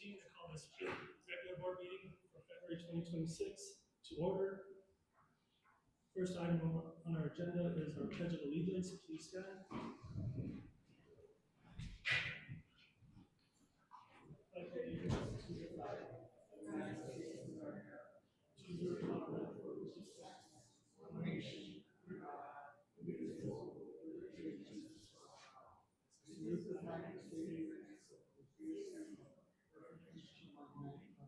15, I call this regular board meeting for February 2026 to order. First item on our agenda is our Pledge of Allegiance. Please stand. I pledge allegiance to the flag of the United States of America, to the republic for which it stands, one nation, under God, indivisible, with liberty and justice for all. Salute the flag of the state of Mexico, with free assembly, for protection of all nations.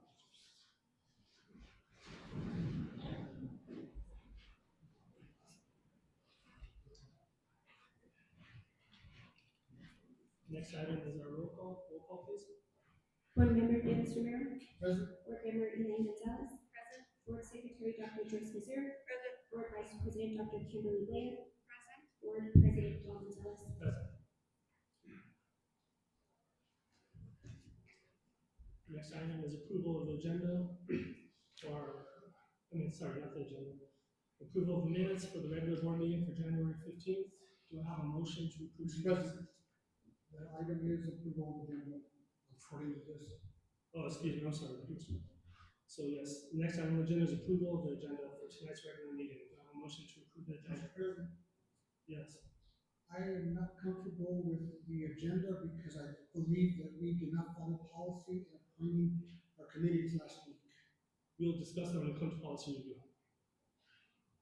Next item is our roll call. Roll call, please. Board Member Dennis Romero. Present. Board Member Elaine Gonzalez. Present. Board Secretary Dr. Joyce Mazur. Present. Board Vice President Dr. Kimberly Blair. Present. Board President John Gonzalez. Present. Next item is approval of the agenda, not the agenda. Approval of the minutes for the regular board meeting for January 15th. Do I have a motion to approve? Mr. President, the item is approval of the agenda according to this. Oh, excuse me, I'm sorry. So yes, next item on the agenda is approval of the agenda for tonight's regular meeting. Do I have a motion to approve the agenda? Mr. President, Yes. I am not comfortable with the agenda because I believe that we did not follow policy in appointing our committees last week. We'll discuss that when it comes to policy review.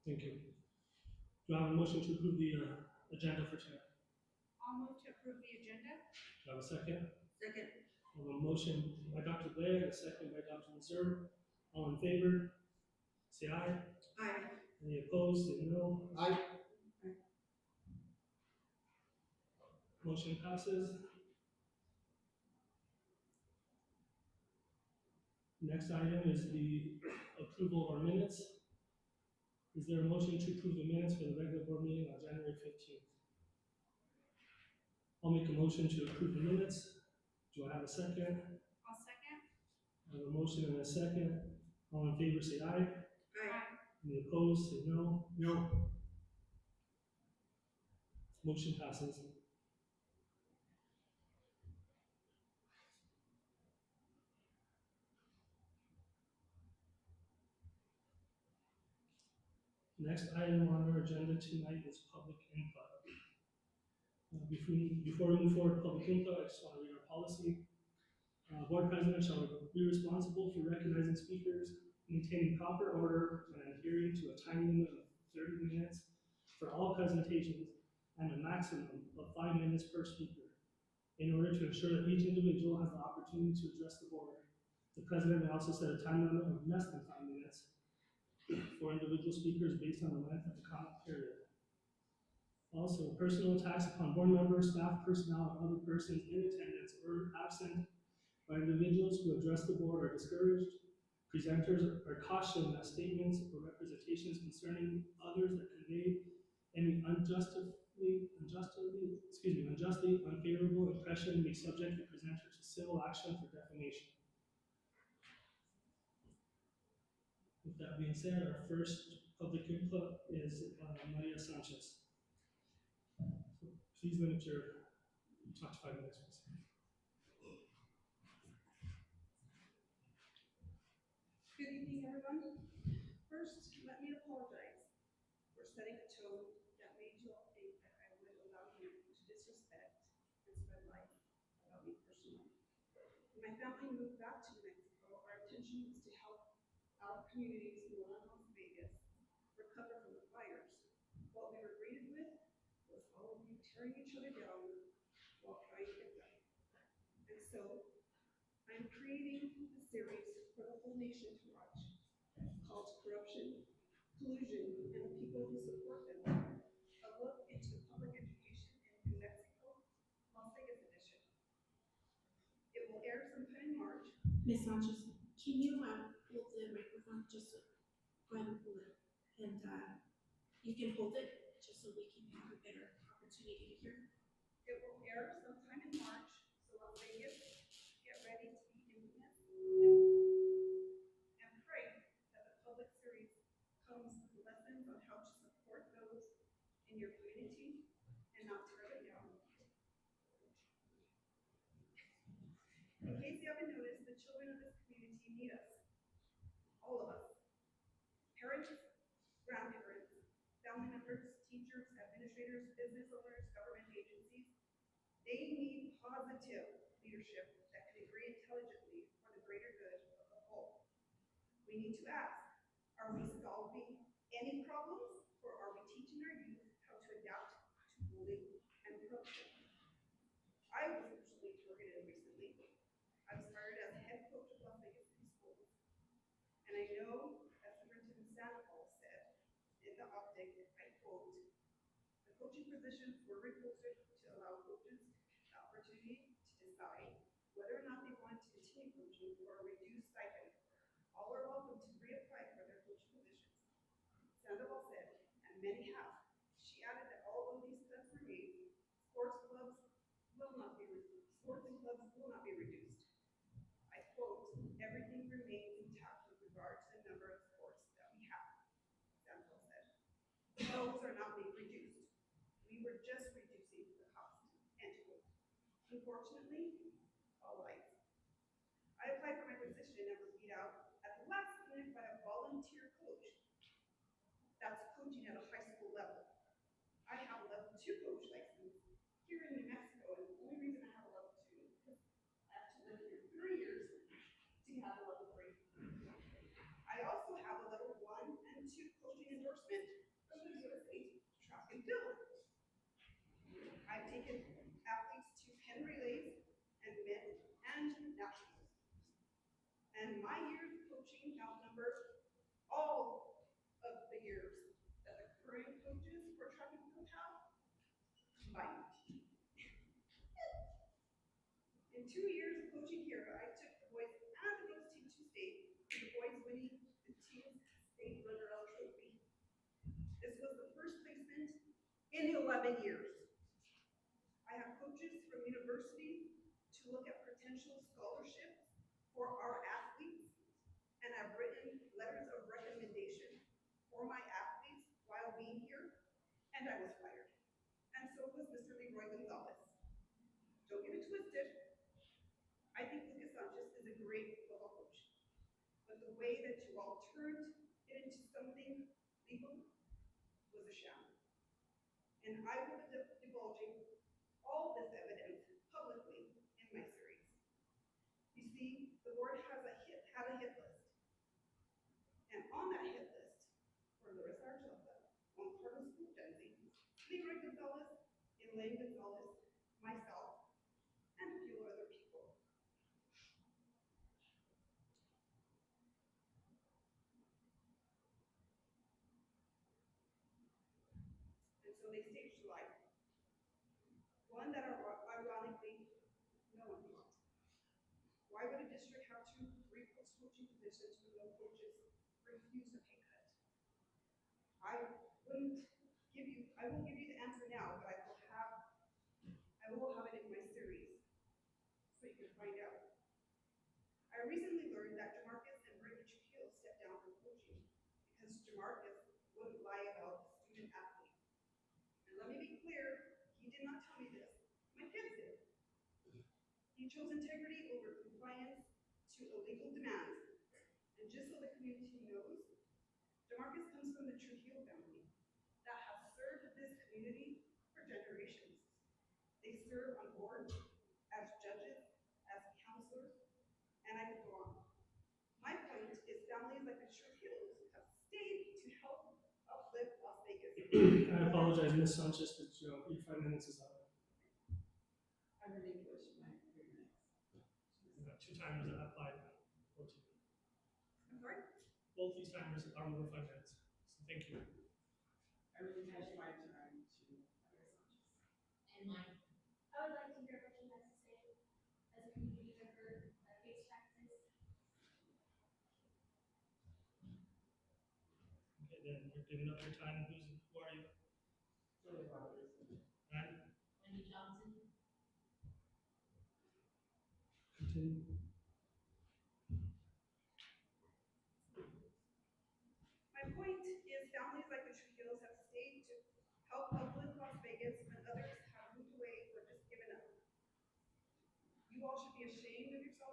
Thank you. Do I have a motion to approve the agenda for tonight? I'll move to approve the agenda. Do I have a second? Second. I have a motion by Dr. Blair and a second by Dr. Mazur. All in favor, say aye. Aye. Any opposed, say no. Aye. Motion passes. Next item is the approval of our minutes. Is there a motion to approve the minutes for the regular board meeting on January 15th? I'll make a motion to approve the minutes. Do I have a second? I'll second. I have a motion and a second. All in favor, say aye. Aye. Any opposed, say no. No. Motion passes. Next item on our agenda tonight is public input. Before we move forward with public input, I just want to read our policy. Board President shall be responsible for recognizing speakers, maintaining proper order, and adhering to a time limit of 30 minutes for all presentations and a maximum of 5 minutes per speaker, in order to ensure that each individual has the opportunity to address the board. The President may also set a time limit of less than 5 minutes for individual speakers based on the length of the comment period. Also, personal attacks upon board members, staff personnel, and other persons in attendance or absent by individuals who address the board are discouraged. Presenters are cautioned that statements or representations concerning others that convey any unjustly unfavorable impression may subject the presenter to civil action for defamation. With that being said, our first public input is Maria Sanchez. So please limit your talk to 5 minutes, please. Good evening, everyone. First, let me apologize for setting a tone that made you all think that I would allow you to disrespect and spread lies about me personally. When my family moved back to New Mexico, our intention was to help our communities in Las Vegas recover from the fires. What we were greeted with was all of you tearing each other down while trying to get better. And so, I'm creating a series for the whole nation to watch called Corruption, Collusion, and the People Who Support Them, a look into public education in New Mexico, Las Vegas edition. It will air sometime in March. Ms. Sanchez, can you hold the microphone just so, go ahead and hold it, and you can hold it just so we can have a better opportunity to hear. It will air sometime in March, so Las Vegas, get ready to be infamous and pray that the public series comes with lessons on how to support those in your community and not tear them down. In case you haven't noticed, the children of this community need us. All of us. Parents, grandparents, family members, teachers, administrators, business owners, government agencies. They need positive leadership that can agree intelligently for the greater good of the whole. We need to ask, are we solving any problems, or are we teaching our youth how to adapt to bullying and corruption? I was personally targeted recently. I was hired as head coach of Las Vegas City Schools. And I know, as Superintendent Sandoval said in the optic, I quote, the coaching positions were reposted to allow coaches the opportunity to decide whether or not they want to continue coaching for a reduced stipend. All are welcome to reapply for their coaching positions. Sandoval said, and many have. She added that although these cuts were made, sports and clubs will not be reduced. I quote, everything remains intact with regard to the number of sports that we have, Sandoval said. Those are not being reduced. We were just reducing the cost, end quote. Unfortunately, all lies. I applied for my position and was beat out at the last minute by a volunteer coach that's coaching at a high school level. I have a level 2 coach license here in New Mexico, and the only reason I have a level 2 is because I have to live here 3 years to have a level 3. I also have a level 1 and 2 coaching endorsement from the USA Track and Field. I've taken athletes to Penn relays and men and nationals. And my years of coaching outnumber all of the years that the current coaches for track and field have combined. In 2 years of coaching here, I took the boys and the girls team to state, with the boys winning the team's state runner-up trophy. This was the first placement in 11 years. I have coaches from universities to look at potential scholarships for our athletes, and I've written letters of recommendation for my athletes while being here, and I was fired. And so was Mr. Leroy Gonzalez. Don't get it twisted. I think Lucas Sanchez is a great football coach, but the way that you all turned it into something legal was a sham. And I will be divulging all this evidence publicly in my series. You see, the board had a hit list. And on that hit list were Larissa Archuleta, Juan Carlos Pudenzi, Leroy Gonzalez, Elaine Gonzalez, myself, and a few other people. And so they staged a lie. One that ironically no one thought. Why would a district have to repost coaching positions when no coaches refuse a pay cut? I won't give you the answer now, but I will have it in my series so you can find out. I recently learned that Jamarcus and Brady Trujillo stepped down from coaching because Jamarcus wouldn't lie about the student athlete. And let me be clear, he did not tell me this. My kids did. He chose integrity over compliance to illegal demands. And just so the community knows, Jamarcus comes from the Trujillo family that has served this community for generations. They serve on boards, as judges, as counselors, and I could go on. My point is families like the Trujillos have stayed to help uplift Las Vegas. I apologize, Ms. Sanchez, but your 5 minutes is up. I relinquish my 3 minutes. You got 2 timers that applied now. I'm sorry? Both these timers are over 5 minutes. So thank you. I relinquish my time to Sanchez. And mine. I would like to hear what she has to say as a community member, case taxes. Okay, then you're giving up your time. Who are you? Julie Rogers. And Wendy Johnson. continue. My point is families like the Trujillos have stayed to help uplift Las Vegas when others have moved away or just given up. You all should be ashamed of yourselves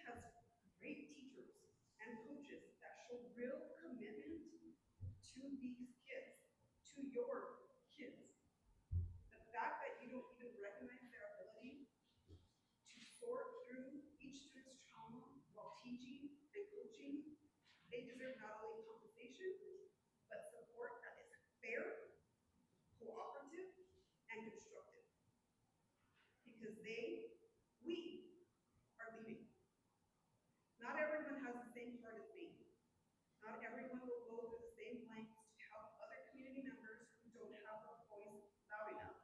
has great teachers and coaches that show real commitment to these kids, to your kids. The fact that you don't even recognize their ability to sort through each student's trauma while teaching and coaching, they deserve not only compensation, but support that is fair, cooperative, and constructive. Because we are leaving. Not everyone has the same heart as me. Not everyone will go through the same lengths to help other community members who don't have a voice loud enough.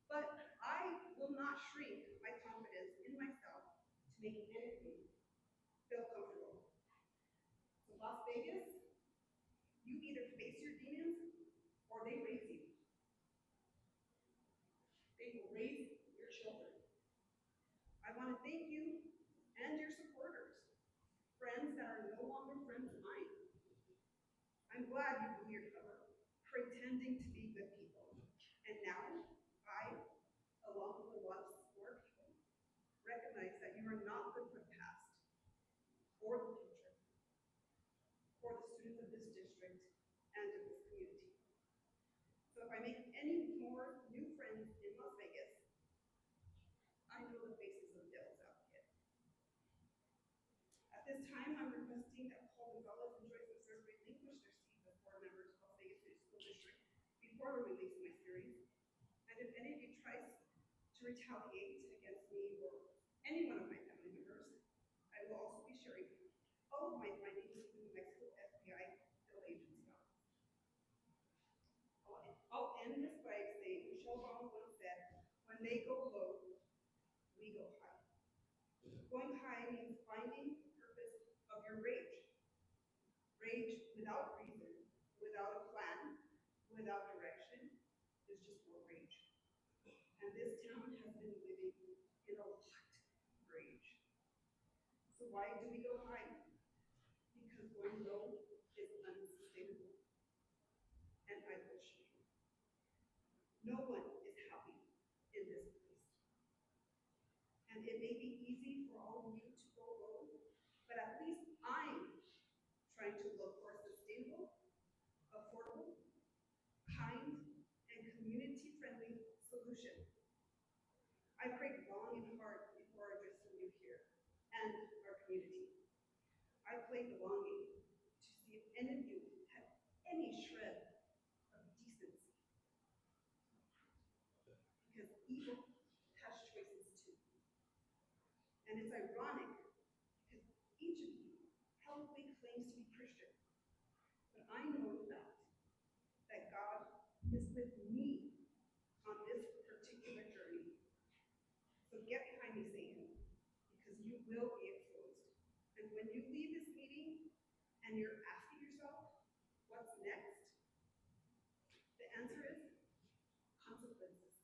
But I will not shrink my confidence in myself to make anything feel comfortable. So Las Vegas, you either face your demons or they raise you. They will raise your children. I want to thank you and your supporters, friends that are no longer friends of mine. I'm glad you blew your cover, pretending to be good people. And now, I, along with a lot of more people, recognize that you are not good for the past or the future, for the students of this district and of this community. So if I make any more new friends in Las Vegas, I know the faces of the devil's advocate. At this time, I'm requesting that Paul Gonzalez and Joyce Messer relinquish their seats as board members of Las Vegas City School District before we release my series. And if any of you tries to retaliate against me or any one of my family members, I will also be sharing all of my findings with the New Mexico FBI Field Agency Office. I'll end this by saying Michelle Obama once said, when they go low, we go high. Going high means finding purpose of your rage. Rage without reason, without a plan, without direction, is just more rage. And this town has been living in a lot of rage. So why do we go high? Because going low is unsustainable. And I will show you. No one is happy in this place. And it may be easy for all of you to go low, but at least I'm trying to look for a sustainable, affordable, kind, and community-friendly solution. I prayed long and hard before addressing you here and our community. I played the long game to see if any of you had any shred of decency. Because evil has choices too. And it's ironic because each of you probably claims to be Christian. But I know in fact that God is with me on this particular journey. So get behind me, Satan, because you will be exposed. And when you leave this meeting and you're asking yourself, what's next? The answer is consequences.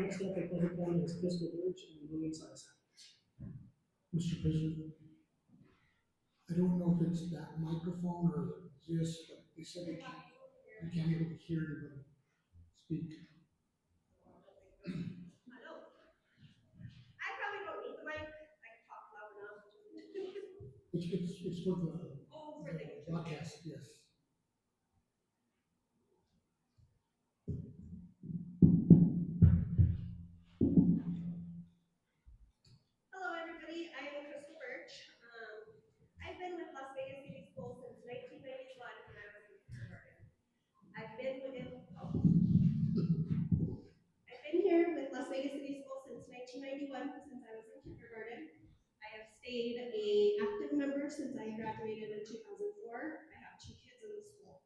Next up, the public comment is Crystal Birch and William Size. Mr. President, I don't know if it's that microphone or this, but they said you can't able to hear anybody speak. Hello. I probably don't need the mic. I can talk loud enough. It's for the Oh, for the broadcast, yes. Hello, everybody. I am Crystal Birch. I've been with Las Vegas City Schools since 1991 when I was in kindergarten. I've been here with Las Vegas City Schools since 1991, since I was in kindergarten. I have stayed an active member since I graduated in 2004. I have 2 kids in the school.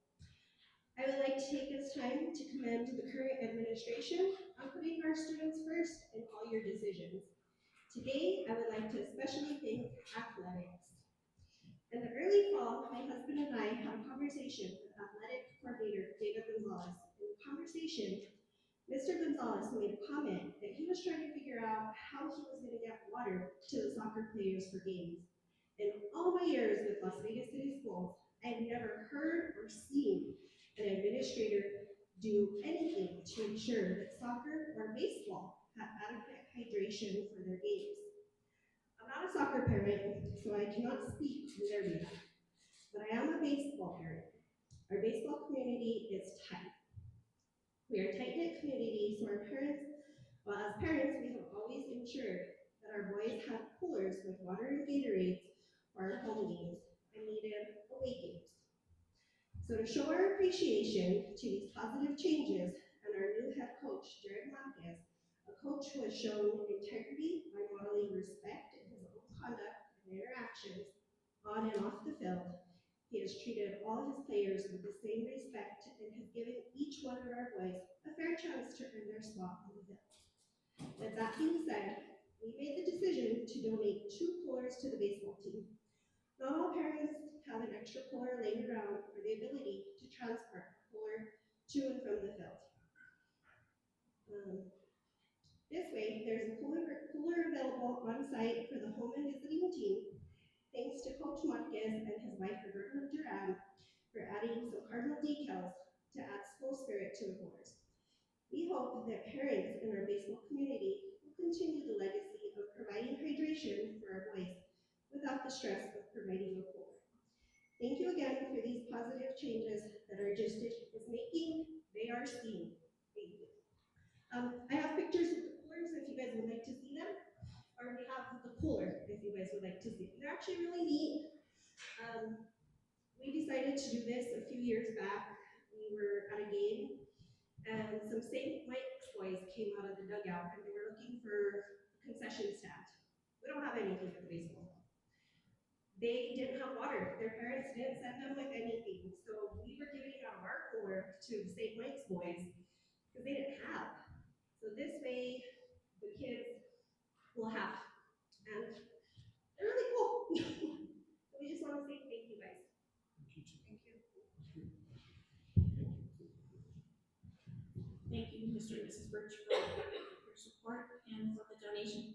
I would like to take this time to commend the current administration on putting our students first in all your decisions. Today, I would like to especially thank athletics. In the early fall, my husband and I had a conversation with athletic coordinator David Gonzalez. In the conversation, Mr. Gonzalez made a comment that he was trying to figure out how he was going to get water to the soccer players for games. In all my years with Las Vegas City Schools, I've never heard or seen an administrator do anything to ensure that soccer or baseball have adequate hydration for their games. I'm not a soccer parent, so I cannot speak on their behalf, but I am a baseball parent. Our baseball community is tight. We are a tight-knit community, so as parents, we have always ensured that our boys have coolers with water and Gatorades for our home games and needed away games. So to show our appreciation to these positive changes and our new head coach, Jared Marquez, a coach who has shown integrity by modeling respect in his own conduct and interactions on and off the field. He has treated all his players with the same respect and has given each one of our boys a fair chance to earn their spot on the field. With that being said, we made the decision to donate 2 coolers to the baseball team. Not all parents have an extra cooler laying around or the ability to transport a cooler to and from the field. This way, there's a cooler available on site for the home and visiting team, thanks to Coach Marquez and his wife Roberta Duran for adding some cardinal decals to add school spirit to the coolers. We hope that parents in our baseball community will continue the legacy of providing hydration for our boys without the stress of providing a cooler. Thank you again for these positive changes that our district is making. They are seen. Thank you. I have pictures of the coolers if you guys would like to see them, or we have the cooler if you guys would like to see them. They're actually really neat. We decided to do this a few years back. We were at a game and some St. Mike's boys came out of the dugout and they were looking for a concession stand. We don't have anything at the baseball. They didn't have water. Their parents didn't send them with anything. So we were giving out of our cooler to the St. Mike's boys because they didn't have. So this way, the kids will have. And they're really cool. So we just want to say thank you guys. Thank you. Thank you, Mr. and Mrs. Birch, for your support and for the donation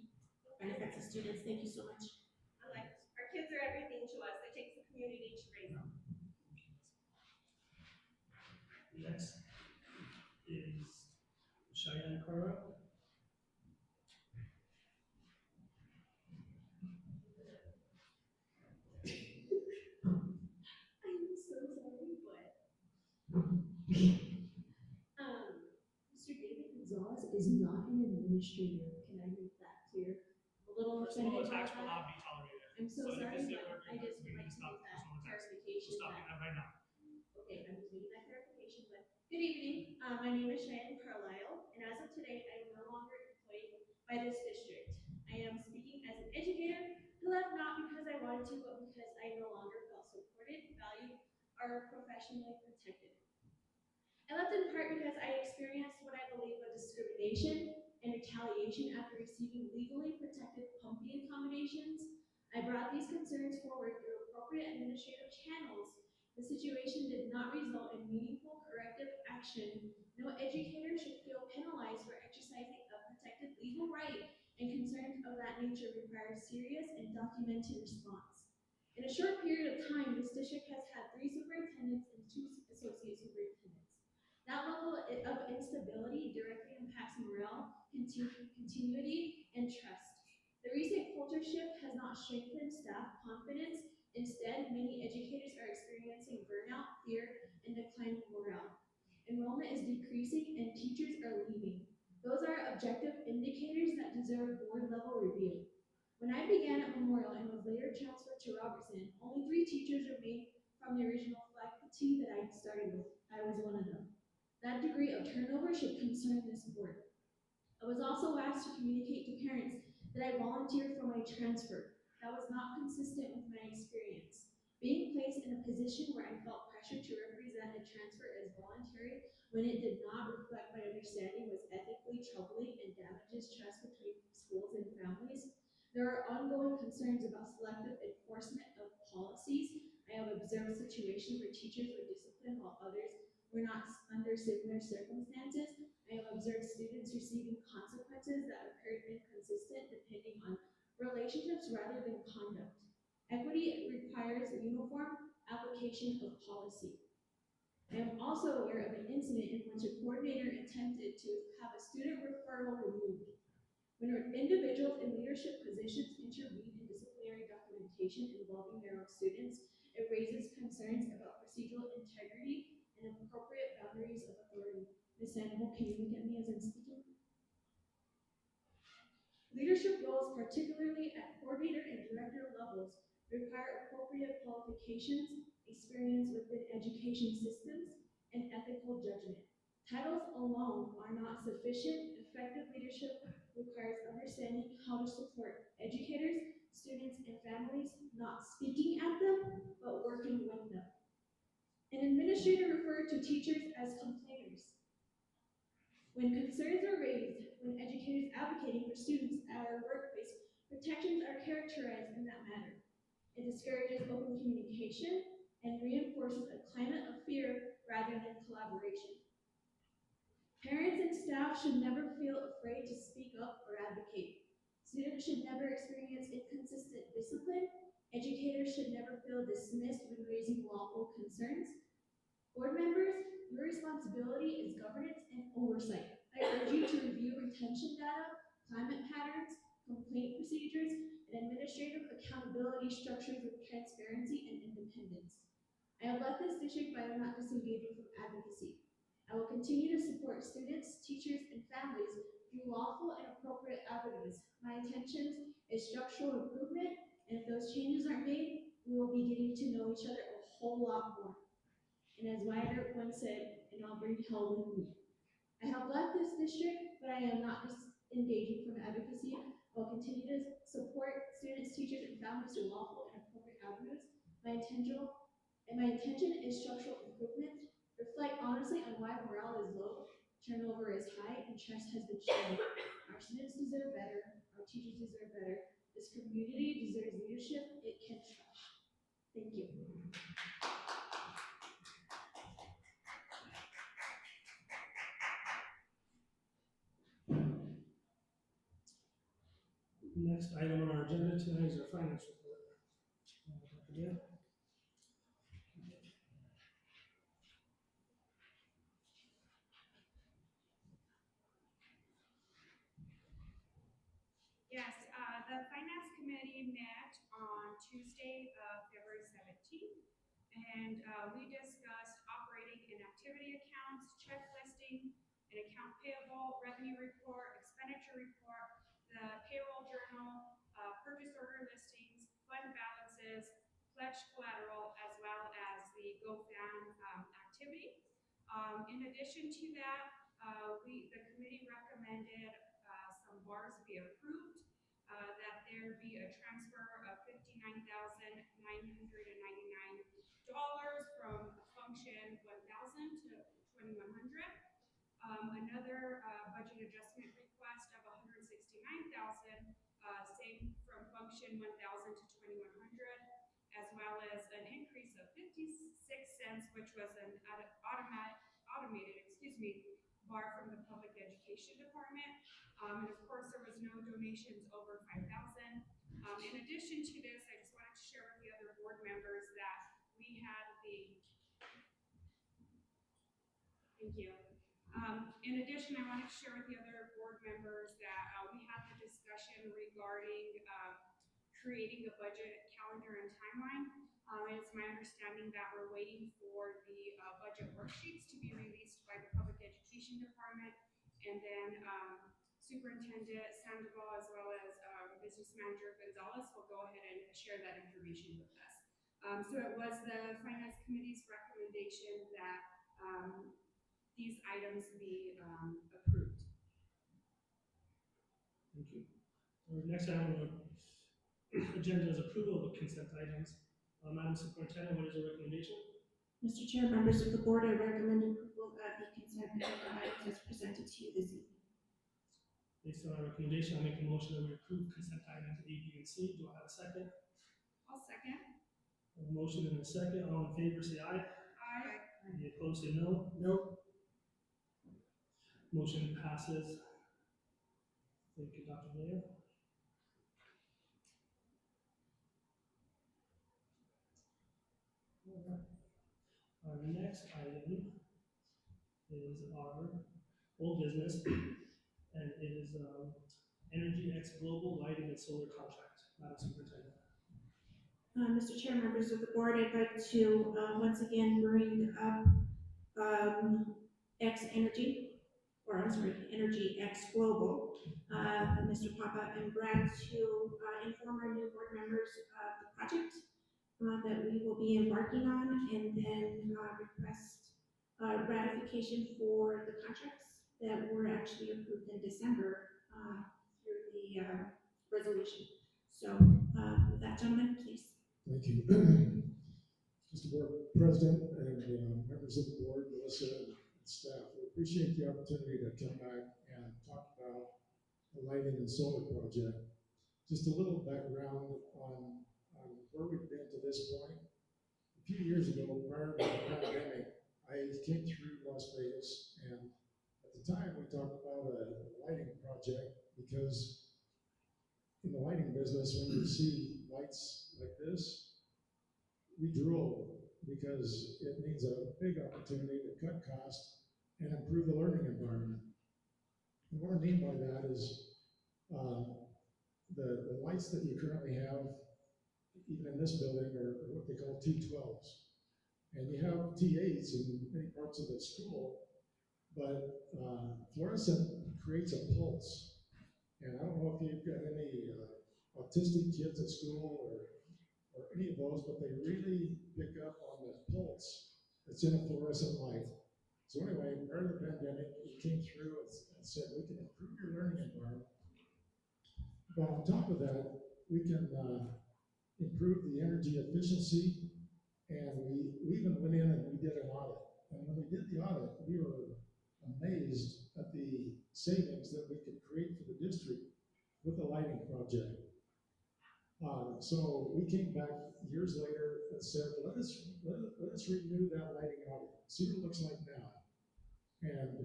benefits of students. Thank you so much. Our kids are everything to us. It takes a community to raise them. Next is Cheyenne Carra. I'm so sorry, but Mr. David Gonzalez is not an administrator. Can I make that clear? I'm a little Personal offended by attacks will that. not be tolerated. I'm so So if sorry, it's but ever- I just we would need like to to stop make that personal attacks. clarification. We're stopping that right now. Okay, I'm just making that clarification, but good evening. My name is Cheyenne Carlisle, and as of today, I am no longer employed by this district. I am speaking as an educator who left not because I wanted to, but because I no longer felt supported, valued, or professionally protected. I left in part because I experienced what I believe was discrimination and retaliation after receiving legally protected pumping accommodations. I brought these concerns forward through appropriate administrative channels. The situation did not result in meaningful corrective action. No educator should feel penalized for exercising a protected legal right, and concerns of that nature require serious and documented response. In a short period of time, this district has had 3 superintendents and 2 associate superintendents. That level of instability directly impacts morale, continuity, and trust. The recent culture shift has not strengthened staff confidence. Instead, many educators are experiencing burnout, fear, and declining morale. Enrollment is decreasing and teachers are leaving. Those are objective indicators that deserve board-level review. When I began at Memorial and was later transferred to Robertson, only 3 teachers remained from the original faculty that I started with. I was one of them. That degree of turnover should concern this board. I was also asked to communicate to parents that I volunteered for my transfer. That was not consistent with my experience. Being placed in a position where I felt pressure to represent a transfer as voluntary when it did not reflect my understanding was ethically troubling and damages trust between schools and families. There are ongoing concerns about selective enforcement of policies. I have observed situations where teachers were disciplined while others were not under similar circumstances. I have observed students receiving consequences that appeared inconsistent depending on relationships rather than conduct. Equity requires uniform application of policy. I am also aware of an incident in which a coordinator attempted to have a student referral removed. When individuals in leadership positions intervene in disciplinary documentation involving their own students, it raises concerns about procedural integrity and appropriate boundaries of authority. Ms. Sandoval, can you look at me as I'm speaking? Leadership roles, particularly at coordinator and director levels, require appropriate qualifications, experience within education systems, and ethical judgment. Titles alone are not sufficient. Effective leadership requires understanding how to support educators, students, and families, not speaking at them, but working with them. An administrator referred to teachers as complainers. When concerns are raised, when educators advocating for students at our workplace, protections are characterized in that manner. It discourages open communication and reinforces a climate of fear rather than collaboration. Parents and staff should never feel afraid to speak up or advocate. Students should never experience inconsistent discipline. Educators should never feel dismissed when raising lawful concerns. Board members, your responsibility is governance and oversight. I urge you to review retention data, climate patterns, complaint procedures, and administrative accountability structures with transparency and independence. I have left this district by not disengaging from advocacy. I will continue to support students, teachers, and families through lawful and appropriate avenues. My intention is structural improvement, and if those changes aren't made, we will be getting to know each other a whole lot more. And as Wyatt once said, and I'll bring hell with me. I have left this district, but I am not disengaging from advocacy. I will continue to support students, teachers, and families through lawful and appropriate avenues. My intention is structural improvement. Reflect honestly on why morale is low, turnover is high, and trust has been shown. Our students deserve better. Our teachers deserve better. This community deserves leadership it can trust. Thank you. Next item on our agenda tonight is our finance report. Again. Yes, the finance committee met on Tuesday, February 17th, and we discussed operating and activity accounts, checklisting, an account payable, revenue report, expenditure report, the payroll journal, purchase order listings, fund balances, pledged collateral, as well as the GoFam activity. In addition to that, the committee recommended some bars be approved, that there be a transfer of $59,999 from function 1000 to 2100. Another budget adjustment request of $169,000, same from function 1000 to 2100, as well as an increase of 56 cents, which was an automated bar from the public education department. And of course, there was no donations over 5,000. In addition to this, I just wanted to share with the other board members that we had thank you. In addition, I wanted to share with the other board members that we had the discussion regarding creating a budget calendar and timeline. It's my understanding that we're waiting for the budget worksheets to be released by the public education department, and then Superintendent Sandoval as well as Business Manager Gonzalez will go ahead and share that information with us. So it was the Finance Committee's recommendation that these items be approved. Thank you. Our next item on the agenda is approval of consent items. Madam Superintendent, what is your recommendation? Mr. Chair, members of the board, I recommend approval of the consent agenda items as presented to you this evening. Based on our recommendation, I make a motion that we approve consent items A, B, and C. Do I have a second? I'll second. A motion and a second. All in favor, say aye. Aye. Any opposed, say no. No, Motion passes. Thank you, Dr. Mayor. All right. Our Our next item is our old business, and it is, Energy X Global Lighting and Solar Contract. Madam Superintendent. Mr. Chair, members of the board, I'd like to, once again bring up, X Energy, or I'm sorry, Energy X Global, Mr. Papa and Brad to, inform our new board members of the project, that we will be embarking on, and then, request, ratification for the contracts that were actually approved in December, through the, resolution. So, with that, gentlemen, please. Thank you. Mr. Board President and members of the board, Melissa and staff, we appreciate the opportunity to come back and talk about the lighting and solar project. Just a little background on where we've been to this point. A few years ago, prior to the pandemic, I came through Las Vegas, and at the time we talked about a lighting project because in the lighting business, when you see lights like this, we drool because it means a big opportunity to cut costs and improve the learning environment. And what I mean by that is the lights that you currently have, even in this building, are what they call T12s. And you have T8s in many parts of the school, but fluorescent creates a pulse. And I don't know if you've got any autistic kids at school or any of those, but they really pick up on the pulse that's in a fluorescent light. So anyway, prior to the pandemic, it came through and said, we can improve your learning environment. But on top of that, we can improve the energy efficiency, and we even went in and we did an audit. And when we did the audit, we were amazed at the savings that we could create for the district with the lighting project. So we came back years later and said, let us renew that lighting audit, see what it looks like now. And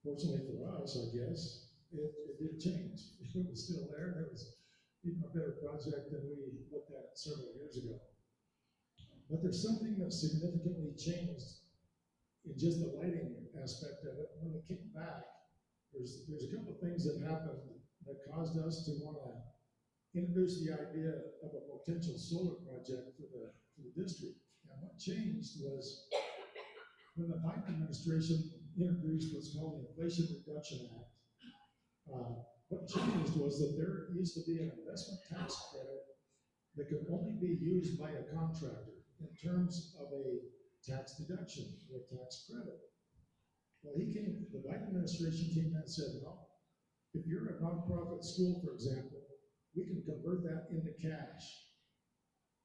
fortunately for us, I guess, it did change. It was still there. It was even a better project than we looked at several years ago. But there's something that significantly changed in just the lighting aspect of it. When it came back, there's a couple of things that happened that caused us to want to introduce the idea of a potential solar project for the district. And what changed was when the Biden administration introduced what's called the Inflation Reduction Act. What changed was that there used to be an investment tax credit that could only be used by a contractor in terms of a tax deduction or a tax credit. Well, the Biden administration came in and said, no, if you're a nonprofit school, for example, we can convert that into cash.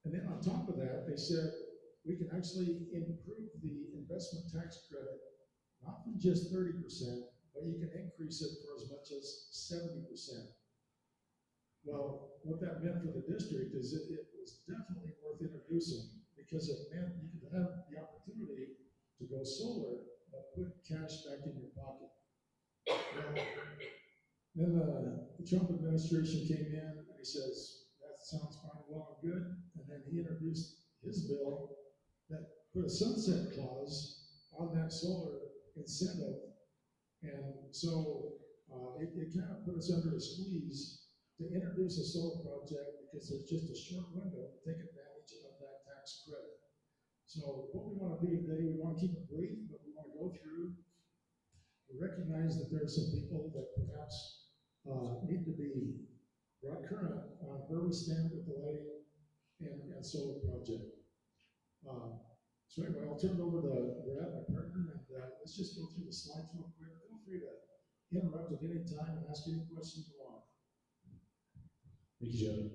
And then on top of that, they said, we can actually improve the investment tax credit, not from just 30%, but you can increase it for as much as 70%. Well, what that meant for the district is it was definitely worth introducing because it meant you could have the opportunity to go solar, but put cash back in your pocket. Well, then the Trump administration came in and he says, that sounds fine, well and good. And then he introduced his bill that put a sunset clause on that solar incentive. And so it kind of put us under a squeeze to introduce a solar project because there's just a short window to take advantage of that tax credit. So what we want to do today, we want to keep it brief, but we want to go through. We recognize that there are some people that perhaps need to be brought current on where we stand with the lighting and solar project. So anyway, I'll turn it over to Brad, my partner, and let's just go through the slides real quick. Feel free to interrupt at any time and ask any questions you want. Thank you, Joe.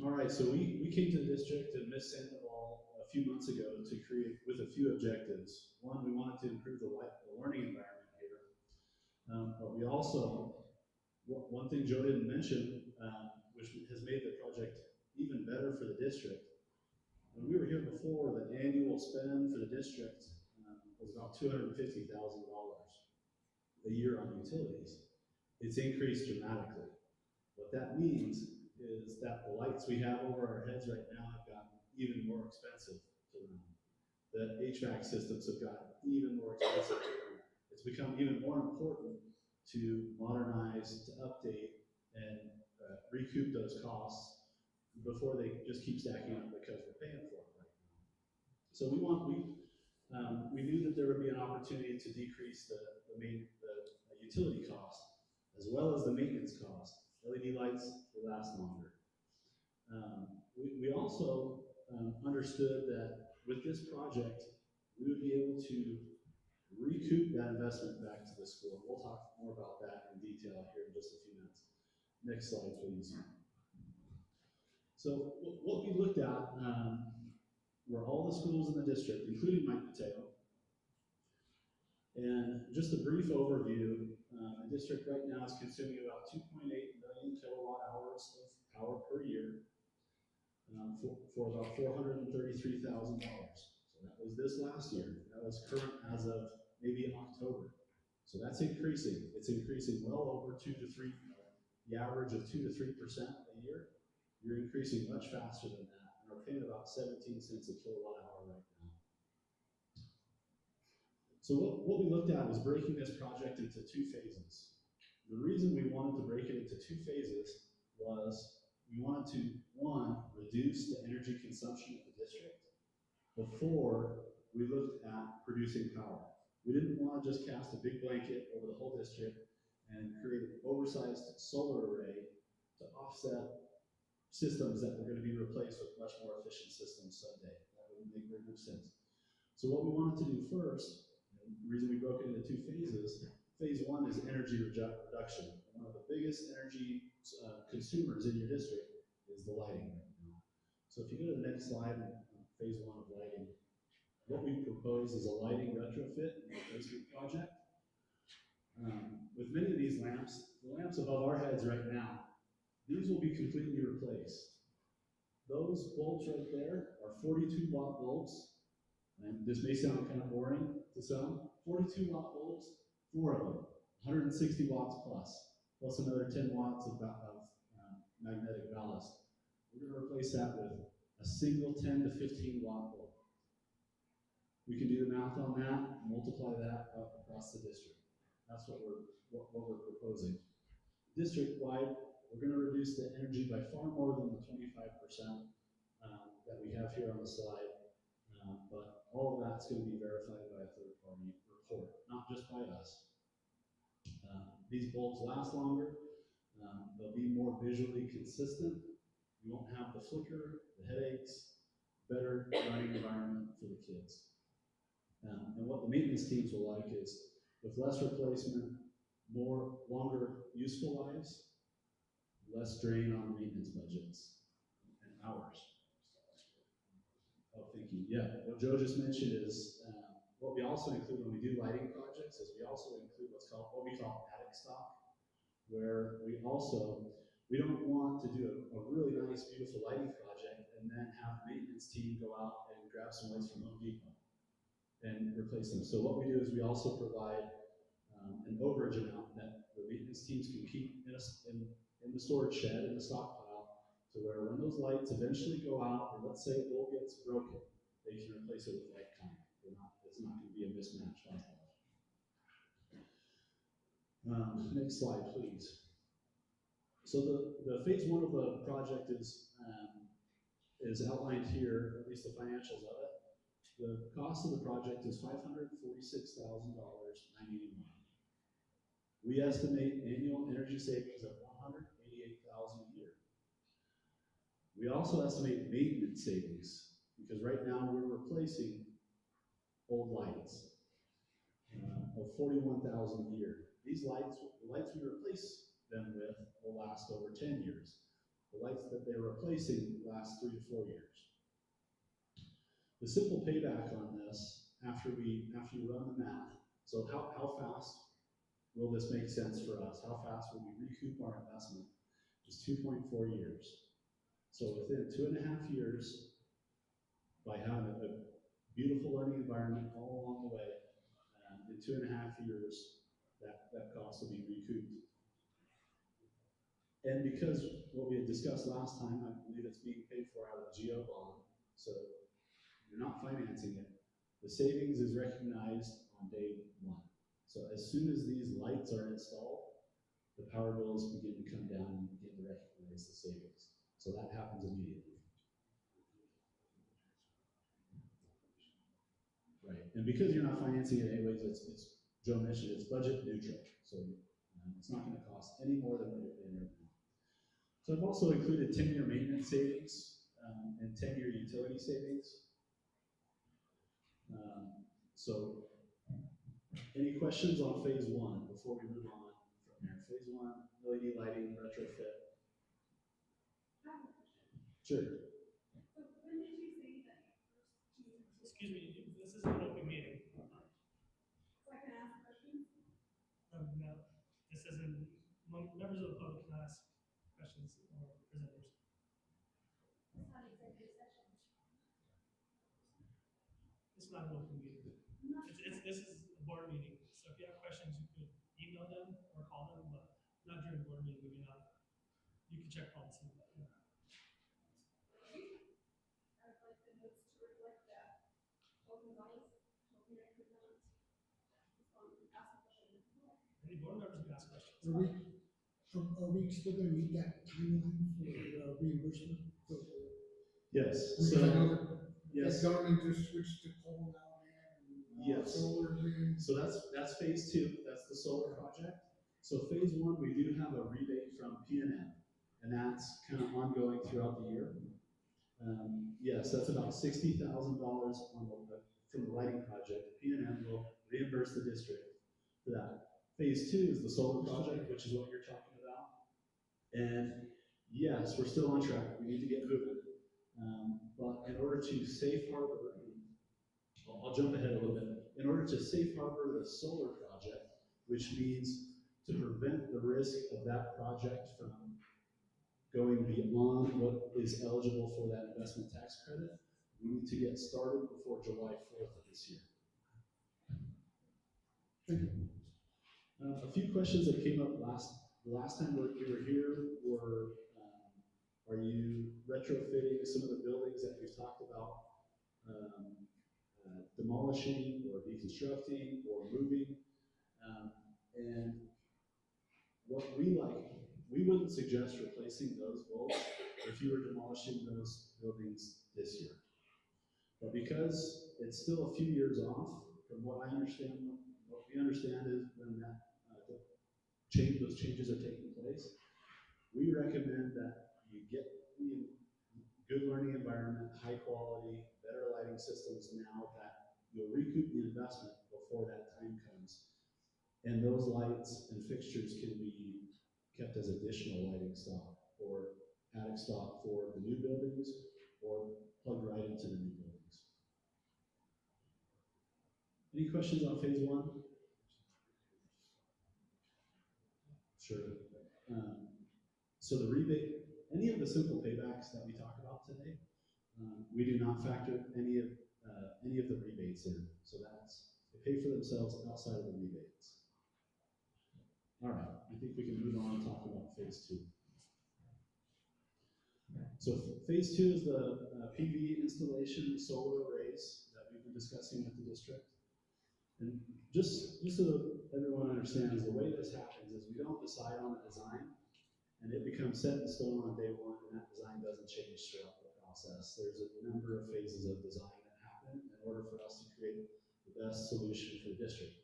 All right, so we came to the district and Ms. Sandoval a few months ago to create with a few objectives. One, we wanted to improve the learning environment here, but we also, one thing Joe didn't mention, which has made the project even better for the district. When we were here before, the annual spend for the district was about $250,000 a year on utilities. It's increased dramatically. What that means is that the lights we have over our heads right now have gotten even more expensive to run. the HVAC systems have gotten even more expensive. It's become even more important to modernize, to update, and recoup those costs before they just keep stacking up because we're paying for it right now. So we knew that there would be an opportunity to decrease the utility cost as well as the maintenance cost. LED lights will last longer. We also understood that with this project, we would be able to recoup that investment back to the school. We'll talk more about that in detail here in just a few minutes. Next slide, please. So what we looked at were all the schools in the district, including Mike Mateo. And just a brief overview, the district right now is consuming about 2.8 million kilowatt hours of power per year for about $433,000. So that was this last year. That was current as of maybe October. So that's increasing. It's increasing well over 2 to 3, the average of 2 to 3% a year. You're increasing much faster than that, and we're paying about 17 cents a kilowatt hour right now. So what we looked at was breaking this project into 2 phases. The reason we wanted to break it into 2 phases was we wanted to, one, reduce the energy consumption of the district before we looked at producing power. We didn't want to just cast a big blanket over the whole district and create an oversized solar array to offset systems that were going to be replaced with much more efficient systems someday. That wouldn't make very much sense. So what we wanted to do first, and the reason we broke it into 2 phases, phase 1 is energy reduction. One of the biggest energy consumers in your district is the lighting right now. So if you go to the next slide, phase 1 of lighting, what we propose is a lighting retrofit and replacement project. With many of these lamps, the lamps above our heads right now, these will be completely replaced. Those bulbs right there are 42-watt bulbs, and this may sound kind of boring to some. 42-watt bulbs, 4 of them, 160 watts plus another 10 watts of magnetic ballast. We're going to replace that with a single 10 to 15-watt bulb. We can do the math on that, multiply that up across the district. That's what we're proposing. District-wide, we're going to reduce the energy by far more than the 25% that we have here on the slide, but all of that's going to be verified by a third-party report, not just by us. These bulbs last longer. They'll be more visually consistent. You won't have the flicker, the headaches, better running environment for the kids. And what the maintenance teams will like is with less replacement, longer useful lives, less drain on maintenance budgets and hours. Oh, thank you. Yeah, what Joe just mentioned is what we also include when we do lighting projects is we also include what we call attic stock, where we don't want to do a really nice, beautiful lighting project and then have the maintenance team go out and grab some lights from Home Depot and replace them. So what we do is we also provide an overage amount that the maintenance teams can keep in the storage shed, in the stockpile, to where when those lights eventually go out, or let's say a bulb gets broken, they can replace it with like kind. It's not going to be a mismatch. Next slide, please. So the phase 1 of the project is outlined here, at least the financials of it. The cost of the project is $546,981. We estimate annual energy savings of $188,000 a year. We also estimate maintenance savings, because right now we're replacing old lights of $41,000 a year. These lights, the lights we replace them with will last over 10 years. The lights that they're replacing last 3 to 4 years. The simple payback on this, after you run the math, so how fast will this make sense for us? How fast will we recoup our investment? Is 2.4 years. So within 2.5 years, by having a beautiful learning environment all along the way, in 2.5 years, that cost will be recouped. And because what we had discussed last time, I believe it's being paid for out of the GO bond, so you're not financing it. The savings is recognized on day one. So as soon as these lights are installed, the power bills begin to come down and you begin to recognize the savings. So that happens immediately. Right, and because you're not financing it anyways, it's Joe mentioned, it's budget neutral. So it's not gonna cost any more than what you're paying right now. So I've also included 10-year maintenance savings and 10-year utility savings. So any questions on phase one before we move on from here? Phase one, LED lighting retrofit. Sure. So when did you say that you first Excuse me, this is an open meeting. so I can ask questions? No, this isn't, members of the public can ask questions or presenters. It's not executive session. It's not an open meeting. This is a board meeting, so if you have questions, you could email them or call them, but not during board meeting, maybe not. You can check policy, but yeah. I would like the notes to reflect that. Open eyes, open your present. Ask a question. Any board members can ask questions. Are we still gonna meet that timeline for reimbursement? Yes. Because I know that Yes. the government just switched to coal now, man. And, Yes. solar wind. So that's phase two. That's the solar project. So phase one, we do have a rebate from PNM, and that's kind of ongoing throughout the year. Yes, that's about $60,000 from the lighting project. PNM will reimburse the district for that. Phase two is the solar project, which is what you're talking about. And yes, we're still on track. We need to get moving. But in order to safe harbor, I'll jump ahead a little bit. In order to safe harbor the solar project, which means to prevent the risk of that project from going beyond what is eligible for that investment tax credit, we need to get started before July 4th of this year. A few questions that came up last time we were here were, are you retrofitting some of the buildings that we've talked about, demolishing or deconstructing or moving? And what we wouldn't suggest replacing those bulbs if you were demolishing those buildings this year. But because it's still a few years off, from what I understand, what we understand is when that those changes are taking place, we recommend that you get the good learning environment, high quality, better lighting systems now that you'll recoup the investment before that time comes. And those lights and fixtures can be kept as additional lighting stock or attic stock for the new buildings or plugged right into the new buildings. Any questions on phase one? Sure. So the rebate, any of the simple paybacks that we talk about today, we do not factor any of the rebates in. So they pay for themselves outside of the rebates. All right, I think we can move on and talk about phase two. So phase two is the PV installation solar arrays that we've been discussing with the district. And just so everyone understands, the way this happens is we don't decide on the design and it becomes set in stone on day one and that design doesn't change throughout the process. There's a number of phases of design that happen in order for us to create the best solution for the district.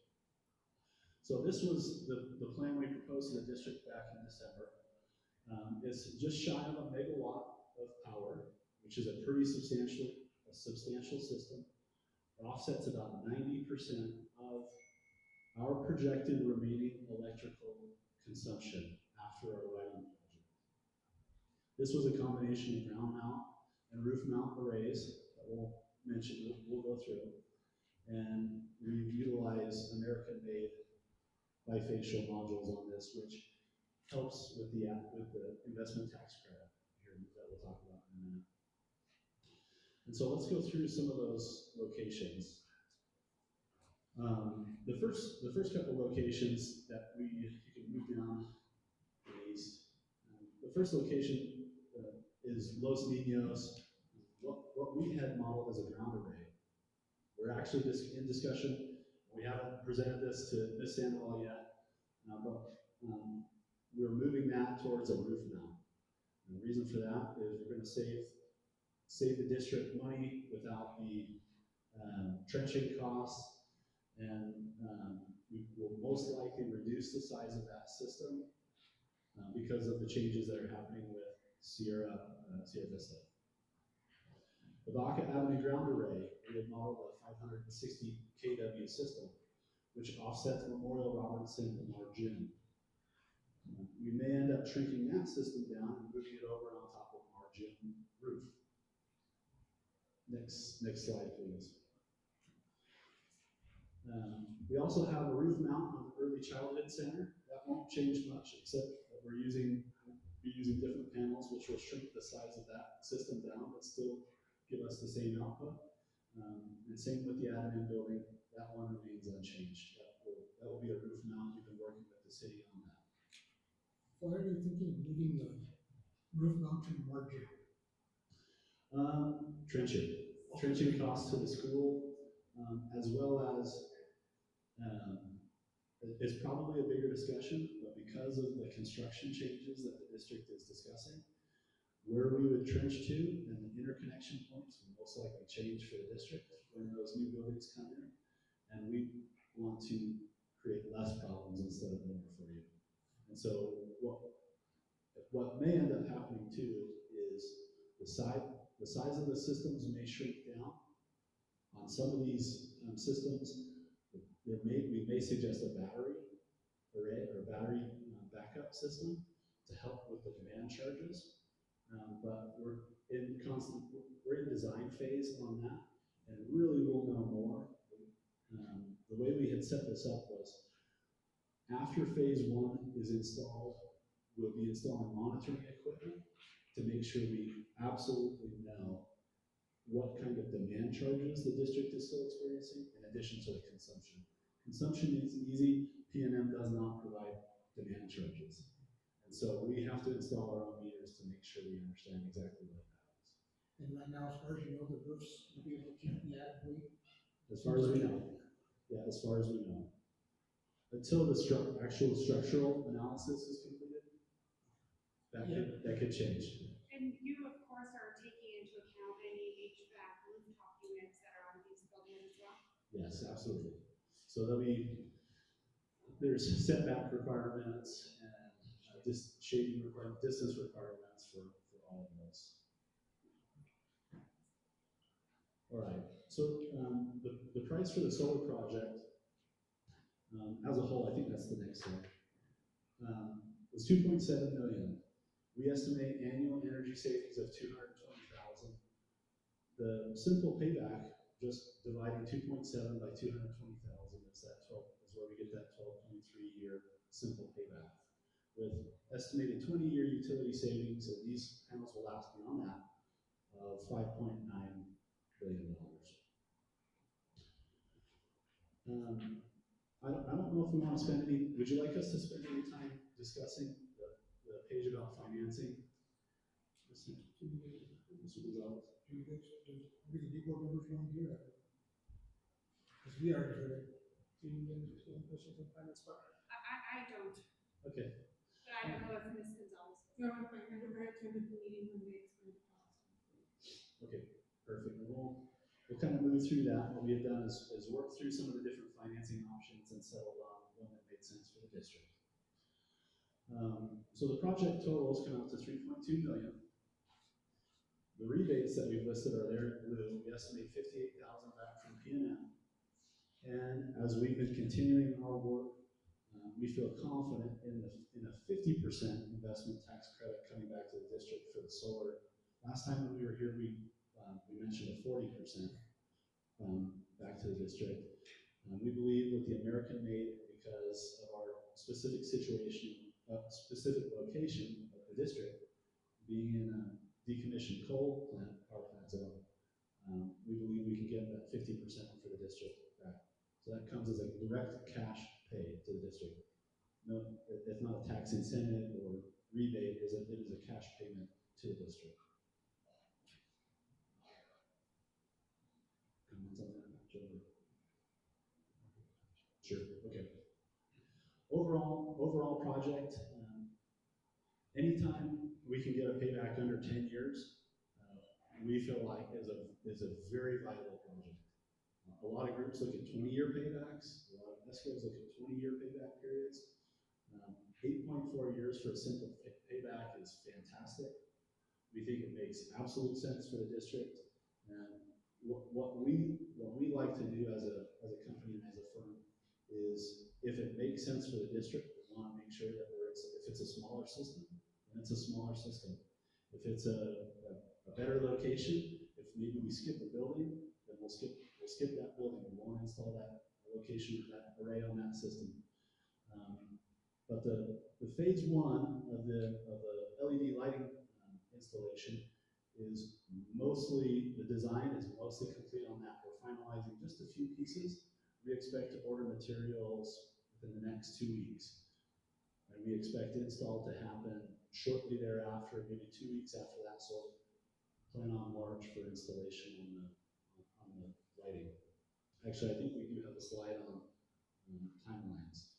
So this was the plan we proposed to the district back in December. It's just shy of a megawatt of power, which is a pretty substantial system. It offsets about 90% of our projected remaining electrical consumption after our lighting project. This was a combination of ground mount and roof mount arrays that we'll go through. And we've utilized American-made bifacial modules on this, which helps with the investment tax credit here that we'll talk about in a minute. And so let's go through some of those locations. The first couple locations that you can move down the east. The first location is Los Niños, what we had modeled as a ground array. We're actually just in discussion. We haven't presented this to Ms. Sandoval yet, but we're moving that towards a roof mount. And the reason for that is we're going to save the district money without the trenching costs, and we will most likely reduce the size of that system because of the changes that are happening with Sierra Vista. The Vaca Avenue ground array, we have modeled a 560 kW system, which offsets Memorial, Robertson, and Margin. We may end up shrinking that system down and moving it over on top of Margin roof. Next slide, please. We also have a roof mount on the Early Childhood Center. That won't change much, except that we're using different panels, which will shrink the size of that system down, but still give us the same output. And same with the admin building, that one remains unchanged. That will be a roof mount. We've been working with the city on that. Why are you thinking of moving the roof mount to Margin? Trenching costs to the school, as well as, it's probably a bigger discussion, but because of the construction changes that the district is discussing, where we would trench to and the interconnection points will most likely change for the district when those new buildings come in. And we want to create less problems instead of more for you. And so what may end up happening too is the size of the systems may shrink down. On some of these systems, we may suggest a battery array or battery backup system to help with the demand charges. But we're in design phase on that, and really we'll know more. The way we had set this up was after phase 1 is installed, we'll be installing monitoring equipment to make sure we absolutely know what kind of demand charges the district is still experiencing in addition to the consumption. Consumption is easy, PNM does not provide demand charges. And so we have to install our own meters to make sure we understand exactly what that is. And right now, as far as you know, the roofs will be able to keep the adequate. As far as we know. Yeah, as far as we know. Until the actual structural analysis is completed, that could change. And you, of course, are taking into account any HVAC rooftop units that are on these buildings as well? Yes, absolutely. So there's setback requirements and shading requirements, distance requirements for all of those. All right, so the price for the solar project as a whole, I think that's the next slide, was $2.7 million. We estimate annual energy savings of $220,000. The simple payback, just dividing 2.7 by 220,000 is where we get that 12.3-year simple payback. With estimated 20-year utility savings, and these panels will last beyond that, of $5.9 billion. I don't know if we want to spend any, would you like us to spend any time discussing the page about financing? Do you guys, do the board members want to hear that? Because we already heard it. Do you need any questions from finance department? I don't, Okay. but I don't know if Ms. Gonzalez. No, I'm fine. I never attended the meeting when they explained the cost. Okay, perfect. We'll kind of move through that. What we have done is work through some of the different financing options and settle on one that made sense for the district. So the project totals come out to $3.2 million. The rebates that we've listed are there in blue. We estimate $58,000 back from PNM. And as we've been continuing our work, we feel confident in a 50% investment tax credit coming back to the district for the solar. Last time when we were here, we mentioned a 40% back to the district. We believe with the American made, because of our specific situation, specific location of the district, being in a decommissioned coal plant, power plant zone, we believe we can get that 50% for the district back. So that comes as a direct cash pay to the district. No, it's not a tax incentive or rebate, it is a cash payment to the district. Comments on that? Sure, okay. Overall project, anytime we can get a payback under 10 years, we feel like is a very viable project. A lot of groups look at 20-year paybacks. A lot of escrows look at 20-year payback periods. 8.4 years for a simple payback is fantastic. We think it makes absolute sense for the district. And what we like to do as a company and as a firm is, if it makes sense for the district, we want to make sure that if it's a smaller system, then it's a smaller system. If it's a better location, if maybe we skip a building, then we'll skip that building. We won't install that location, that array on that system. But the phase one of the LED lighting installation is mostly, the design is mostly complete on that. We're finalizing just a few pieces. We expect to order materials within the next 2 weeks. And we expect install to happen shortly thereafter, maybe 2 weeks after that. So plan on March for installation on the lighting. Actually, I think we do have a slide on timelines.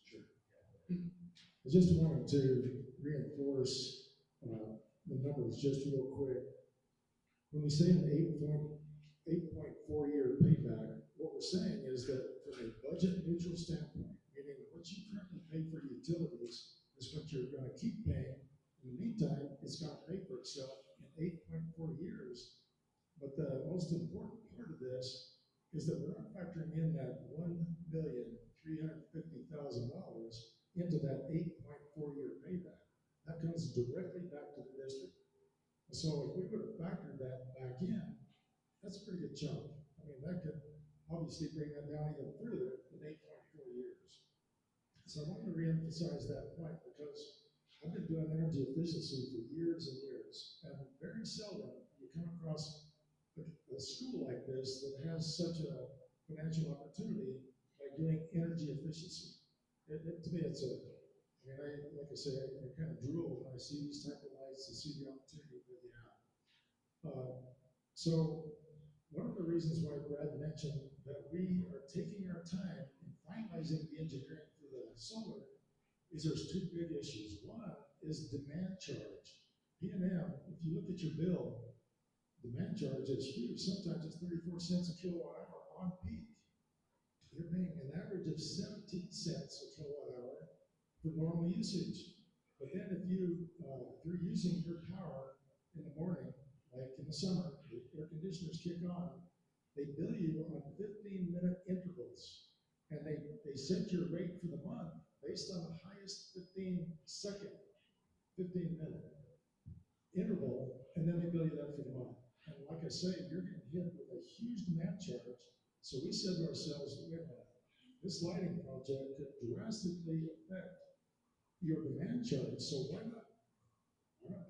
Sure. I just wanted to reinforce the numbers just real quick. When we say an 8.4 year payback, what we're saying is that from a budget neutral standpoint, meaning what you currently pay for utilities is what you're going to keep paying. In the meantime, it's going to pay for itself in 8.4 years. But the most important part of this is that we're not factoring in that $1,350,000 into that 8.4 year payback. That comes directly back to the district. So if we would have factored that back in, that's a pretty good chunk. I mean, that could obviously bring that down even further than 8.4 years. So I want to reemphasize that point because I've been doing energy efficiency for years and years, and very seldom you come across a school like this that has such a financial opportunity by doing energy efficiency. To me, it's like I say, I kind of drool when I see these type of lights and see the opportunity that they have. So one of the reasons why Brad mentioned that we are taking our time in finalizing the engineering for the solar is there's two big issues. One is demand charge. P&M, if you look at your bill, demand charge is huge. Sometimes it's 34 cents a kilowatt hour on peak. You're paying an average of 17 cents a kilowatt hour for normal usage. But then if you're using your power in the morning, like in the summer, the air conditioners kick on, they bill you on 15-minute intervals. And they set your rate for the month based on the highest 15-minute interval, and then they bill you that for the month. And like I say, you're getting hit with a huge demand charge. So we said to ourselves, wait a minute, this lighting project could drastically affect your demand charge. So why not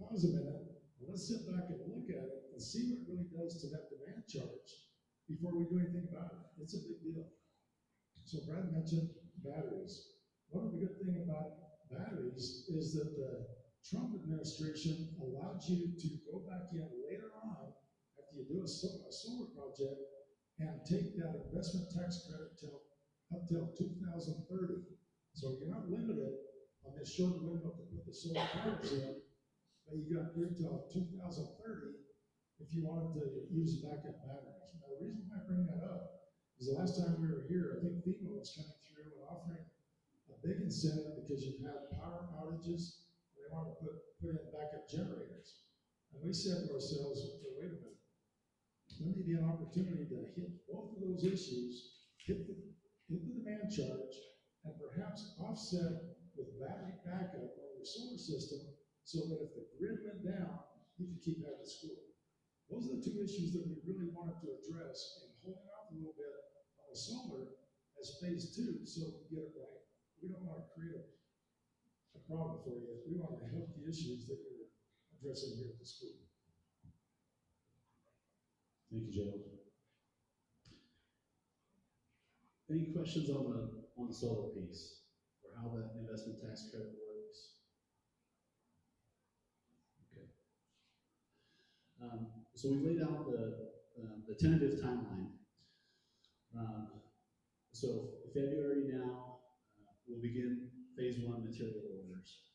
pause a minute, and let's sit back and look at it and see what it really does to that demand charge before we do anything about it. It's a big deal. So Brad mentioned batteries. One of the good things about batteries is that the Trump administration allowed you to go back in later on after you do a solar project and take that investment tax credit up till 2030. So you're not limited on this short window to put the solar panels in, but you got here till 2030 if you wanted to use backup batteries. Now, the reason why I bring that up is the last time we were here, I think FEMA was coming through and offering a big incentive because you've had power outages and they want to put in backup generators. And we said to ourselves, well, wait a minute, there may be an opportunity to hit both of those issues, hit the demand charge, and perhaps offset with battery backup on your solar system so that if the grid went down, you could keep having school. Those are the two issues that we really wanted to address, and holding off a little bit on the solar as phase 2 so we get it right. We don't want to create a problem for you. We want to help the issues that you're addressing here at the school. Thank you, Joe. Any questions on the solar piece or how that investment tax credit works? Okay. So we laid out the tentative timeline So February now, we'll begin phase one material orders.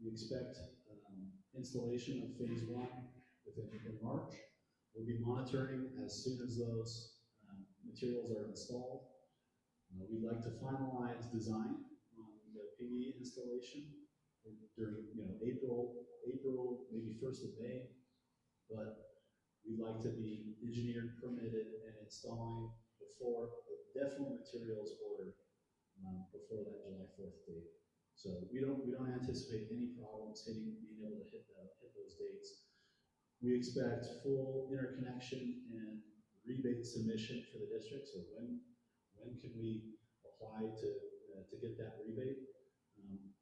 We expect installation of phase one in March. We'll be monitoring as soon as those materials are installed. We'd like to finalize design on the PV installation during April, maybe 1st of May, but we'd like to be engineered, permitted, and installing before the definite materials order before that July 4th date. So we don't anticipate any problems being able to hit those dates. We expect full interconnection and rebate submission for the district. So when can we apply to get that rebate?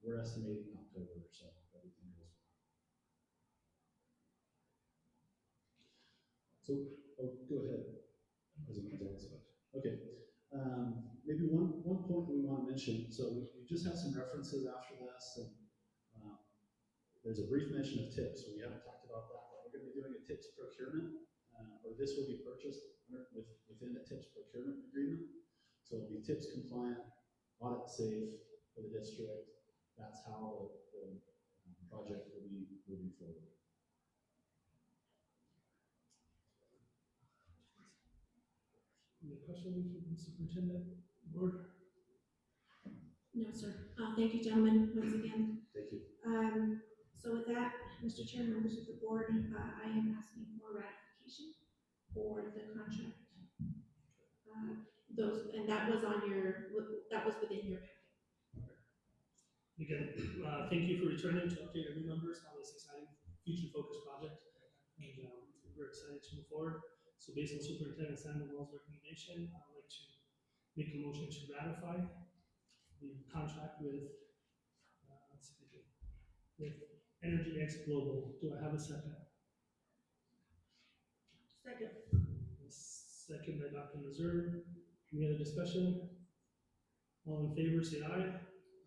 We're estimating October or so. If everything goes well. So, go ahead. Okay. Maybe one point we want to mention. So we just have some references after this, and there's a brief mention of tips. We haven't talked about that, but we're going to be doing a tips procurement, or this will be purchased within a tips procurement agreement. So it'll be tips compliant, audit safe for the district. That's how the project will be moving forward. Any questions from the superintendent, board? No, sir. Thank you, gentlemen, once again. Thank you. So with that, Mr. Chair, members of the board, I am asking for ratification for the contract. That was within your packet. Again, thank you for returning to update our new members on this exciting future-focused project. And we're excited to move forward. So based on Superintendent Sandoval's recommendation, I would like to make a motion to ratify the contract with Energy X Global. Do I have a second? Second. Second by Dr. Mazur. Any other discussion? All in favor, say aye.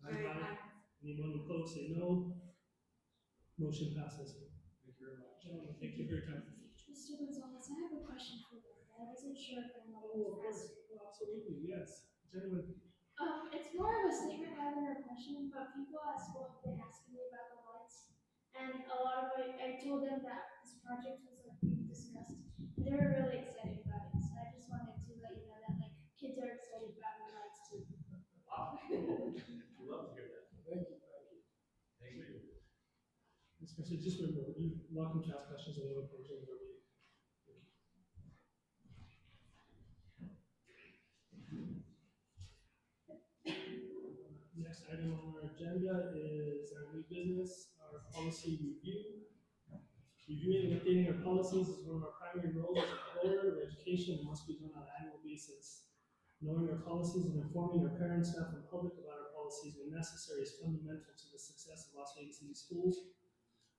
Aye. Anyone opposed, say no. Motion passes. Thank you very much. Gentlemen, thank you for your time. Mr. Gonzalez, I have a question for you. I wasn't sure if I'm allowed Oh, of to course. ask. Oh, absolutely, yes. Gentlemen, It's more of a statement rather than a question, but people at school have been asking me about the lights. And a lot of it, I told them that this project was like being discussed, and they were really excited about it. So I just wanted to let you know that like kids are excited about the lights too. wow. We love to hear that. Thank you. Thank you. Especially just remember, you're welcome to ask questions of the other person or me. Next item on our agenda is our new business, our policy review. Reviewing and updating our policies is one of our primary roles as a board of education and must be done on an annual basis. Knowing our policies and informing our parents, staff, and public about our policies when necessary is fundamental to the success of Las Vegas City Schools.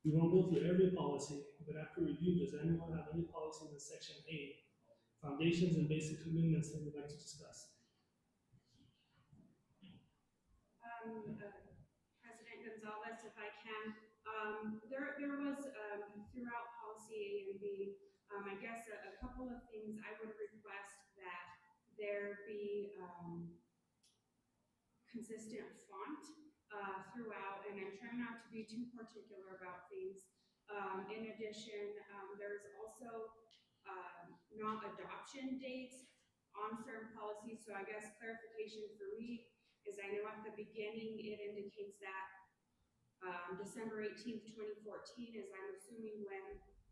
We won't go through every policy, but after review, does anyone have any policies in section A, foundations and basic commitments that we'd like to discuss? President Gonzalez, if I can, there was throughout policy A and B, I guess a couple of things I would request that there be consistent font throughout, and I'm trying not to be too particular about things. In addition, there's also not adoption dates on certain policies, so I guess clarification for me is I know at the beginning it indicates that December 18th, 2014 is, I'm assuming, when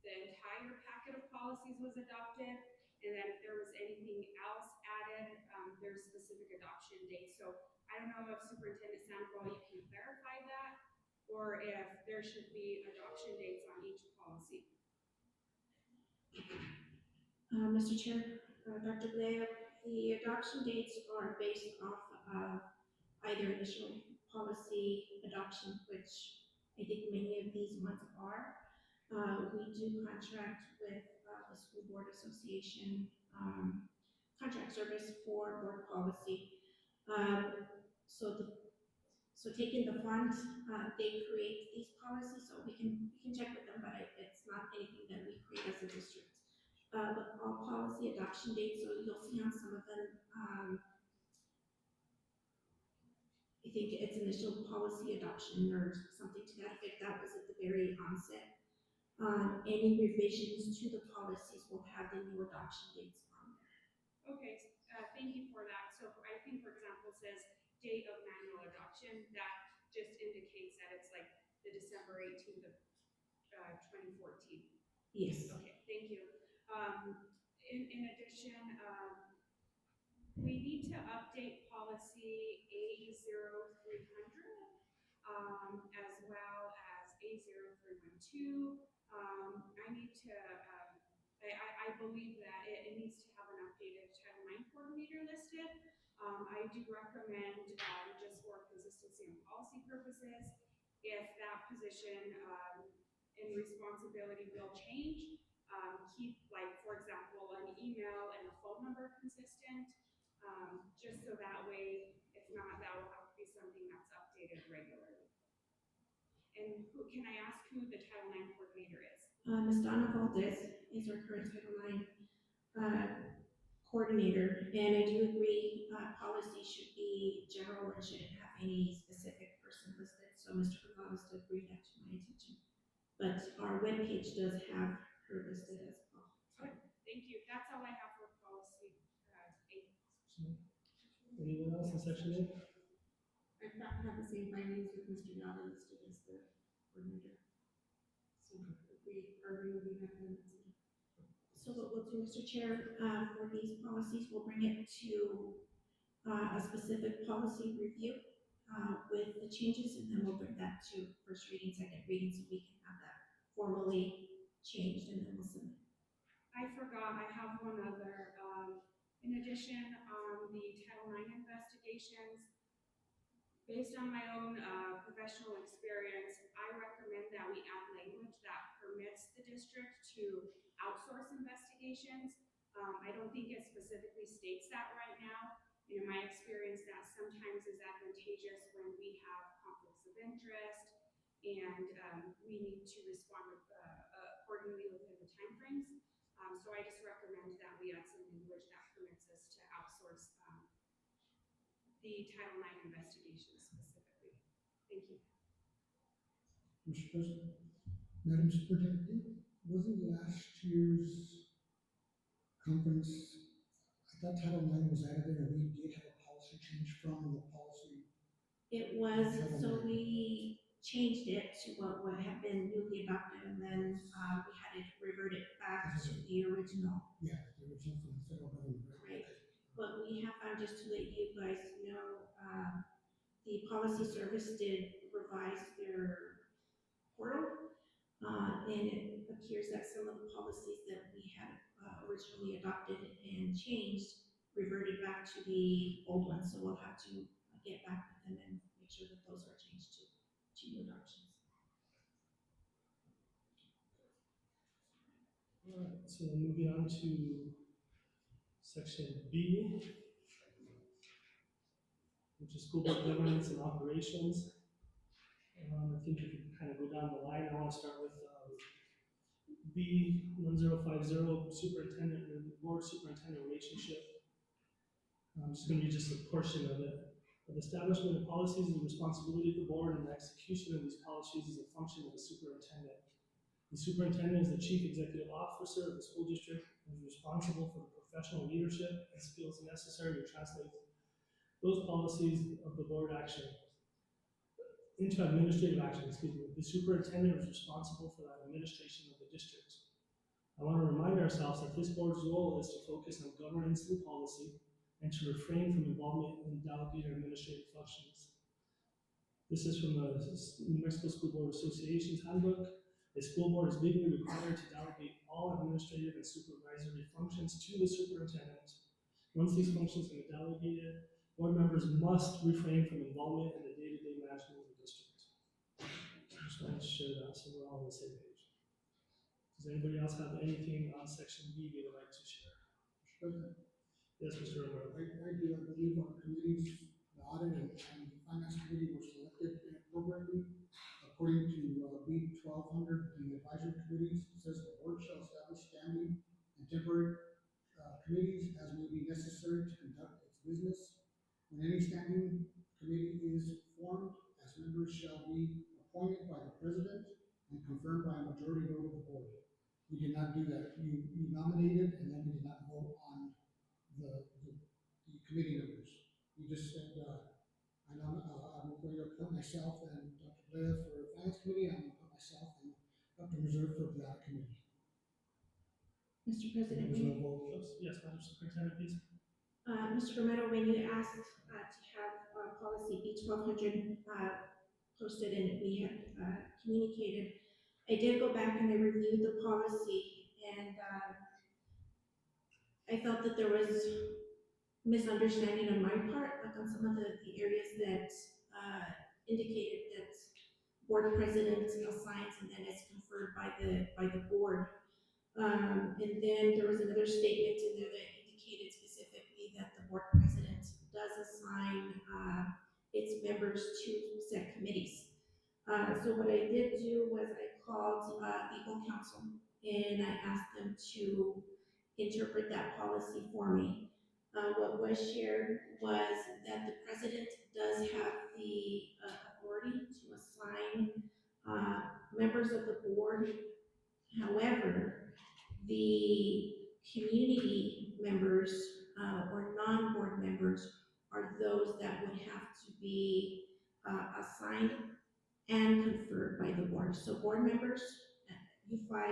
the entire packet of policies was adopted, and then if there was anything else added, there's specific adoption dates. So I don't know if Superintendent Sandoval, you can clarify that, or if there should be adoption dates on each policy. Mr. Chair, Dr. Blair, the adoption dates are based off of either initial policy adoption, which I think many of these ones are. We do contract with the School Board Association contract service for board policy. So taking the font, they create these policies, so we can check with them, but it's not anything that we create as a district. all policy adoption dates, so you'll see on some of them, I think its initial policy adoption or something to that effect, that was at the very onset. Any revisions to the policies will have the new adoption dates on there. Okay, thank you for that. So I think, for example, says date of manual adoption, that just indicates that it's like the December 18th of 2014. Yes. Okay, thank you. In addition, we need to update policy A0300, as well as A0312. I need to, I believe that it needs to have an updated Title IX coordinator listed. I do recommend, just for consistency and policy purposes, if that position, and responsibility will change, keep, like, for example, an email and a phone number consistent, just so that way, if not, that will have to be something that's updated regularly. And who, can I ask who the Title IX coordinator is? Ms. Donna Valdez is our current Title IX coordinator, and I do agree, policy should be general and shouldn't have any specific person listed, so Mr. Gonzalez did bring that to my attention. But our webpage does have her listed as well. Okay, thank you. That's all I have for policy, 8. Anyone else in section A? I have the same findings with Mr. Yada listed as the coordinator. So if we are removing that, then that's it. So what we'll do, Mr. Chair, for these policies, we'll bring it to a specific policy review with the changes, and then we'll bring that to first reading, second reading, so we can have that formally changed, and then we'll submit. I forgot, I have one other, in addition, on the Title IX investigations, based on my own professional experience, I recommend that we add language that permits the district to outsource investigations. I don't think it specifically states that right now. In my experience, that sometimes is advantageous when we have conflicts of interest and we need to respond accordingly within the timeframes. So I just recommend that we add some language that permits us to outsource the Title IX investigations specifically. Thank you. Mr. President, Madam Superintendent, wasn't last year's conference, I thought Title IX was added there, and we did have a policy change from the policy. It was, so we changed it to what had been newly adopted, and then we had it reverted back to the original. Yeah, the original from the federal government, right? Right. But we have found, just to let you guys know, the policy service did revise their portal, and it appears that some of the policies that we had originally adopted and changed reverted back to the old ones, so we'll have to get back with them and make sure that those are changed to new adoptions. All right, so moving on to section B, which is school board governance and operations. I think if you kind of go down the line, I want to start with B1050, superintendent and board superintendent relationship. I'm just going to read just a portion of it. The establishment of policies is the responsibility of the board, and the execution of these policies is a function of the superintendent. The superintendent is the chief executive officer of the school district and is responsible for the professional leadership and skills necessary to translate those policies of the board action into administrative action. The superintendent is responsible for that administration of the district. I want to remind ourselves that this board's role is to focus on governance and policy and to refrain from involvement in delegated administrative functions. This is from the New Mexico School Board Association's handbook. A school board is legally required to delegate all administrative and supervisory functions to the superintendent. Once these functions have been delegated, board members must refrain from involvement in the day-to-day management of the district. I just wanted to share that so we're all on the same page. Does anybody else have anything on section B they would like to share? President, Yes, Mr. Romero. I do, I believe our committees, the audit and the finance committee were selected appropriately. According to B 1200, the advisory committees, it says the board shall establish standing and temporary committees as may be necessary to conduct its business. When any standing committee is formed, as members shall be appointed by the president and confirmed by a majority vote of the board. We did not do that. You nominated and then we did not vote on the committee members. You just said, I'm going to appoint myself and Dr. Blair for the finance committee, I'm going to put myself and Dr. Reserve for that committee. Mr. There President, was no vote. Yes, Madam Superintendent, please. Mr. Romero, when you asked to have policy B1200 posted and we had communicated, I did go back and I reviewed the policy, and I felt that there was misunderstanding on my part, like on some of the areas that indicated that board president assigns and then is conferred by the board. And then there was another statement in there that indicated specifically that the board president does assign its members to set committees. So what I did do was I called legal counsel and I asked them to interpret that policy for me. What was shared was that the president does have the authority to assign members of the board. However, the community members or non-board members are those that would have to be assigned and conferred by the board. So board members, U5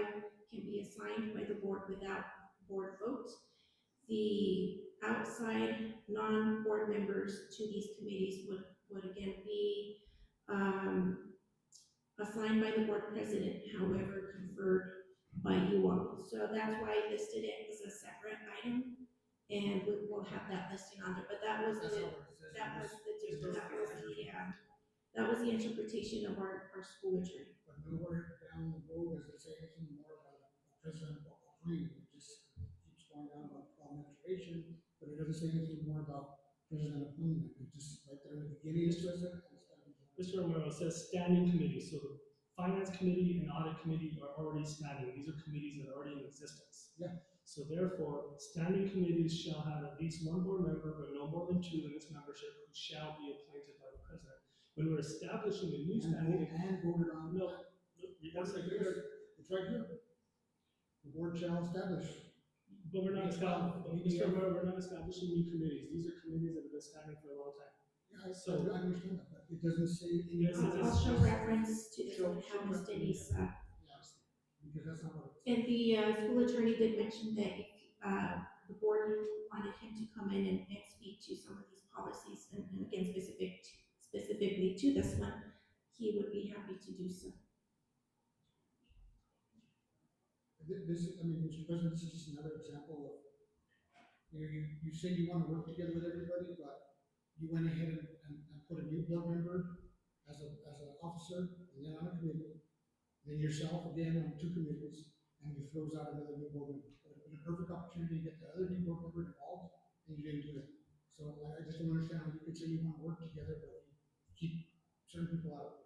can be assigned by the board without board vote. The outside non-board members to these committees would again be assigned by the board president, however conferred by you all. So that's why I listed it as a separate item, and we'll have that listing on there. But that was that was the interpretation of our school attorney. But nowhere down the road does it say anything more about a president appointing. It just keeps going down about administration, but it doesn't say anything more about president appointment. It just right there in the beginning it says it. Mr. Romero, it says standing committees, so the finance committee and audit committee are already standing. These are committees that are already in existence. Yeah. So therefore, standing committees shall have at least one board member, but no more than two in its membership, who shall be appointed by the president. When we're establishing a new standing, And voted on. no, that's like, It's right here. The board shall establish. but we're not Yes, establishing, yes. Mr. Romero, we're not establishing new committees. These are committees that have been standing for a long time. Yeah, So- I understand that, but it doesn't say anything. Yes, it I'll is. show reference to this and have Ms. Denise. Yes, because that's not what it And the school attorney did mention that if the board wanted him to come in and speak to some of these policies, and again, specifically to this one, he would be happy to do so. This, I mean, Mr. President, this is just another example of, you say you want to work together with everybody, but you went ahead and put a new board member as an officer, and then on a committee, then yourself again on two committees, and you throws out another new board member. It would have been a perfect opportunity to get the other new board member involved, and you didn't do it. So I just don't understand how you could say you want to work together, but you keep certain people out.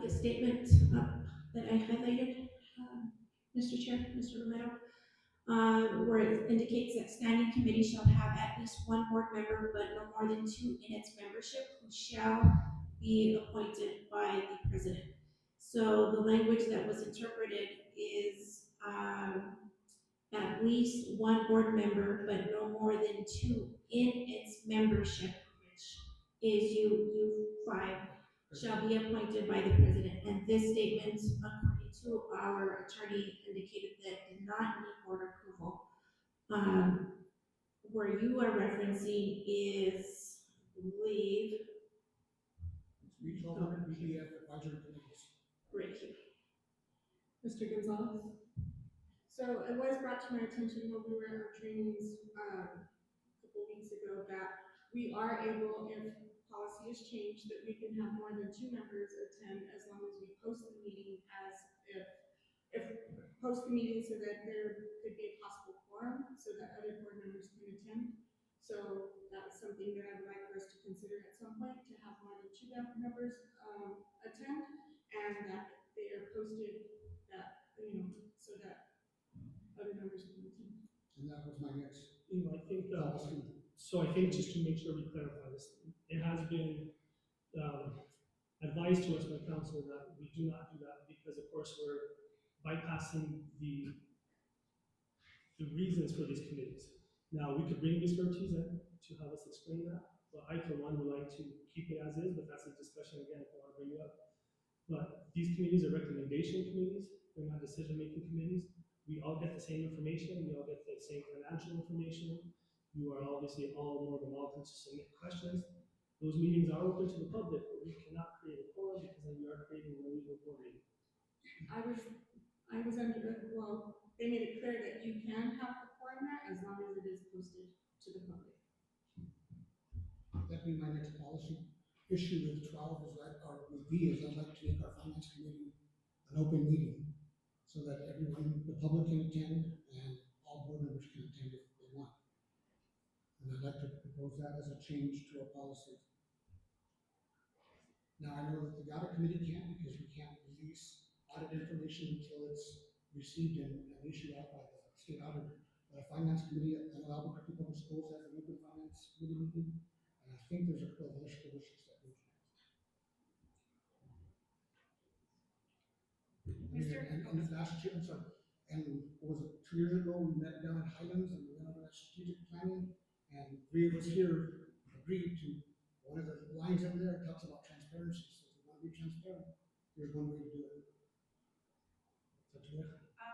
The statement that I highlighted, Mr. Chair, Mr. Romero, where it indicates that standing committee shall have at least one board member, but no more than two in its membership, who shall be appointed by the president. So the language that was interpreted is at least one board member, but no more than two in its membership, which is U5, shall be appointed by the president. And this statement, according to our attorney, indicated that did not need board approval. Where you are referencing is, I believe, It's B1200 BDF advisory committees. right here. Mr. Gonzalez? So it was brought to my attention when we were in our trainings, a couple weeks ago, that we are able, if policy is changed, that we can have more than two members attend as long as we post the meeting as if post the meeting so that there could be a possible quorum, so that other board members can attend. So that's something that I would like for us to consider at some point, to have more than two members attend, and that they are posted that, so that members of the team. And that was my next You know, I think, policy. so I think just to make sure we clarify this, it has been, advised to us by council that we do not do that because of course we're bypassing the reasons for these committees. Now, we could bring Mr. Ortiz in to have us explain that, but I for one would like to keep it as is, but that's a discussion again if I want to bring it up. But these committees are recommendation committees, they're not decision-making committees. We all get the same information, we all get the same financial information. You are obviously all more than welcome to submit questions. Those meetings are open to the public, but we cannot create a quorum because then we are creating an illegal board meeting. I was under the, well, they made it clear that you can have the format as long as it is posted to the public. That'd be my next policy. Issue with 12 is like, or would be, is I'd like to make our finance committee an open meeting so that everyone, the public can attend and all board members can attend if they want. And I'd like to propose that as a change to our policy. Now, I know that the audit committee can't because we can't release audit information until it's received and issued out by the state auditor. But a finance committee, I know Albuquerque Public Schools has an open finance committee meeting, and I think there's a couple of other school districts that do. And last year, I'm sorry, and was it 2 years ago, we met down at Highlands and we went over that strategic planning, and 3 of us here agreed to, one of the lines over there talks about transparency, so if we want to be transparent, here's one way to do it.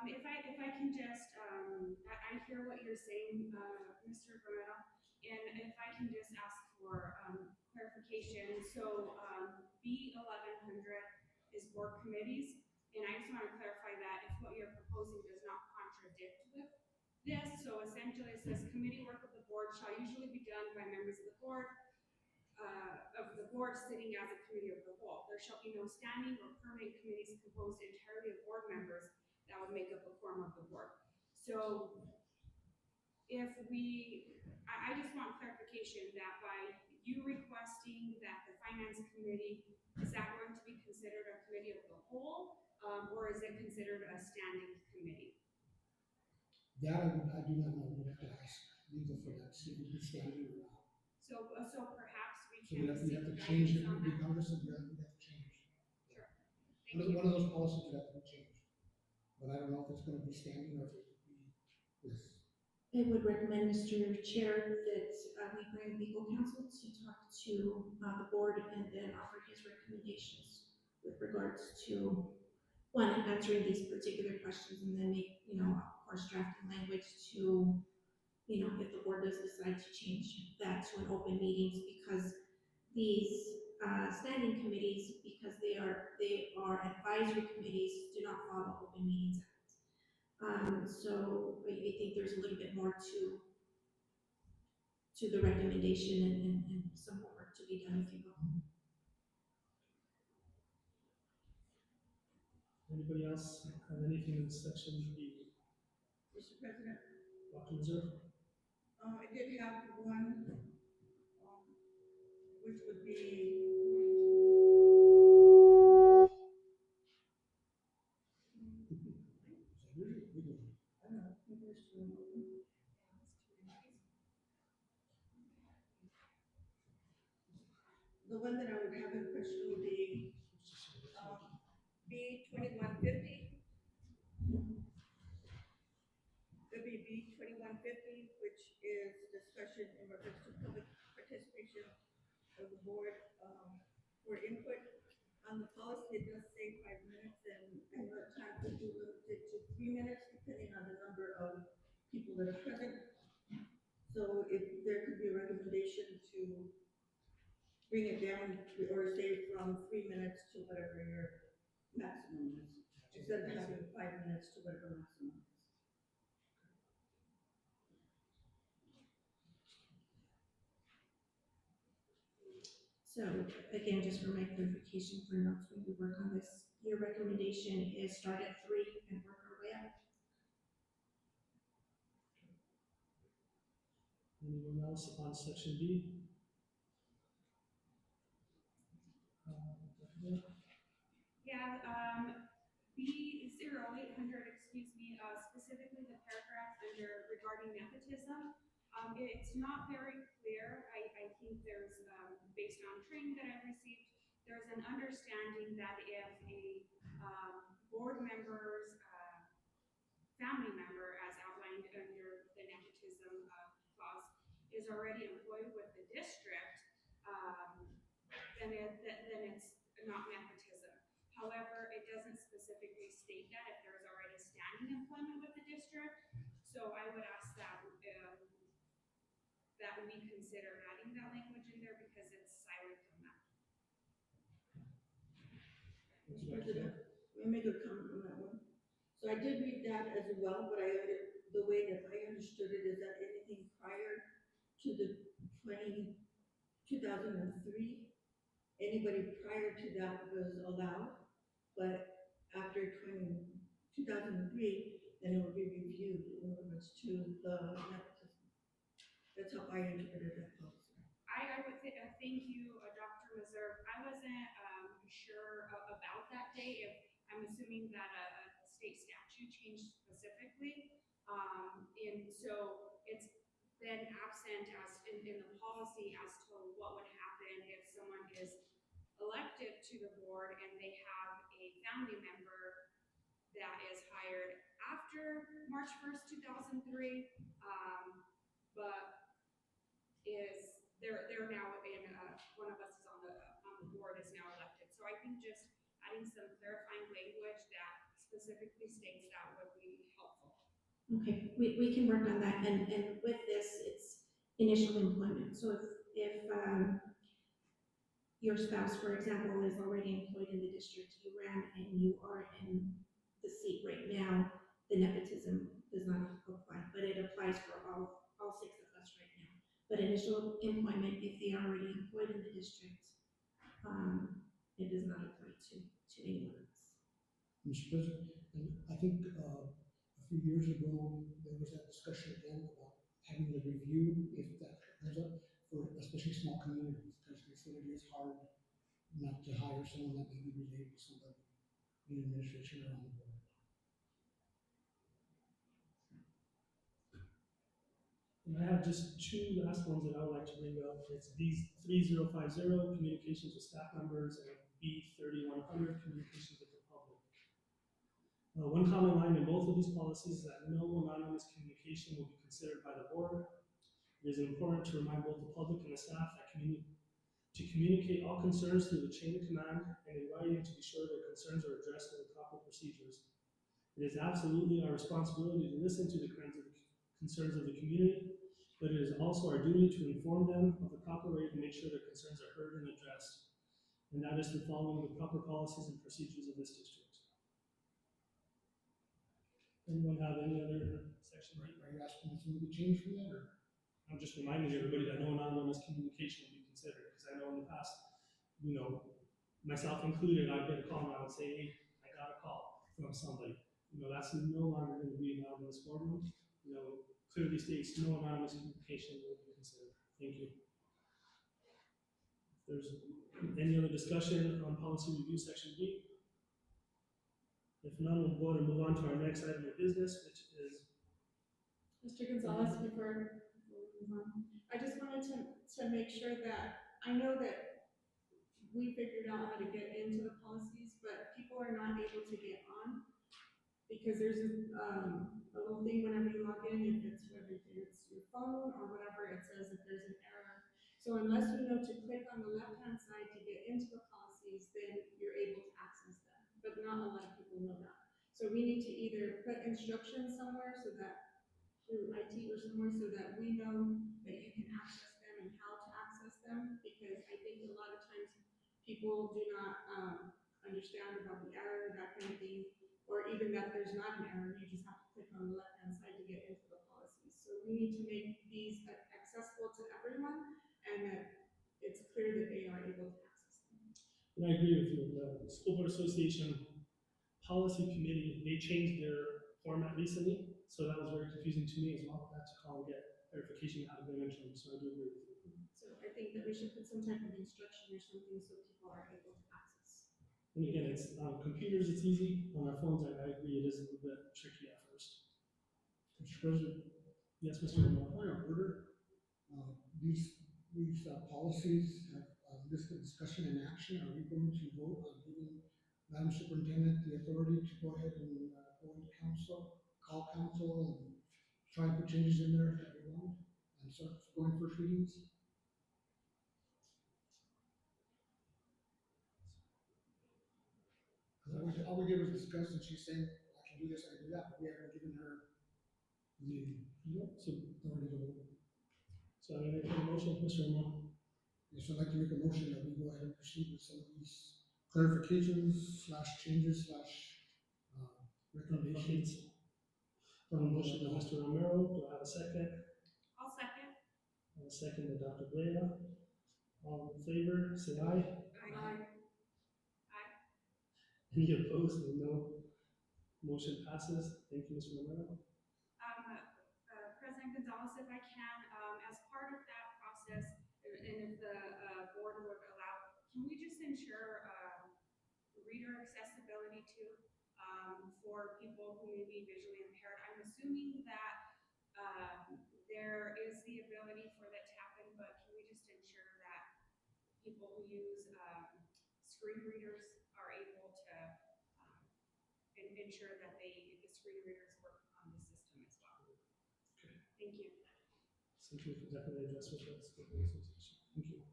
If I can just, I hear what you're saying, Mr. Romero, and if I can just ask for, clarification. So, B1100 is board committees, and I just want to clarify that if what you're proposing does not contradict with this, so essentially it says committee work of the board shall usually be done by members of the board, sitting as a committee of the whole. There shall be no standing or permanent committees composed entirely of board members that would make up a quorum of the board. So if I just want clarification that by you requesting that the finance committee, is that going to be considered a committee of the whole, or is it considered a standing committee? That I do not know, we'd have to ask legal for that, see if it's standing or not. So perhaps we So can. we have to seek change it, guidance on that? regardless of the, we have to change. Sure. Thank you. One of those policies would have to be changed. But I don't know if it's gonna be standing or if it would be this. I would recommend, Mr. Chair, that we bring legal counsel to talk to the board and then offer his recommendations with regards to, one, answering these particular questions and then make, of course, drafting language to, if the board does decide to change that to an open meetings, because these standing committees, because they are advisory committees, do not follow Open Meetings Act. So I think there's a little bit more to the recommendation and some homework to be done, if you will. Anybody else have anything in section B? Mr. President, Dr. Reserve? I did have one, which would be the one that I would have in question would be B2150. It'd be B2150, which is discussion in reference to public participation of the board for input. On the policy, it does say 5 minutes, and I know at times we do limit it to 3 minutes, depending on the number of people that are present. So if there could be a recommendation to bring it down or say from 3 minutes to whatever your maximum is, instead of having 5 minutes to whatever maximum is. So again, just for my clarification for notes when we work on this, your recommendation is start at 3 and work our way up. Anyone else on section B? Yeah, B0800, specifically the paragraph regarding nepotism. It's not very clear. I think there's, based on training that I've received, there's an understanding that if a board member's family member, as outlined under the nepotism clause, is already employed with the district, then it's not nepotism. However, it doesn't specifically state that if there's already standing employment with the district. So I would ask that that we consider adding that language in there because it's silent on that. Mr. President, let me make a comment on that one. So I did read that as well, but the way that I understood it is that anything prior to the 2003, anybody prior to that was allowed, but after 2003, then it would be reviewed in regards to the nepotism. That's how I interpreted that policy. I would say, thank you, Dr. Meserve. I wasn't sure about that day. I'm assuming that a state statute changed specifically. And so it's been absent as in the policy as to what would happen if someone is elected to the board and they have a family member that is hired after March 1st, 2003, but they're now in one of us is on the board is now elected. So I think just adding some clarifying language that specifically states that would be helpful. Okay, we can work on that, and with this, it's initial employment. So if your spouse, for example, is already employed in the district you ran and you are in the seat right now, the nepotism does not apply, but it applies for all six of us right now. But initial employment, if they are already employed in the district, it does not apply to anyone else. Mr. President, and I think a few years ago, there was that discussion again about having a review if that comes up for especially small communities, because they said it is hard not to hire someone that may be related to somebody in administration or on the board. And I have just two last ones that I would like to bring up. It's B3050, communications with staff members, and B3100, communications with the public. One common line in both of these policies is that no anonymous communication will be considered by the board. It is important to remind both the public and the staff that to communicate all concerns through the chain of command and in writing to be sure their concerns are addressed in the proper procedures. It is absolutely our responsibility to listen to the concerns of the community, but it is also our duty to inform them of the proper way to make sure their concerns are heard and addressed. And that is through following the proper policies and procedures of this district. Anyone have any other section? Are you asking us to maybe change from that, or? I'm just reminding everybody that no anonymous communication will be considered, because I know in the past, myself included, I'd get a call and I would say, hey, I got a call from somebody. That's no longer going to be an anonymous boardroom. Clearly states no anonymous communication will be considered. Thank you. If there's any other discussion on policy review section B? If none, we'll go ahead and move on to our next item of business, which is Mr. Gonzalez, before we move on, I just wanted to make sure that, I know that we figured out how to get into the policies, but people are not able to get on because there's a little thing whenever you log in, whether it's your phone or whatever, it says if there's an error. So unless you know to click on the left-hand side to get into the policies, then you're able to access them, but not a lot of people know that. So we need to either put instructions somewhere so that through IT or somewhere so that we know that you can access them and how to access them, because I think a lot of times people do not understand about the error, that kind of thing, or even that there's not an error, you just have to click on the left-hand side to get into the policies. So we need to make these accessible to everyone, and that it's clear that they are able to access them. And I agree with you. The School Board Association Policy Committee, they changed their format recently, so that was very confusing to me as well. I had to call and get clarification how to get into them, so I do agree with you. So I think that we should put some type of instruction or something so people are able to access. And again, it's on computers, it's easy. On our phones, I agree, it is a little bit tricky at first. Mr. President, Yes, Mr. Lamar. Point of order, these policies have listed discussion and action. Are we going to vote on giving Madam Superintendent the authority to go ahead and go into council, call council, and try and put changes in there that we want, and start going first readings? Because all we did was discuss, and she's saying, I can do this, I can do that, but we haven't given her the So, authority to vote. so I'm gonna make a motion, Mr. Lamar. Yes, I'd like to make a motion that we go ahead and proceed with some of these clarifications slash changes slash recommendations. On the motion by Mr. Romero, do I have a second? I'll second. I have a second by Dr. Blea. All in favor, say aye. Aye. Any opposed, say no. Motion passes. Thank you, Mr. Romero. President Gonzalez, if I can, as part of that process, and if the board would allow, can we just ensure reader accessibility too, for people who may be visually impaired? I'm assuming that there is the ability for that to happen, but can we just ensure that people who use screen readers are able to ensure that the screen readers work on the system as well? Okay. Thank you. Since we can definitely address with that school board association. Thank you.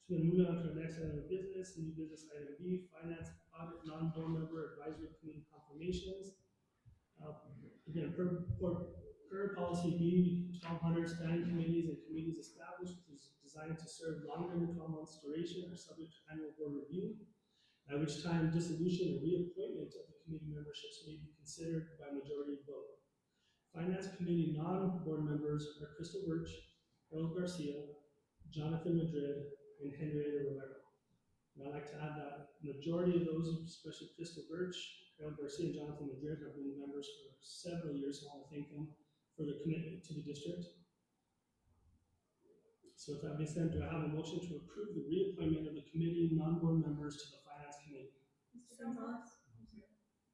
So then moving on to our next item of business, new business item B, finance audit non-board member advisory committee confirmations. Again, per policy B, 1200 standing committees and committees established, which is designed to serve longer than 12 months duration are subject to annual board review, at which time dissolution or reappointment of the committee memberships may be considered by majority vote. Finance committee non-board members are Crystal Birch, Harold Garcia, Jonathan Madrid, and Henrietta Romero. And I'd like to add that majority of those, especially Crystal Birch, Harold Garcia, and Jonathan Madrid, have been members for several years, so I want to thank them for their commitment to the district. So with that being said, do I have a motion to approve the reappointment of the committee non-board members to the finance committee? Mr. Gonzalez,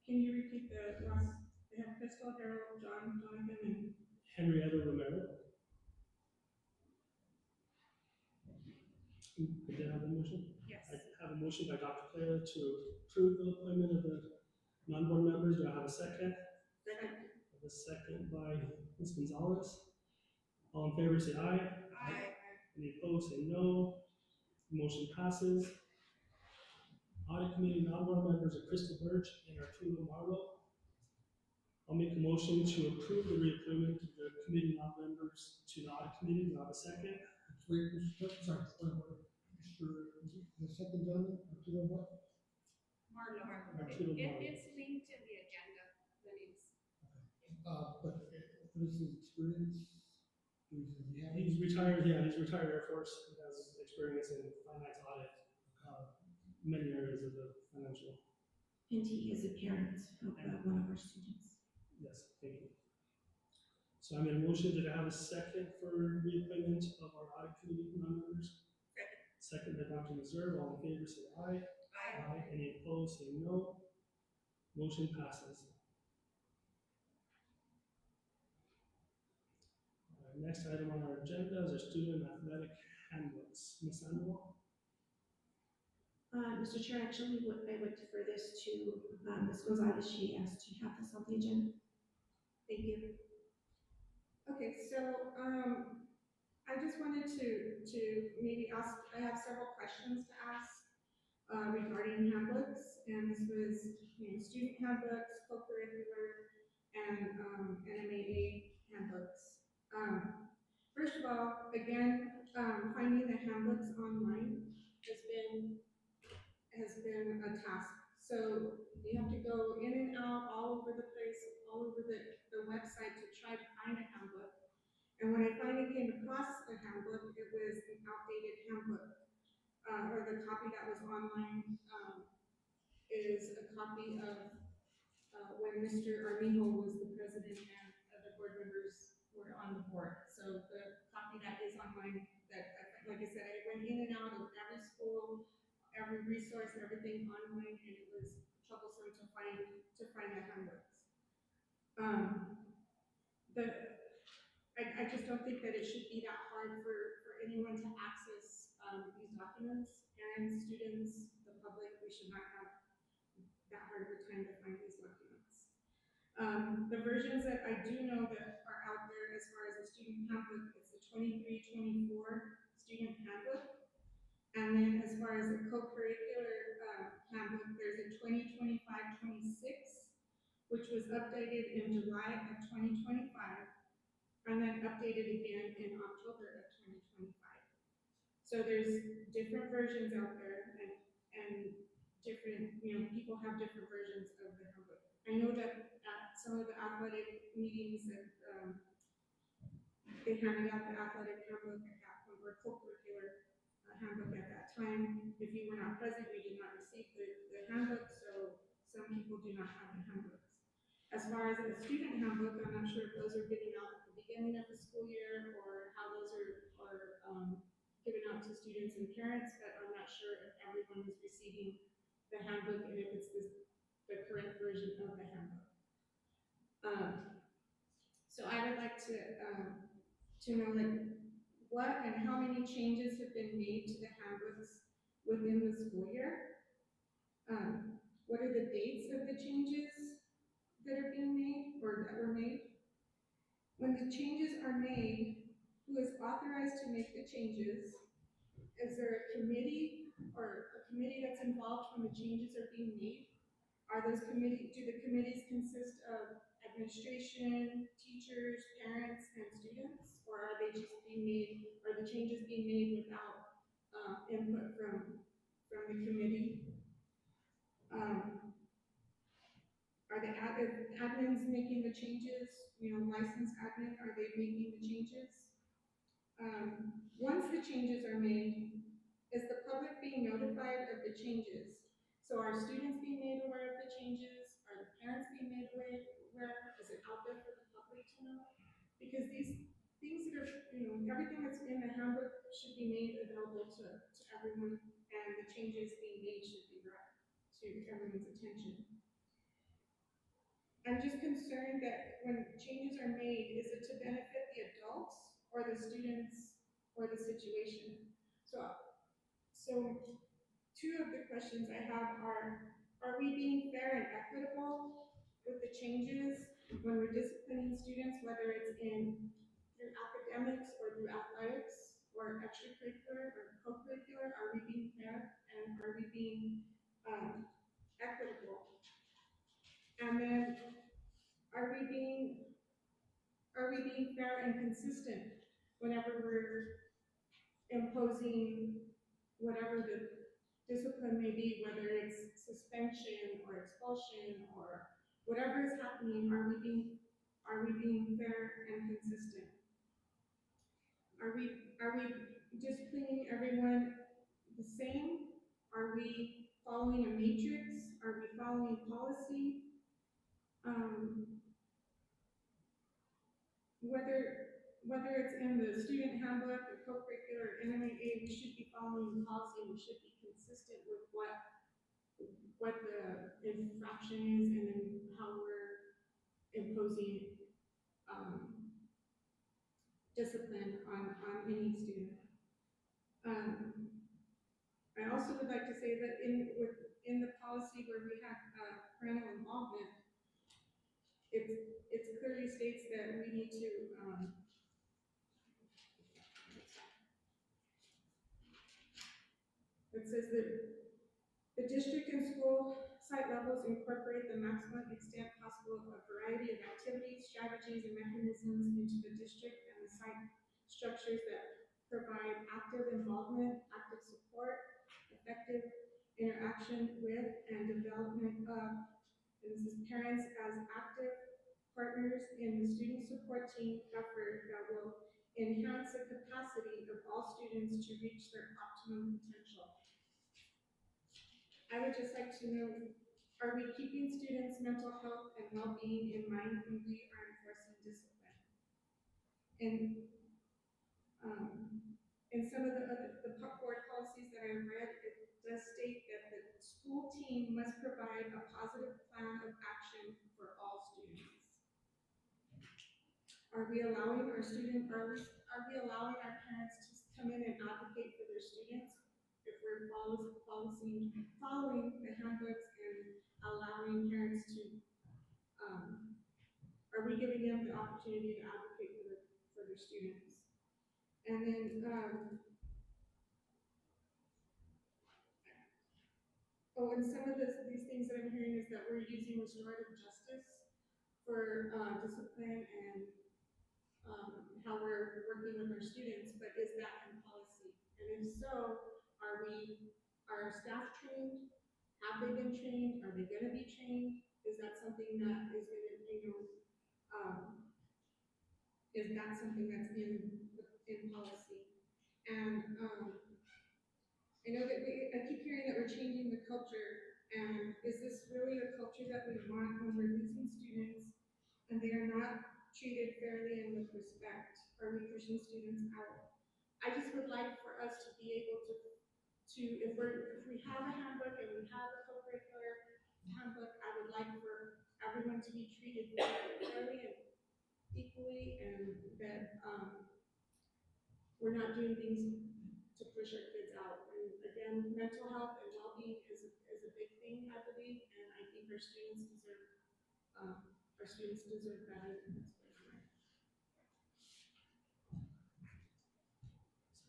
can you repeat the last, they have Crystal, Harold, John, Jonathan, and Henrietta Romero. Did I have a motion? Yes. I have a motion by Dr. Clara to approve the appointment of the non-board members. Do I have a second? second. I have a second by Ms. Gonzalez. All in favor, say aye. Aye. Any opposed, say no. Motion passes. Audit committee non-board members are Crystal Birch and Arturo Marlowe. I'll make a motion to approve the reappointment of the committee non-members to the audit committee. Do I have a second? Wait, Mr. Sorry, point of order. The second gentleman, to the what? Marlo. Arturo Marlowe. It's linked in the agenda, the names. But what is his experience? Does he have? He's retired, yeah, he's retired Air Force, he has experience in finance audit, many areas of the financial. And he is a parent of one of our students. Yes, thank you. So I made a motion, did I have a second for reappointment of our audit committee non-members? Second by Dr. Reserve, all in favor say aye. Aye. Any opposed, say no. Motion passes. Next item on our agenda is our student athletic handbooks. Ms. Sandoval? Mr. Chair, actually, I would defer this to Ms. Gonzalez. She asked to have this on the agenda. Thank you. Okay, so, I just wanted to maybe ask, I have several questions to ask, regarding handbooks, and this was, student handbooks, co-curricular, and, NMAA handbooks. First of all, again, finding the handbooks online has been a task. So you have to go in and out all over the place, all over the website to try to find a handbook. And when I finally came across a handbook, it was an outdated handbook. Or the copy that was online, is a copy of, when Mr. Armijo was the president and the board members were on the board. So the copy that is online, like I said, I went in and out of every school, every resource, everything online, and it was troublesome to find the handbooks. I just don't think that it should be that hard for anyone to access, these documents. Parents, students, the public, we should not have that hard of a time to find these documents. The versions that I do know that are out there as far as the student handbook, it's the 23-24 student handbook. And then as far as the co-curricular, handbook, there's a 2025-26, which was updated in July of 2025, and then updated again in October of 2025. So there's different versions out there, and different, people have different versions of the handbook. I know that at some of the athletic meetings that, they handed out the athletic handbook at that point, or co-curricular handbook at that time. If you were not present, you did not receive the handbook, so some people do not have the handbooks. As far as the student handbook, I'm not sure if those are given out at the beginning of the school year, or how those are given out to students and parents, but I'm not sure if everyone is receiving the handbook and if it's the correct version of the handbook. So I would like to know, like, what and how many changes have been made to the handbooks within the school year? What are the dates of the changes that are being made or that were made? When the changes are made, who is authorized to make the changes? Is there a committee that's involved when the changes are being made? Do the committees consist of administration, teachers, parents, and students? Or are the changes being made without, input from the committee? Are the admins making the changes? Licensed admin, are they making the changes? Once the changes are made, is the public being notified of the changes? So are students being made aware of the changes? Are the parents being made aware? Is it out there for the public to know? Because these things that are, everything that's in the handbook should be made available to everyone, and the changes being made should be brought to everyone's attention. I'm just concerned that when changes are made, is it to benefit the adults or the students or the situation? So two of the questions I have are we being fair and equitable with the changes when we're disciplining students, whether it's through academics or through athletics or extracurricular or co-curricular? Are we being fair, and are we being equitable? And then are we being fair and consistent whenever we're imposing whatever the discipline may be, whether it's suspension or expulsion or whatever is happening? Are we being fair and consistent? Are we disciplining everyone the same? Are we following a matrix? Are we following policy? Whether it's in the student handbook, the co-curricular, or NMAA, we should be following the policy. We should be consistent with what the infraction is, and then how we're imposing discipline on any student. I also would like to say that in the policy where we have parental involvement, it clearly states that we need to it says that the district and school site levels incorporate the maximum extent possible of a variety of activities, strategies, and mechanisms into the district and the site structures that provide active involvement, active support, effective interaction with, and development of, and this is parents as active partners in the student support team effort that will enhance the capacity of all students to reach their optimum potential. I would just like to know, are we keeping students' mental health and well-being in mind when we are enforcing discipline? And in some of the board policies that I read, it does state that the school team must provide a positive plan of action for all students. Are we allowing our allowing our parents to come in and advocate for their students? If we're following the handbooks and allowing parents to, are we giving them the opportunity to advocate for their students? And then, oh, and some of these things that I'm hearing is that we're using restorative justice for discipline and how we're working with our students, but is that in policy? And if so, are our staff trained? Have they been trained? Are they gonna be trained? Is that something that is gonna, is that something that's in policy? And, I know that I keep hearing that we're changing the culture, and is this really a culture that we want when we're losing students and they are not treated fairly and with respect? Are we pushing students out? I just would like for us to be able to if we have a handbook and we have a co-curricular handbook, I would like for everyone to be treated fairly and equally, and that we're not doing things to push our kids out. And again, mental health and well-being is a big thing, I believe, and I think our students deserve better than this.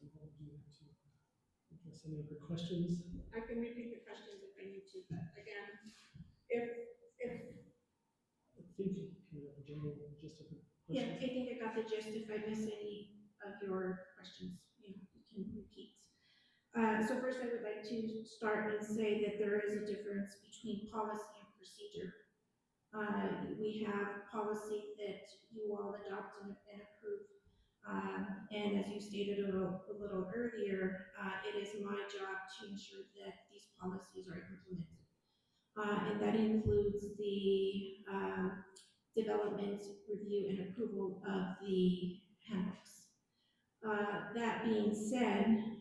So what would you like to address any of her questions? I can repeat the questions if I need to, but again, if I think you kind of have a general gist of the yeah, questions. I think I got the gist. If I miss any of your questions, you can repeat. So first I would like to start and say that there is a difference between policy and procedure. We have policy that you all adopt and approve. And as you stated a little earlier, it is my job to ensure that these policies are implemented. And that includes the development, review, and approval of the handbooks. That being said,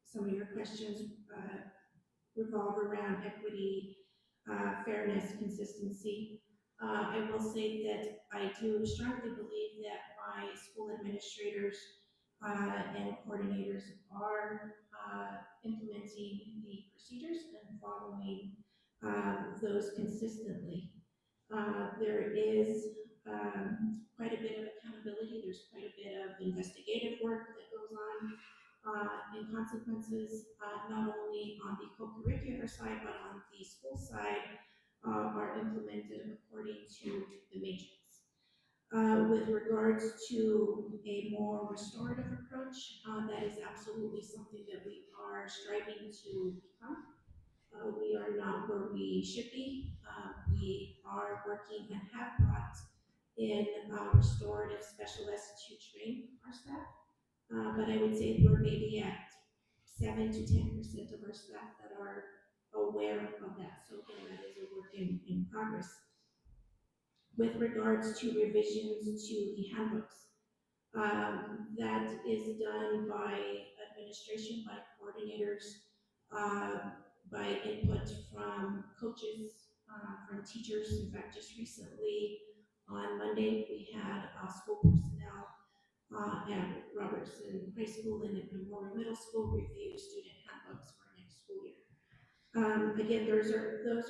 some of your questions revolve around equity, fairness, consistency. I will say that I do strongly believe that my school administrators and coordinators are implementing the procedures and following those consistently. There is quite a bit of accountability. There's quite a bit of investigative work that goes on in consequences, not only on the co-curricular side, but on the school side, are implemented according to the matrix. With regards to a more restorative approach, that is absolutely something that we are striving to become. We are not where we should be. We are working and have brought in restorative specialists to train our staff. But I would say we're maybe at 7 to 10% of our staff that are aware of that. So again, that is a work in progress. With regards to revisions to the handbooks, that is done by administration, by coordinators, by input from coaches, from teachers. In fact, just recently on Monday, we had school personnel at Robertson High School and at Memorial Middle School review student handbooks for next school year. Again, those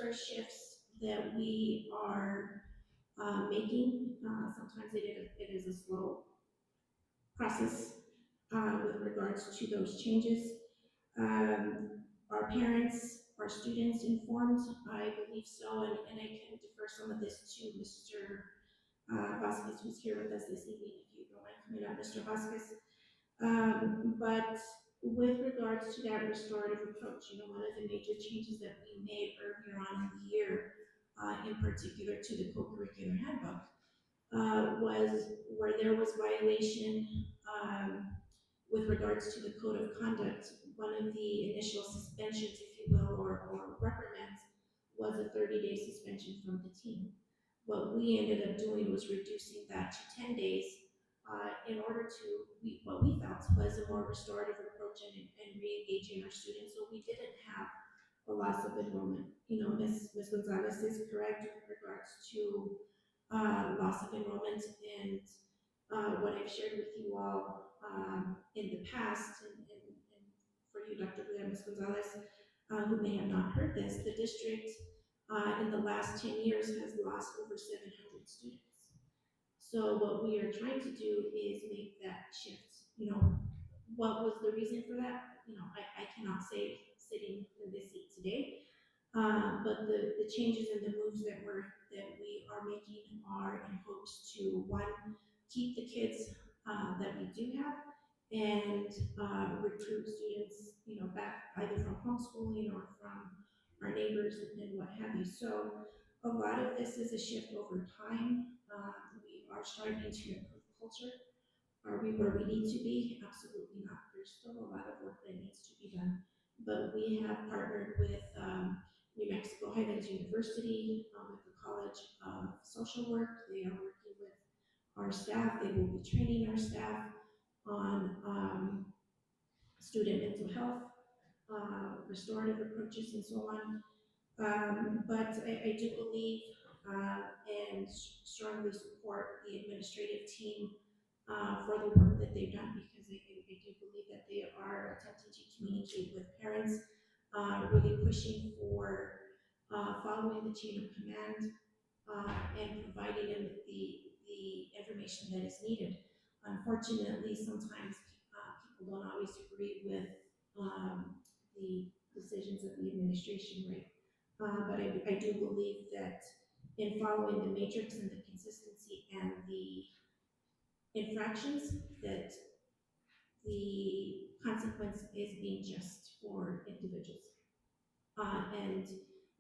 are shifts that we are making. Sometimes it is a slow process with regards to those changes. Our parents, our students informed, I believe so, and I can defer some of this to Mr. Vasquez, who's here with us this evening, if you don't mind coming up, Mr. Vasquez. But with regards to that restorative approach, one of the major changes that we made earlier on in the year, in particular to the co-curricular handbook, was where there was violation with regards to the code of conduct. One of the initial suspensions, if you will, or reprimands, was a 30-day suspension from the team. What we ended up doing was reducing that to 10 days in order to, what we felt was a more restorative approach and re-engaging our students, so we didn't have a loss of enrollment. Ms. Gonzalez is correct with regards to loss of enrollment, and what I've shared with you all in the past, and for you, Dr. Ms. Gonzalez, who may have not heard this, the district in the last 10 years has lost over 700 students. So what we are trying to do is make that shift. You know, what was the reason for that? You know, I cannot say sitting in this seat today, but the changes and the moves that we are making are in hopes to, one, keep the kids that we do have, and recruit students, you know, back either from homeschooling or from our neighbors and what have you. So a lot of this is a shift over time. We are striving to improve culture. Are we where we need to be? Absolutely not. There's still a lot of work that needs to be done. But we have partnered with New Mexico Highlands University, with the College of Social Work. They are working with our staff. They will be training our staff on student mental health, restorative approaches, and so on. But I do believe and strongly support the administrative team for the work that they've done, because I do believe that they are attempting to communicate with parents, really pushing for following the chain of command and providing them the information that is needed. Unfortunately, sometimes people don't always agree with the decisions of the administration, right? But I do believe that in following the matrix and the consistency and the infractions, that the consequence is being just for individuals. And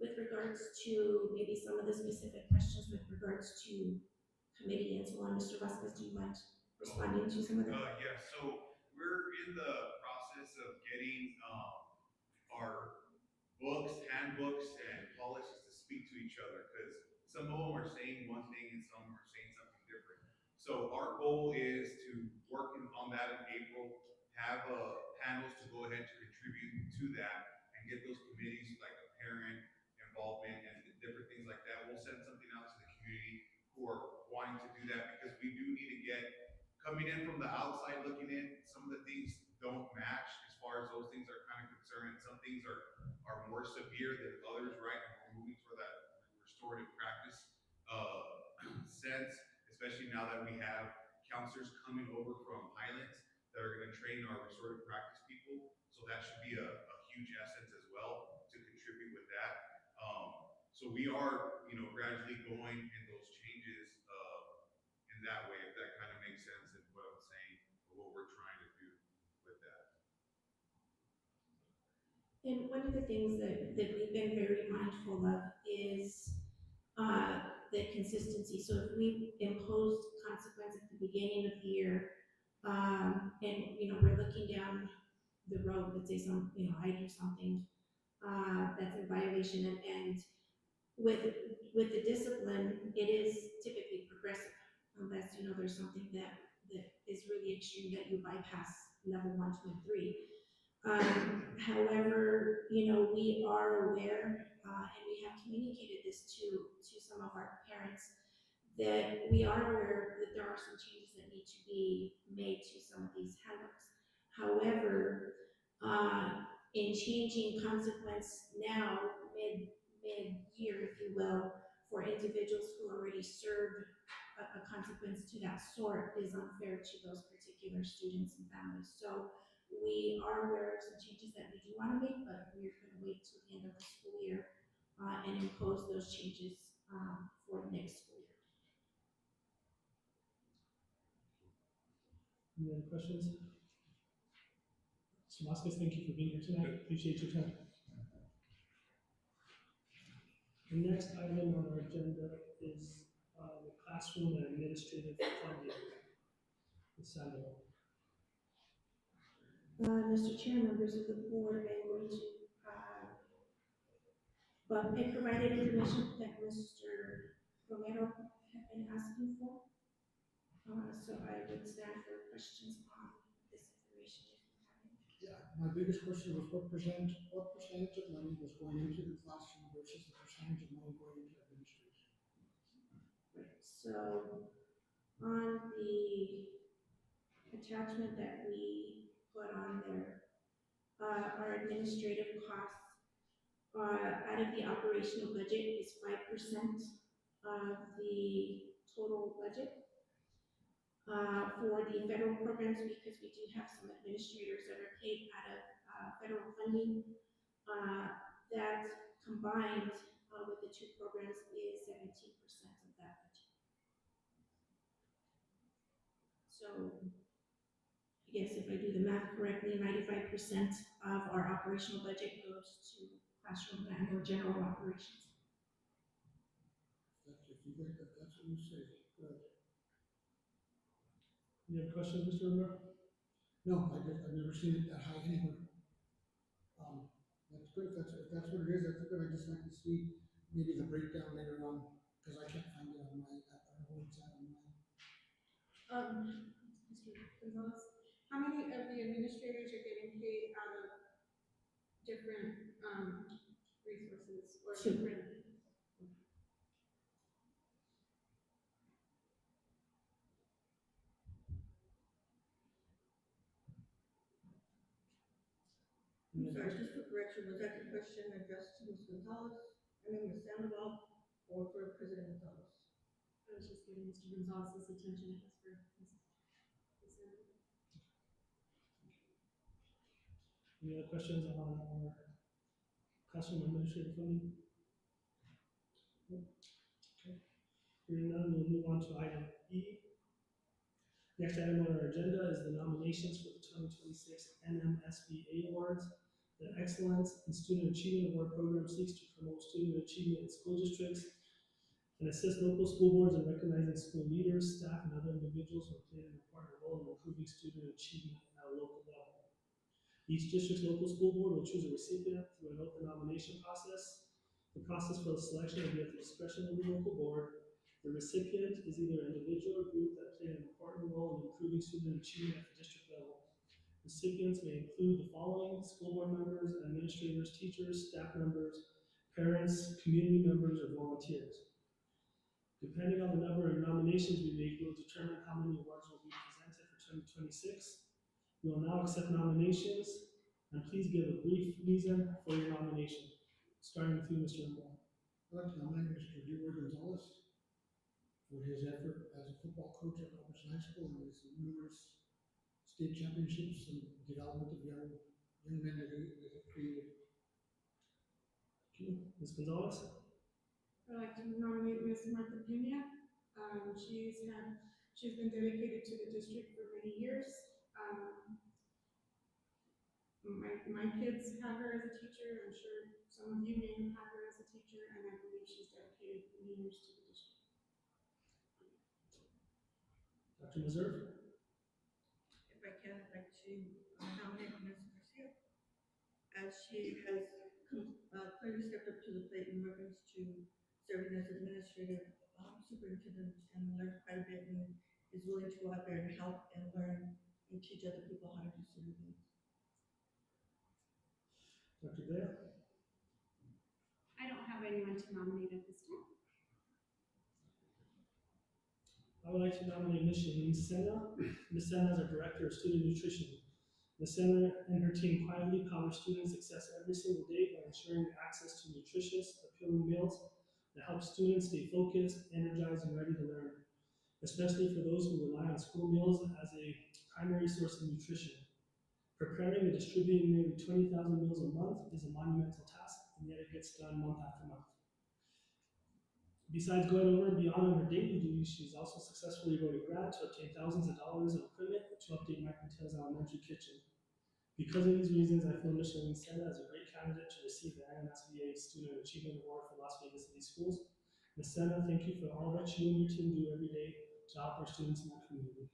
with regards to maybe some of the specific questions with regards to committee and so on, Mr. Vasquez, do you mind responding to some of them? Yeah, so we're in the process of getting our handbooks, and policies to speak to each other, because some of them are saying one thing and some are saying something different. So our goal is to work on that in April, have panels to go ahead to contribute to that, and get those committees like a parent involvement and different things like that. We'll send something out to the community who are wanting to do that, because we do need to get, coming in from the outside looking in, some of the things don't match as far as those things are kind of concerned. Some things are more severe than others, right? And we're moving for that restorative practice sense, especially now that we have counselors coming over from Highlands that are going to train our restorative practice people. So that should be a huge essence as well to contribute with that. So we are, gradually going in those changes in that way, if that kind of makes sense in what I'm saying, or what we're trying to do with that. And one of the things that we've been very mindful of is the consistency. So if we imposed consequence at the beginning of the year, and we're looking down the road, let's say I do something that's in violation, and with the discipline, it is typically progressive, unless there's something that is really extreme that you bypass level 1, 2, and 3. However, we are aware, and we have communicated this to some of our parents, that we are aware that there are some changes that need to be made to some of these handbooks. However, in changing consequence now, mid-year, if you will, for individuals who already served a consequence to that sort is unfair to those particular students and families. So we are aware of some changes that we do want to make, but we're going to wait till the end of the school year and impose those changes for the next school year. Any other questions? Mr. Vasquez, thank you for being here tonight. Appreciate your time. The next item on our agenda is the classroom and administrative funding. Ms. Sandoval. Mr. Chair, members of the board, I'm going to, I provided information that Mr. Romero had been asking for. So I would stand for questions on this information if you have any. Yeah, my biggest question was what percentage of money was going into the classroom versus the percentage of money going into administration? Right. So on the attachment that we put on there, our administrative costs, out of the operational budget is 5% of the total budget. For the federal programs, because we do have some administrators that are paid out of federal funding, that combined with the two programs is 17% of that budget. So I guess if I do the math correctly, 95% of our operational budget goes to classroom and or general operations. That's, if you think that, that's what you say. Any other questions, Mr. Rivera? No, I've never seen it that high anywhere. That's good, if that's what it is, that's good, I just like to see maybe the breakdown later on, because I can't find it on my, at our website on mine. Mr. Gonzalez, how many of the administrators are getting paid out of different, resources or Two. different? Any I'm other sorry, just for correction, was that the question addressed to Ms. Gonzalez, Ms. Sandoval, or for President Gonzalez? I was just getting Mr. Gonzalez's attention, it was for Ms. Sandoval. Any other questions on our classroom administrative funding? Okay. Hearing none, we'll move on to item E. Next item on our agenda is the nominations for the 2026 NMSBA Awards. The Excellence in Student Achievement Award program seeks to promote student achievement in school districts and assist local school boards in recognizing school leaders, staff, and other individuals who have played an important role in improving student achievement at a local level. Each district's local school board will choose a recipient through an open nomination process. The process for the selection will be at the discretion of the local board. The recipient is either an individual or group that played an important role in improving student achievement at the district level. Recipients may include the following: school board members, administrators, teachers, staff members, parents, community members, or volunteers. Depending on the number of nominations we make, we'll determine how many awards will be presented for 2026. We will now accept nominations, and please give a brief reason for your nomination. Starting with you, Mr. Moore. I'd like to nominate Mr. Leroy Gonzalez for his effort as a football coach at Robertson High School and his numerous state championships and development of young men that he created. Thank you. Ms. Gonzalez? I'd like to nominate Ms. Martha Pena. She's been dedicated to the district for many years. My kids have her as a teacher. I'm sure some of you may have had her as a teacher, and I believe she's dedicated many years to the district. Dr. Meserve? If I can, I'd like to nominate Ms. Garcia, as she has clearly stepped up to the plate in reference to serving as administrative superintendent and learned quite a bit and is willing to go out there and help and learn and teach other people how to do certain things. Dr. Vea? I don't have anyone to nominate at this time. I would like to nominate Ms. Shalene Senna. Ms. Senna is our Director of Student Nutrition. Ms. Senna and her team quietly power student success every single day by ensuring access to nutritious, appealing meals that help students stay focused, energized, and ready to learn, especially for those who rely on school meals as a primary source of nutrition. Preparing and distributing nearly 20,000 meals a month is a monumental task, and yet it gets done month after month. Besides going over and beyond on her daily duties, she's also successfully wrote a grant to obtain thousands of dollars of equipment to update Mike Mattel's elementary kitchen. Because of these reasons, I feel Ms. Shalene Senna is a great candidate to receive the NMSBA Student Achievement Award for Las Vegas City Schools. Ms. Senna, thank you for all that you and your team do every day to help our students in our community.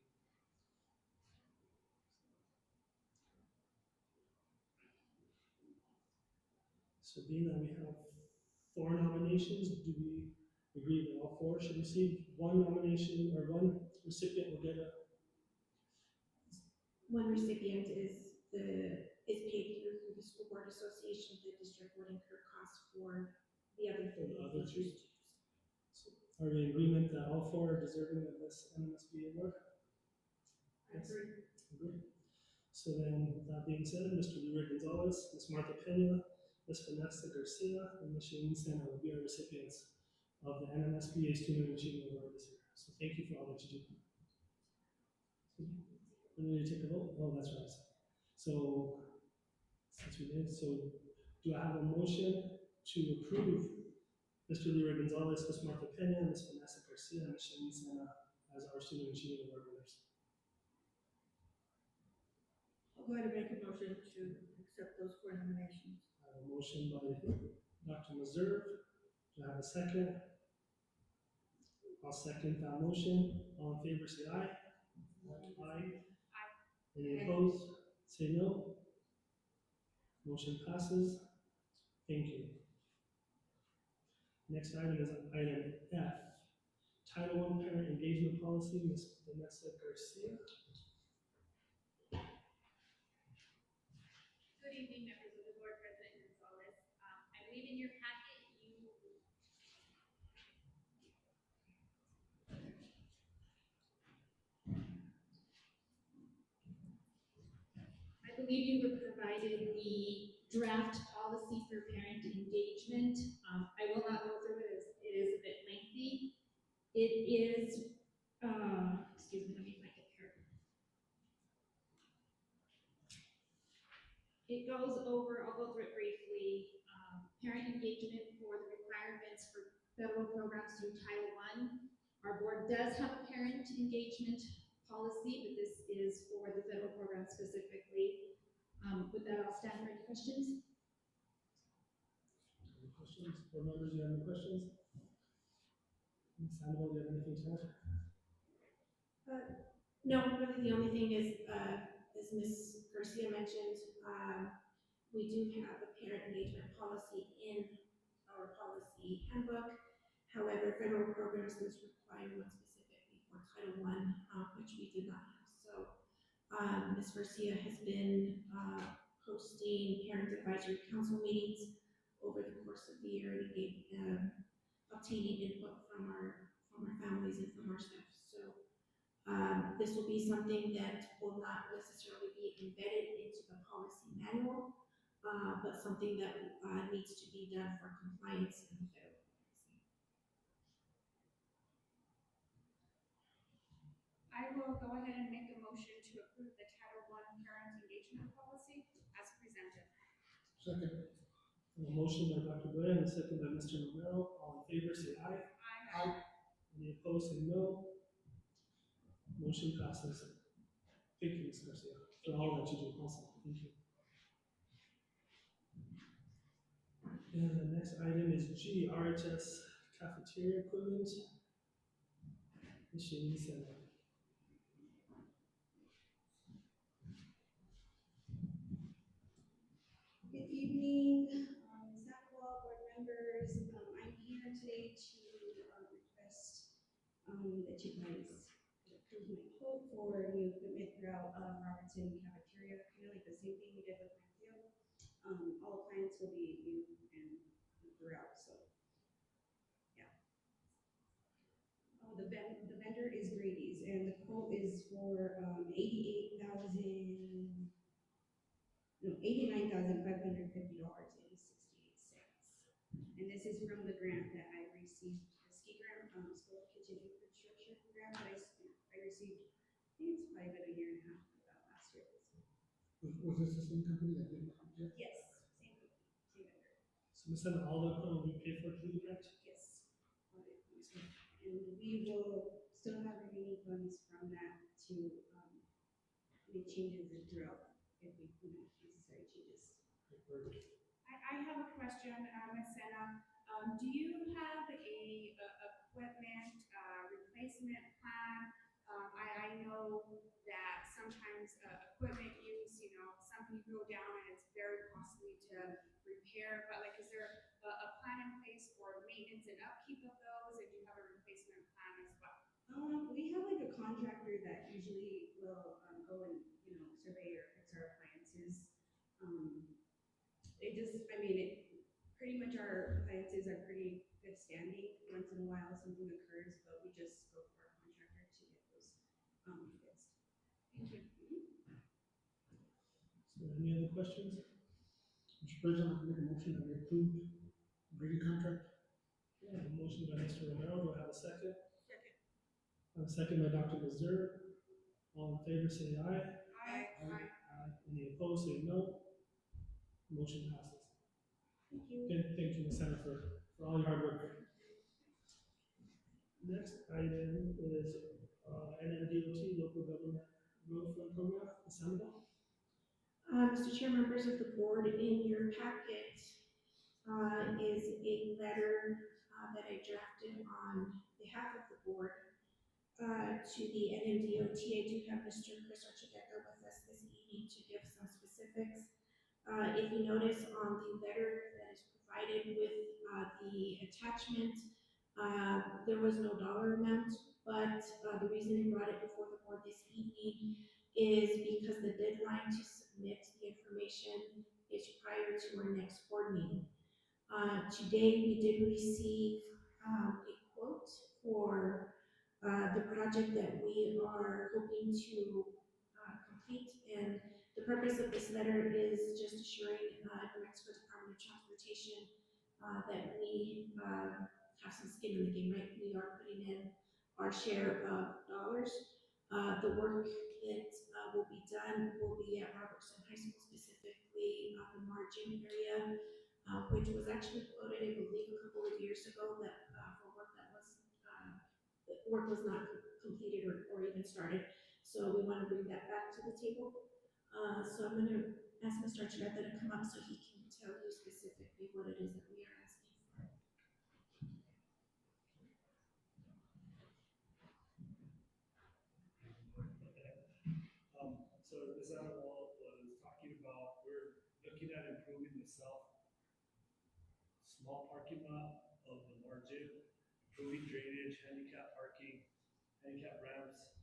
So being that we have 4 nominations, do we agree that all 4 should receive one nomination, or one recipient will get a? One recipient is paid through the school board association. The district would incur costs for the other 3 For the other 3. teachers. So Are we in agreement that all four are deserving of this NMSBA award? Yes. Agree. So then, that being said, Mr. Leroy Gonzalez, Ms. Martha Pena, Ms. Vanessa Garcia, and Ms. Shalene Sena will be our recipients of the NMSBA Student Achievement Award this year. So thank you for all that you do. We need to take a vote? Oh, that's right. So, since we did, so do I have a motion to approve Mr. Leroy Gonzalez, Ms. Martha Pena, Ms. Vanessa Garcia, and Ms. Shalene Sena as our Student Achievement Award winners? I'll go ahead and make a motion to accept those 4 nominations. I have a motion by Dr. Meserve. Do I have a second? I'll second that motion. All in favor, say aye. Aye. Any opposed? Say no. Motion passes. Thank you. Next item is item F. Title I Parent Engagement Policy, Ms. Vanessa Garcia. Good evening, members of the board, President Gonzalez. I believe in your packet, you were provided the draft policy for parent engagement. I will not go through it as it is a bit lengthy. It is, excuse me, let me find it here. It goes over, I'll go through it briefly, parent engagement for the requirements for federal programs through Title I. Our board does have a parent engagement policy, but this is for the federal program specifically. With that, I'll stand for any questions. Any questions? Board members, do you have any questions? Ms. Sandoval, do you have anything to add? No, really the only thing is, as Ms. Garcia mentioned, we do have a parent engagement policy in our policy handbook. However, federal programs does require one specifically for Title I, which we do not have. So, Ms. Garcia has been, hosting parent advisory council meetings over the course of the year and obtaining input from our families and from our staff. So, this will be something that will not necessarily be embedded into the policy manual, but something that needs to be done for compliance in the federal policy. I will go ahead and make a motion to approve the Title I Parent Engagement Policy as presented. Second. A motion by Dr. Blair and a second by Mr. Romero. All in favor, say aye. Aye. Any opposed, say no. Motion passes. Thank you, Ms. Garcia, for all that you do. Awesome. Thank you. And the next item is G, RHS cafeteria equipment. Ms. Shalene Sena. Good evening, Sandoval board members. I'm here today to request that you guys approve my quote for new equipment throughout Robertson cafeteria, kind of like the same thing we did with Mansfield. All clients will be new and throughout, so yeah. The vendor is Grady's, and the quote is for $89,550.68. And this is from the grant that I received, the ski grant, school kitchen infrastructure grant that I received. I think it's probably been a year and a half last year. Was this the same company that did the project? Yes, same company, same vendor. So Ms. Sena, all the equipment will be paid for through the grant? Yes. And we will still have remaining funds from that to make changes throughout if we necessary changes. I have a question, Ms. Sena. Do you have a equipment replacement plan? I know that sometimes equipment use, something go down and it's very costly to repair, but like, is there a plan in place for maintenance and upkeep of those? And do you have a replacement plan as well? We have like a contractor that usually will go and, survey or fix our appliances. Pretty much our appliances are pretty good standing. Once in a while, something occurs, but we just go for a contractor to get those, fixed. Thank you. So any other questions? Mr. President, I make a motion that we approve the grading contract. Yeah, a motion by Mr. Romero, do I have a second? Second. A second by Dr. Mazur. All in favor, say aye. Aye. Aye. Aye. Any opposed, say no. Motion passes. Thank you. Okay, thank you, Ms. Hannah, for all your hard work. Next item is, NMDOT Local Government Road Fund Program, Ms. Sandoval. Mr. Chair, members of the board, in your packet, is a letter, that I drafted on behalf of the board, to the NMDOT. I do have Mr. Chris Archibald with us this evening to give some specifics. If you notice on the letter that is provided with, the attachment, there was no dollar amount, but, the reason I brought it before the board this evening is because the deadline to submit the information is prior to our next board meeting. Today, we did receive, a quote for, the project that we are hoping to, complete. And the purpose of this letter is just assuring, New Mexico Department of Transportation, that we, have some skin in the game, right? We are putting in our share of dollars. The work that, will be done will be at Robertson High School, specifically, the margin area, which was actually quoted, I believe, a couple of years ago, that, for work that was, work was not completed or even started. So we want to bring that back to the table. So I'm going to ask Mr. Archuleta to come up so he can tell you specifically what it is that we are asking for. So Ms. Sandoval was talking about, we're looking at improving the small parking lot of the margin, improving drainage, handicap parking, handicap ramps,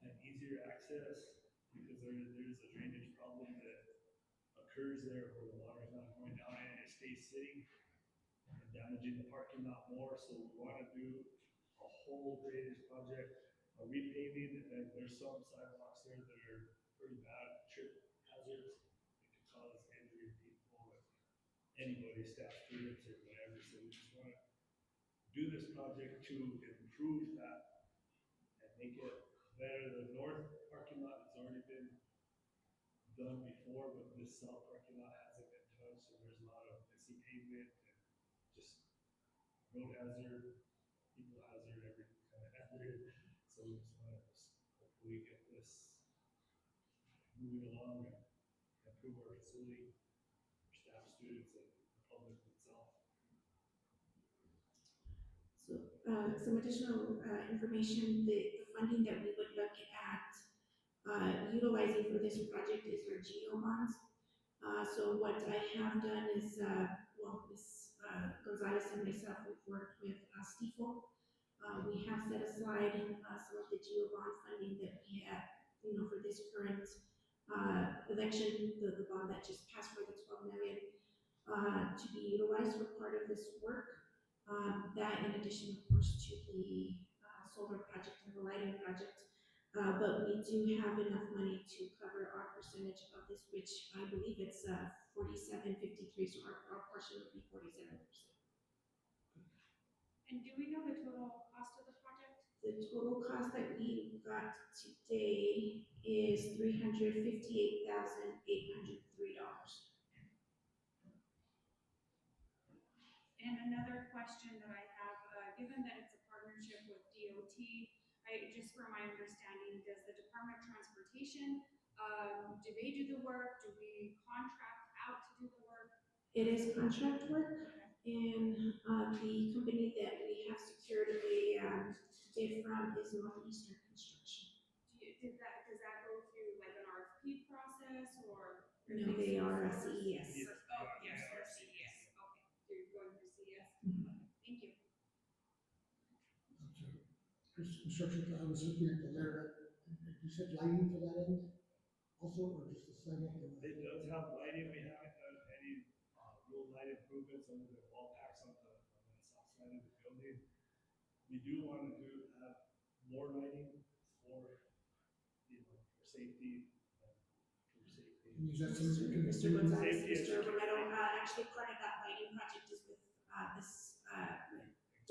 and easier access, because there's a drainage problem that occurs there where the water is not going down and it stays sitting and damaging the parking lot more. So we want to do a whole drainage project, a repaving, and there's some sidewalks there that are pretty bad, trip hazards. It could cause injury to people, and anybody, staff, students, or whatever. So we just want to do this project to improve that and make it better. The north parking lot has already been done before, but this south parking lot hasn't been touched, so there's a lot of messy pavement and just road hazard, people hazard, every kind of hazard. So we just want to hopefully get this moving along and improve our facility, our staff, students, and the public itself. So, some additional, information, the funding that we would look at, utilizing for this project is our GEO bonds. So what I have done is, Ms. Gonzalez and myself, we've worked with, Stifel. We have set aside, some of the GEO bond funding that we had, for this current, election, the bond that just passed for the 12 million, to be utilized for part of this work. That in addition, of course, to the, solar project and the lighting project. But we do have enough money to cover our percentage of this, which I believe it's, 47.53, so our portion would be 47%. And do we know the total cost of the project? The total cost that we got today is $358,803. And another question that I have, given that it's a partnership with DOT, just for my understanding, does the Department of Transportation, do they do the work? Do we contract out to do the work? It is contract work, and the company that we have secured a bid from is Northeastern Construction. Does that go through like an RFP process or? No, they are a CES. Oh, yes, they're CES. Okay, so you're going through CES. Thank you. Mr. Archuleta, I was looking at the letter, you said lighting for that end also, or just the sidewalk? It does have lighting. We haven't done any real light improvements under the wall packs on the south side of we do want to have more lighting for, for safety. And is that something you can Mr. do? Gonzalez, Safety Mr. education. Romero, actually part of that lighting project is with, this,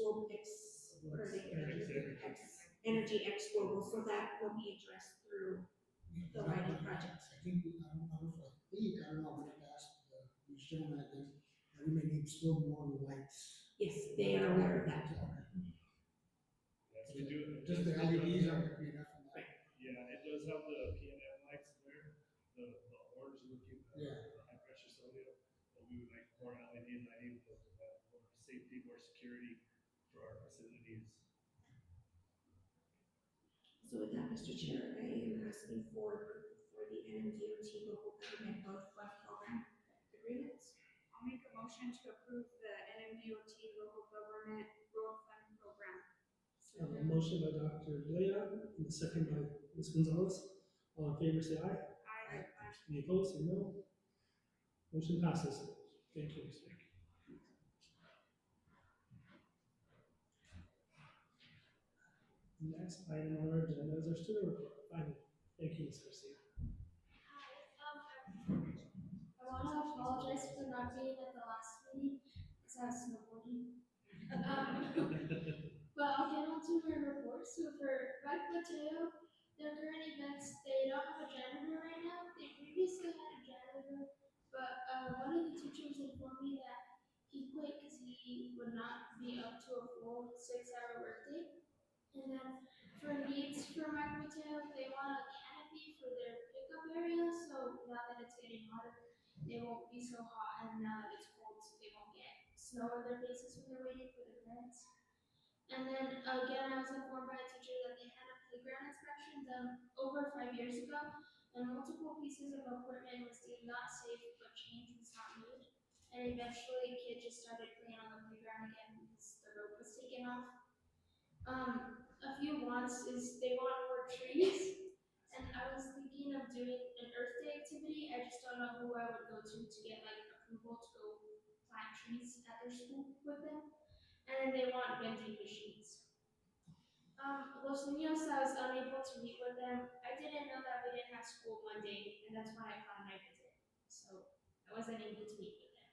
Globe X, what are they? Energy X Global, so that will be addressed through the lighting project. I think, I don't know, I would have to ask these gentlemen again, that we may need still more lights. Yes, they are aware of that. Yes, we do. Just the LEDs aren't gonna be enough on that. Yeah, it does have the P&M lights there, the orange looking, Yeah. the high pressure sodium, but we would like more LED lighting for more safety, more security for our facilities. So with that, Mr. Chair, I am asking for the NMDOT local government growth fund program agreements. I'll make a motion to approve the NMDOT local government growth fund program. I have a motion by Dr. Leah, and a second by Ms. Gonzalez. All in favor, say aye. Aye. Any opposed, say no. Motion passes. Thank you, Mr. Next item on our agenda is our student report. Finally, thank you, Ms. Garcia. I want to apologize for not being at the last meeting because I was snowboarding. But I'll get on to my report. So for Mike Mateo, their current events, they don't have a janitor right now. They previously had a janitor, but one of the teachers informed me that he quit because he would not be up to a full 6-hour workday. And then for needs for Mike Mateo, they want a canopy for their pickup area. So now that it's getting hotter, they won't be so hot, and now that it's cold, so they won't get snow on their faces when they're waiting for their parents. And then again, I was informed by a teacher that they had a playground inspection done over 5 years ago, and multiple pieces of equipment was deemed not safe, but change was not made. And eventually, kids just started playing on the playground again because the rope was taken off. A few wants is they want more trees, and I was thinking of doing an Earth Day activity. I just don't know who I would go to get like approval to go plant trees at their school with them. And then they want vending machines. Los Niños, I was unable to meet with them. I didn't know that we didn't have school Monday, and that's why I planned my visit. So I wasn't able to meet with them.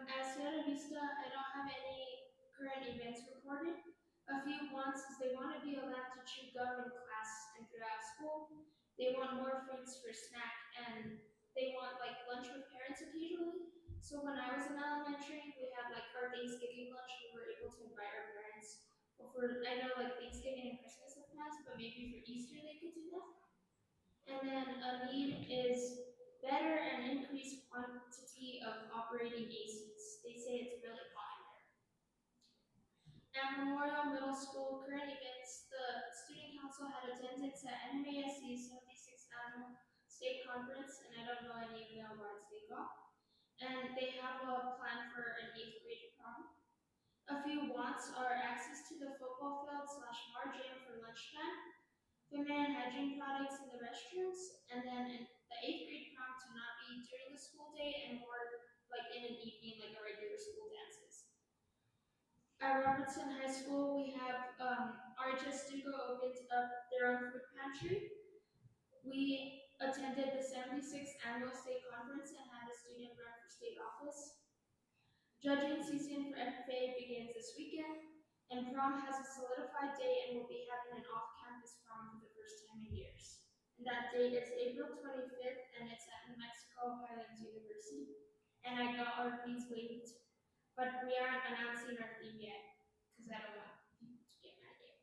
At Sierra Vista, I don't have any current events reported. A few wants is they want to be allowed to chew gum in class and throughout school. They want more fruits for snack, and they want like lunch with parents occasionally. So when I was in elementary, we had like our Thanksgiving lunch. We were able to invite our parents. Or for I know like Thanksgiving and Christmas have passed, but maybe for Easter they could do that. And then a need is better and increased quantity of operating ACs. They say it's really hot in there. At Memorial Middle School, current events, the student council had attendance at NMASC's 76th annual state conference, and I don't know any of the awards they got. And they have a plan for an 8th grade prom. A few wants are access to the football field / bar gym for lunchtime, feminine hygiene products in the restrooms, and then the 8th grade prom to not be during the school day and more like in an evening, like a regular school dances. At Robertson High School, we have RHS Stuco opened up their own food pantry. We attended the 76th annual state conference and had a student run for state office. Judging season for FFA begins this weekend, and prom has a solidified date and will be having an off-campus prom for the first time in years. And that date is April 25th, and it's at New Mexico Highlands University. And I got our fees waived, but we aren't announcing our theme yet, because I don't want people to get mad yet.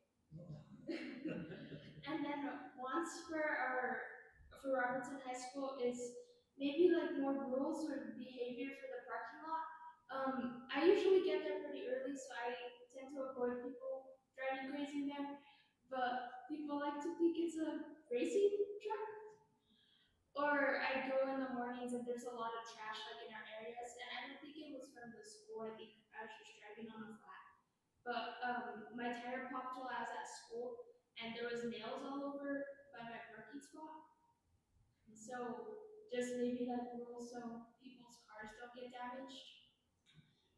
And then wants for Robertson High School is maybe like more rules or behavior for the parking lot. I usually get there pretty early, so I tend to avoid people driving crazy there. But people like to think it's a racing track. Or I go in the mornings and there's a lot of trash like in our areas, and I don't think it was from the school. I think I was just driving on a flat. But my tire popped while I was at school, and there was nails all over by my parking spot. So just maybe like rules so people's cars don't get damaged.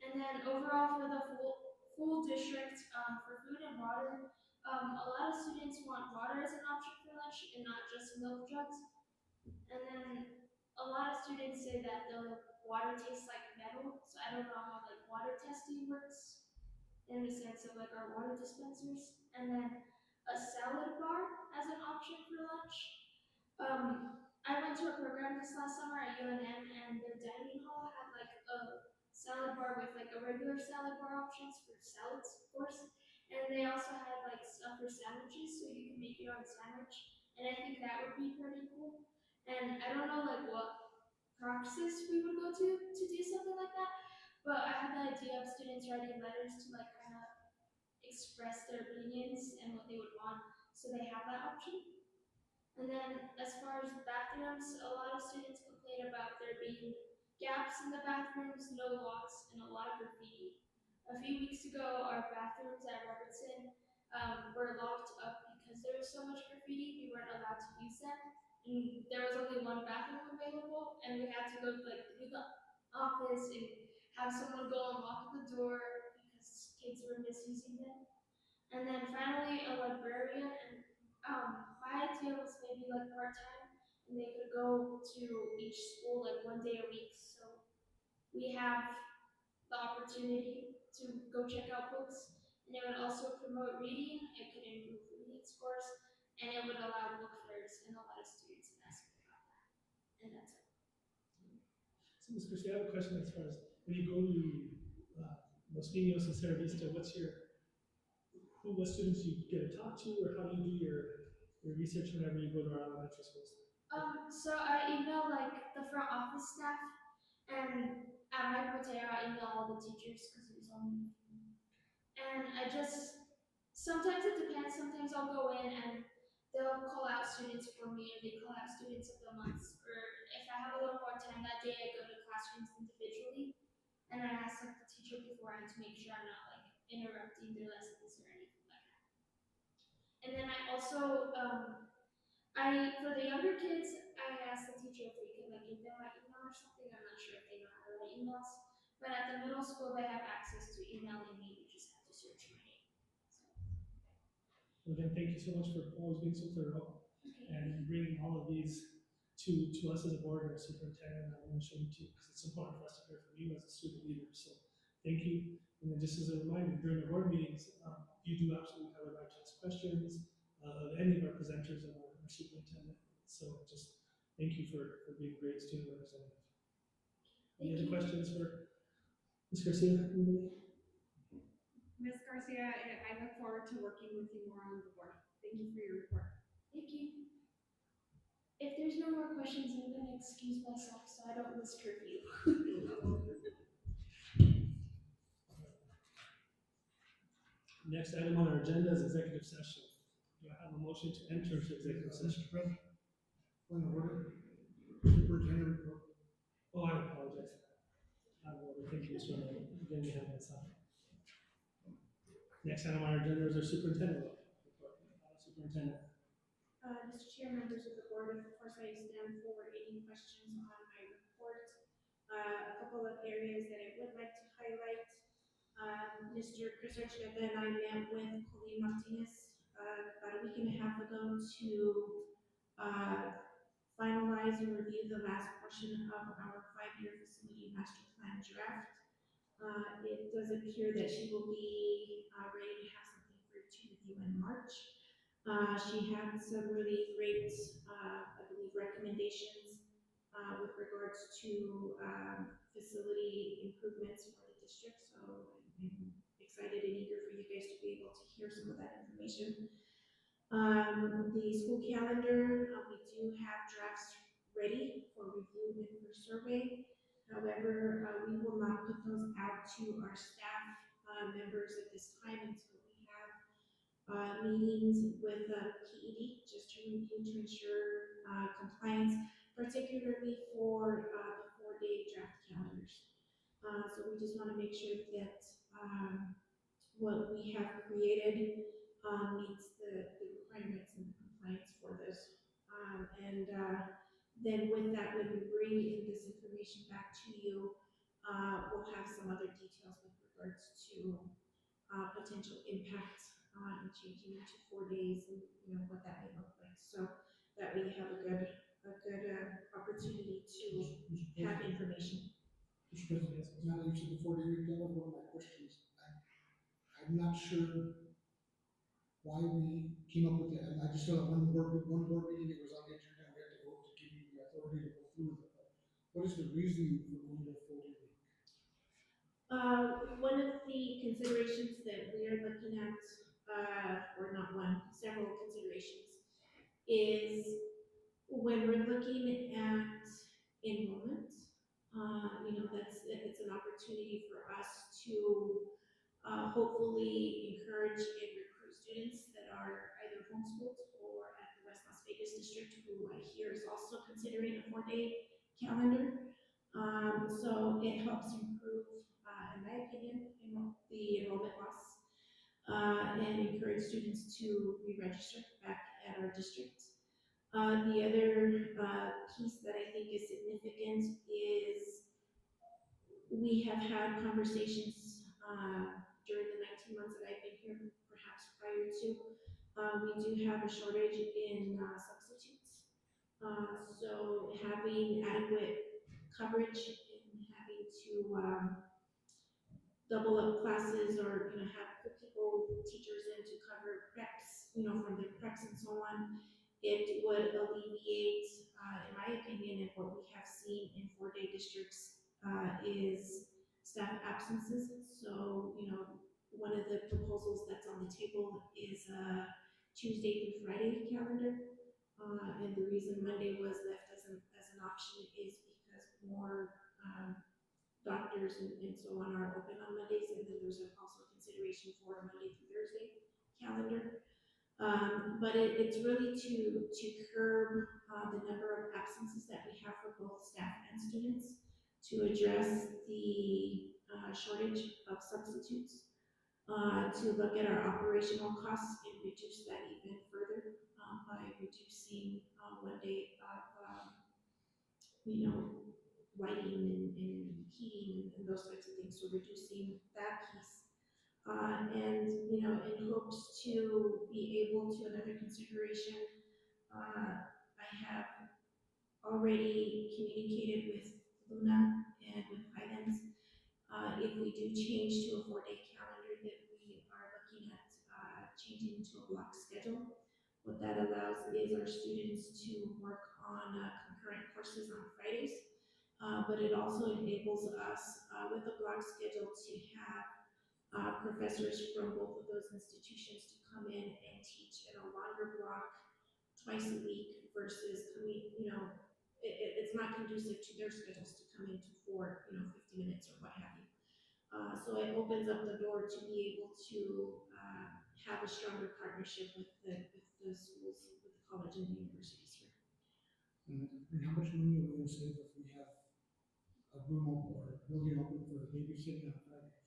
And then overall for the full district, for food and water. A lot of students want water as an option for lunch and not just milk jugs. And then a lot of students say that the water tastes like metal, so I don't know how like water testing works in the sense of like our water dispensers. And then a salad bar as an option for lunch. I went to a program this last summer at UNM, and their dining hall had like a salad bar with like a regular salad bar options for salads, of course. And they also had like stuff for sandwiches, so you can make your own sandwich. And I think that would be pretty cool. And I don't know like what praxis we would go to do something like that, but I had the idea of students writing letters to like kind of express their opinions and what they would want, so they have that option. And then as far as bathrooms, a lot of students complain about there being gaps in the bathrooms, no locks, and a lot of graffiti. A few weeks ago, our bathrooms at Robertson were locked up because there was so much graffiti, we weren't allowed to use them. And there was only one bathroom available, and we had to go like through the office and have someone go and lock the door because kids were misusing them. And then finally, a librarian, and my idea was maybe like part-time, and they could go to each school like 1 day a week. So we have the opportunity to go check out books, and it would also promote reading, it could improve reading scores, and it would allow book fairs, and a lot of students have asked me about that. And that's it. So, Ms. Christie, I have a question as far as when you go to Los Niños and Cerro Vista, what students do you get to talk to, or how do you do your research whenever you go to our elementary schools? So I email like the front office staff, and at my Mateo, I email all the teachers because there's only. And I just sometimes it depends. Sometimes I'll go in and they'll call out students for me, or they call out students of the months. Or if I have a little more time that day, I go to classrooms individually, and I ask like the teacher beforehand to make sure I'm not like interrupting their lessons or anything like that. And then I also for the younger kids, I asked the teacher if we could like give them my email or something. I'm not sure if they know how to write emails. But at the middle school, they have access to emailing me. You just have to search my name. Again, thank you so much for always being so thorough and bringing all of these to us as a board and a superintendent. I want to show you too, because it's important for us to hear from you as a student leader. So thank you. And then just as a reminder, during the board meetings, you do absolutely have the right to ask questions of any of our presenters and our superintendent. So just thank you for being a great student representative. Any other questions for Ms. Garcia? Ms. Garcia, I look forward to working with you more on the board. Thank you for your report. Thank you. If there's no more questions, I'm going to excuse myself so I don't miss curfew. Next item on our agenda is executive session. Do I have a motion to enter into executive session? Mr. President, point of order, superintendent report. Oh, I apologize. Thank you, Mr. Ronaldo. Again, we have this up. Next item on our agenda is our superintendent report. Superintendent. Mr. Chair, members of the board, of course, I stand for any questions on my report. A couple of areas that I would like to highlight. Mr. Chris Archuleta and I met with Colleen Martinez about a week and a half ago to finalize and review the last portion of our 5-year facility master plan draft. It does appear that she will be ready to have something for you to review in March. She had some really great, I believe, recommendations with regards to facility improvements for the district. So I'm excited and eager for you guys to be able to hear some of that information. The school calendar, we do have drafts ready for review and for survey. However, we will not put those out to our staff members at this time until we have meetings with PED just to review to ensure compliance, particularly for the 4-day draft calendars. So we just want to make sure that what we have created meets the requirements and the compliance for this. Then with that, when we bring in this information back to you, we'll have some other details with regards to potential impact in changing it to 4 days and, you know, what that may look like. So that we have a good opportunity to have information. Mr. President, now that you said the 4-day week, that was one of my questions. I'm not sure why we came up with that, and I just saw one board meeting, it was on the agenda, and we had to vote to give you the authority to go through with it. But what is the reasoning for going to a 4-day week? One of the considerations that we are looking at, or not one, several considerations, is when we're looking at enrollment, you know, it's an opportunity for us to hopefully encourage and recruit students that are either homeschooled or at the West Las Vegas district, who I hear is also considering a 4-day calendar. So it helps improve, in my opinion, the enrollment loss, and encourage students to re-register back at our district. The other piece that I think is significant is we have had conversations during the 19 months that I've been here, perhaps prior to. We do have a shortage in substitutes. So having adequate coverage and having to double up classes or, you know, have put people, teachers in to cover preps, you know, from their preps and so on, it would alleviate, in my opinion, and what we have seen in 4-day districts, is staff absences. So, you know, one of the proposals that's on the table is a Tuesday through Friday calendar. And the reason Monday was left as an option is because more doctors and so on are open on Mondays, and then there's also a consideration for a Monday through Thursday calendar. But it's really to curb the number of absences that we have for both staff and students, to address the shortage of substitutes, to look at our operational costs and reduce that even further by reducing 1 day of, you know, lighting and heating and those types of things, so reducing that piece. And, you know, in hopes to be able to, another consideration, I have already communicated with Luna and with Highlands. If we do change to a 4-day calendar, that we are looking at changing to a block schedule. What that allows is our students to work on concurrent courses on Fridays, but it also enables us with a block schedule to have professors from both of those institutions to come in and teach in a longer block twice a week versus coming, you know, it's not conducive to their schedules to come into for, you know, 50 minutes or what have you. So it opens up the door to be able to have a stronger partnership with the schools, with the college and the universities here. And how much money are we gonna save if we have a room open or a building open for babysitting on Fridays?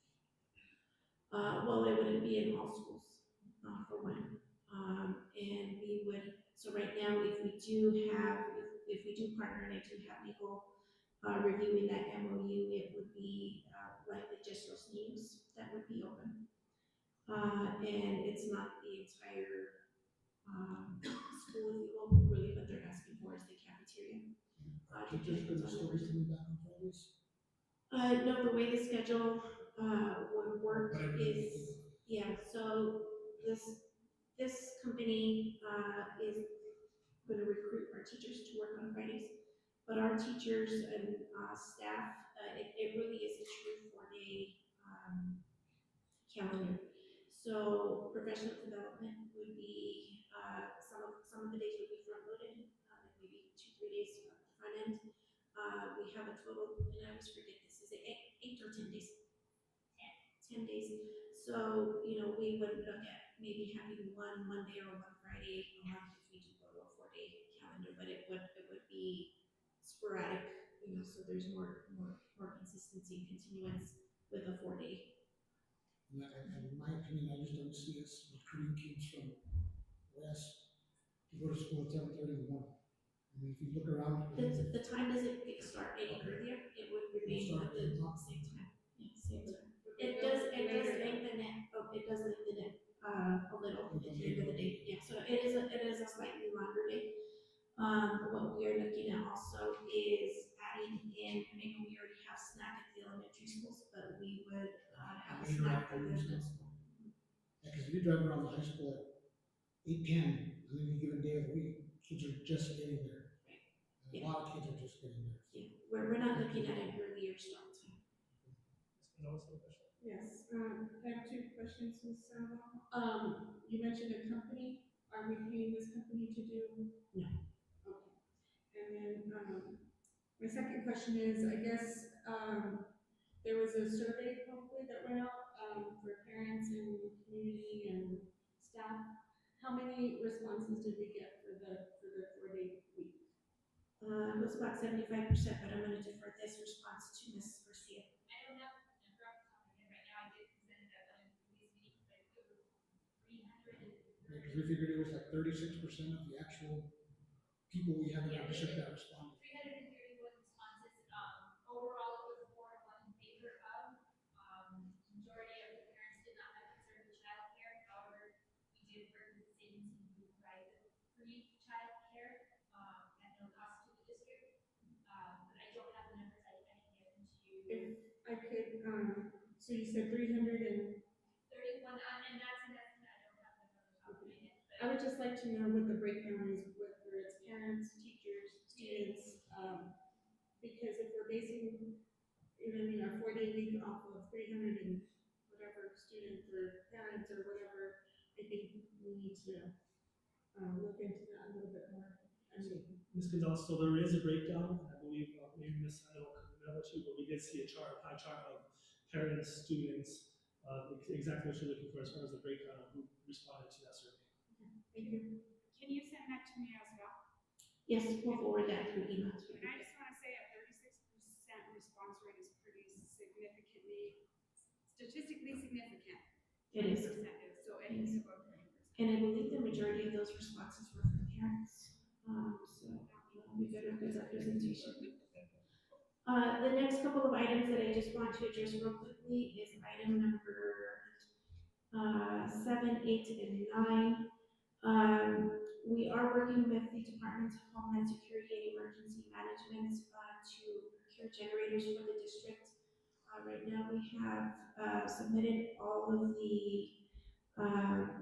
Well, it wouldn't be in all schools, for one. And we would, so right now, if we do partner, and I do have legal reviewing that MOU, it would be likely just those names that would be open. And it's not the entire school, if you will, really what they're asking for is the cafeteria. Teachers gonna still be coming back on Fridays? No, the way the schedule would work is, yeah, so this company is gonna recruit our teachers to work on Fridays, but our teachers and staff, it really is a true 4-day calendar. So professional development would be, some of the days would be front-loaded, like maybe 2-3 days at the front end. We have a total, and I always forget this, is it 8 or 10 days? 10 days. So, you know, we would look at maybe having one Monday or one Friday a month if we do go to a 4-day calendar, but it would be sporadic, you know, so there's more consistency and continuance with a 4-day. And in my opinion, I just don't see us recruiting kids from West to go to school at 7:30 in the morning. I mean, if you look around. The time doesn't start any earlier, it would remain at the same time. Yeah, same time. It does lengthen it, it does lengthen it, a little at the end of the day. Yeah, so it is a slightly longer day. What we are looking at also is adding in, I know we already have snack at the elementary schools, but we would, have a snack for the middle school. Yeah, because if you drive around the high school at 8:10, on any given day of the week, kids are just getting there. And a Yeah. lot of kids are just getting there. Yeah, we're not looking at an earlier start time. Ms. Gonzalez, have a question? Yes, I have two questions, Ms. Sandoval. You mentioned a company. Are we paying this company to do? No. Okay. And then, my second question is, I guess, there was a survey hopefully that went out, for parents and community and staff. How many responses did we get for the 4-day week? It was about 75%, but I'm gonna defer this response to Ms. Garcia. I don't have a number off the top of my head right now. I did present it at one of the previous meetings, but it was 300 and. Yeah, because we figured it was like 36% of the actual people we have in our district that responded. 331 responses. Overall, it was 4-1 in favor of. Majority of the parents did not have concern with childcare. However, we did work with the city to provide the free childcare at no cost to the district. But I don't have the numbers. I can get them to you. If I could, so you said 300 and 31, and that's an estimate. I don't have them on the top of my head. I would just like to know what the breakdown is, whether it's parents, teachers, students, because if we're basing, our 4-day week off of 300 and whatever students or parents or whatever, I think we need to, look into that a little bit more. I mean, Ms. Gonzalez, so there is a breakdown, I believe, maybe Ms. Sandoval could remember too, but we did see a pie chart of parents, students, exactly what you're looking for as far as the breakdown of who responded to that survey. thank you. Can you send that to me as well? Yes, we'll forward that through email to And you. I just wanna say a 36% response rate is pretty statistically significant. It is. 20% is, so anything above 20%. And I believe the majority of those responses were from parents. We got a good representation. The next couple of items that I just want to address real quickly is item number 7, 8, and 9. We are working with the Department of Homeland Security and Emergency Management to procure generators for the district. Right now, we have submitted all of the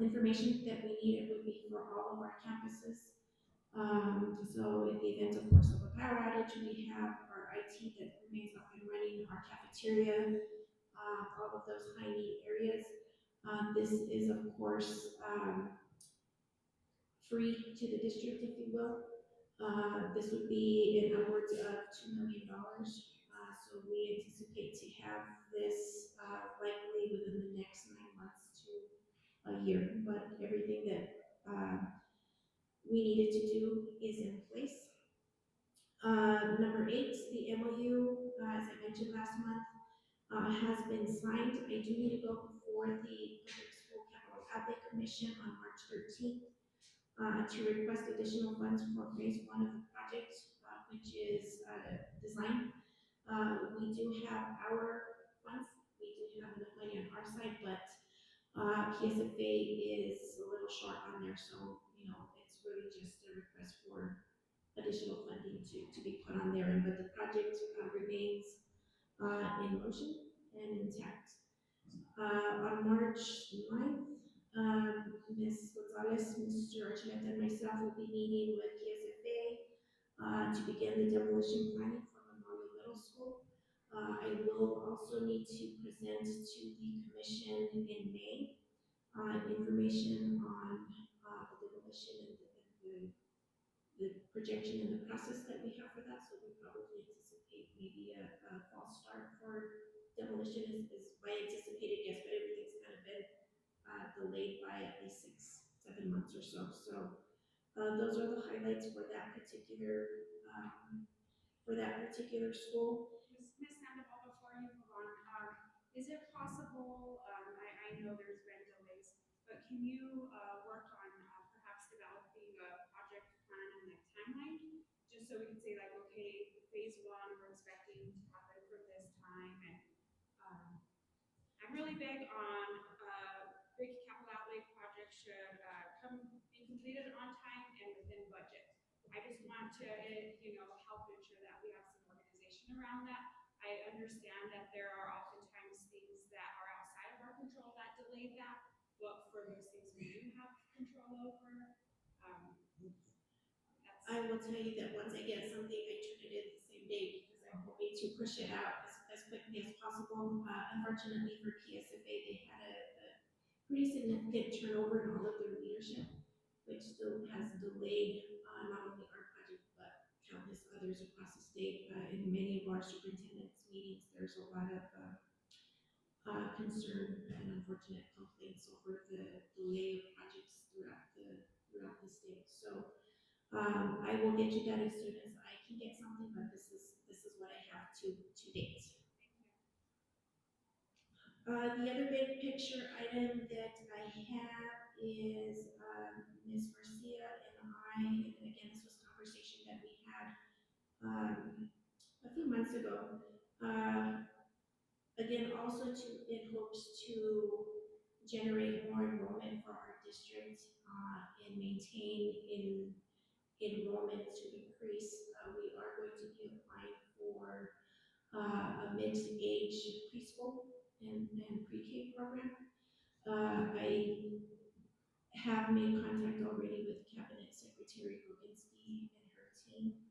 information that we need. It would be for all of our campuses. So in the event, of course, of a power outage, we have our IT that remains up and running, our cafeteria, all of those high need areas. This is, of course, free to the district, if you will. This would be in upwards of $2 million. So we anticipate to have this likely within the next 9 months to a year. But everything that we needed to do is in place. Number 8, the MOU, as I mentioned last month, has been signed. I do need to go before the Public School Capital Outlay Commission on March 13th to request additional funds for phase 1 of the project, which is design. We do have our funds. We do have enough money on our side, but PSFA is a little short on there, so it's really just a request for additional funding to be put on there. But the project remains in motion and intact. On March 9th, Ms. Gonzalez, Mr. Archuleta, and myself will be meeting with PSFA to begin the demolition planning for Memorial Middle School. I will also need to present to the commission in May information on the demolition and the projection and the process that we have for that. So we probably anticipate maybe a fall start for demolition is my anticipated guess, but everything's kind of been delayed by at least 6-7 months or so. So those are the highlights for that particular school. Ms. Sandoval, before you move on, is it possible, I know there's been delays, but can you work on perhaps developing a project plan and a timeline? Just so we can say like, okay, phase 1 we're expecting to happen for this time, and I'm really big on completed on time and within budget. I just want to, help ensure that we have some organization around that. I understand that there are oftentimes things that are outside of our control that delay that, but for those things we do have control over, that's. I will tell you that once I get something, I turn it in the same day because I'm hoping to push it out as quickly as possible. Unfortunately for PSFA, they had a pretty significant turnover in all of their leadership, which still has delayed not only our project, but countless others across the state. In many of our superintendent's meetings, there's a lot of concern and unfortunate complaints over the delay of projects throughout the state. So I will get you that as soon as I can get something, but this is what I have to date. The other big picture item that I have is Ms. Garcia and I, and again, this was a conversation that we had a few months ago. Again, also in hopes to generate more enrollment for our district and maintain enrollment to increase. We are going to be applying for a mixed age preschool and pre-K program. I have made contact already with Cabinet Secretary Goginski and her team.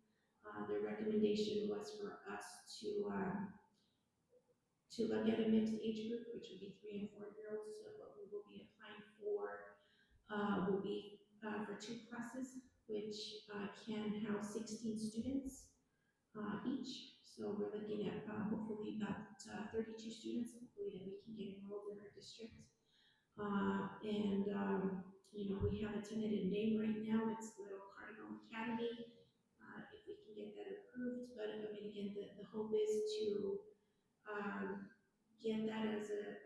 Their recommendation was for us to look at a mixed age group, which would be 3 and 4 year olds. So what we will be applying for will be for 2 classes, which can house 16 students each. So we're looking at hopefully about 32 students, hopefully that we can get enrolled in our district. We have a tentative name right now. It's Little Cardinal Academy. If we can get that approved, but I mean, again, the hope is to get that as a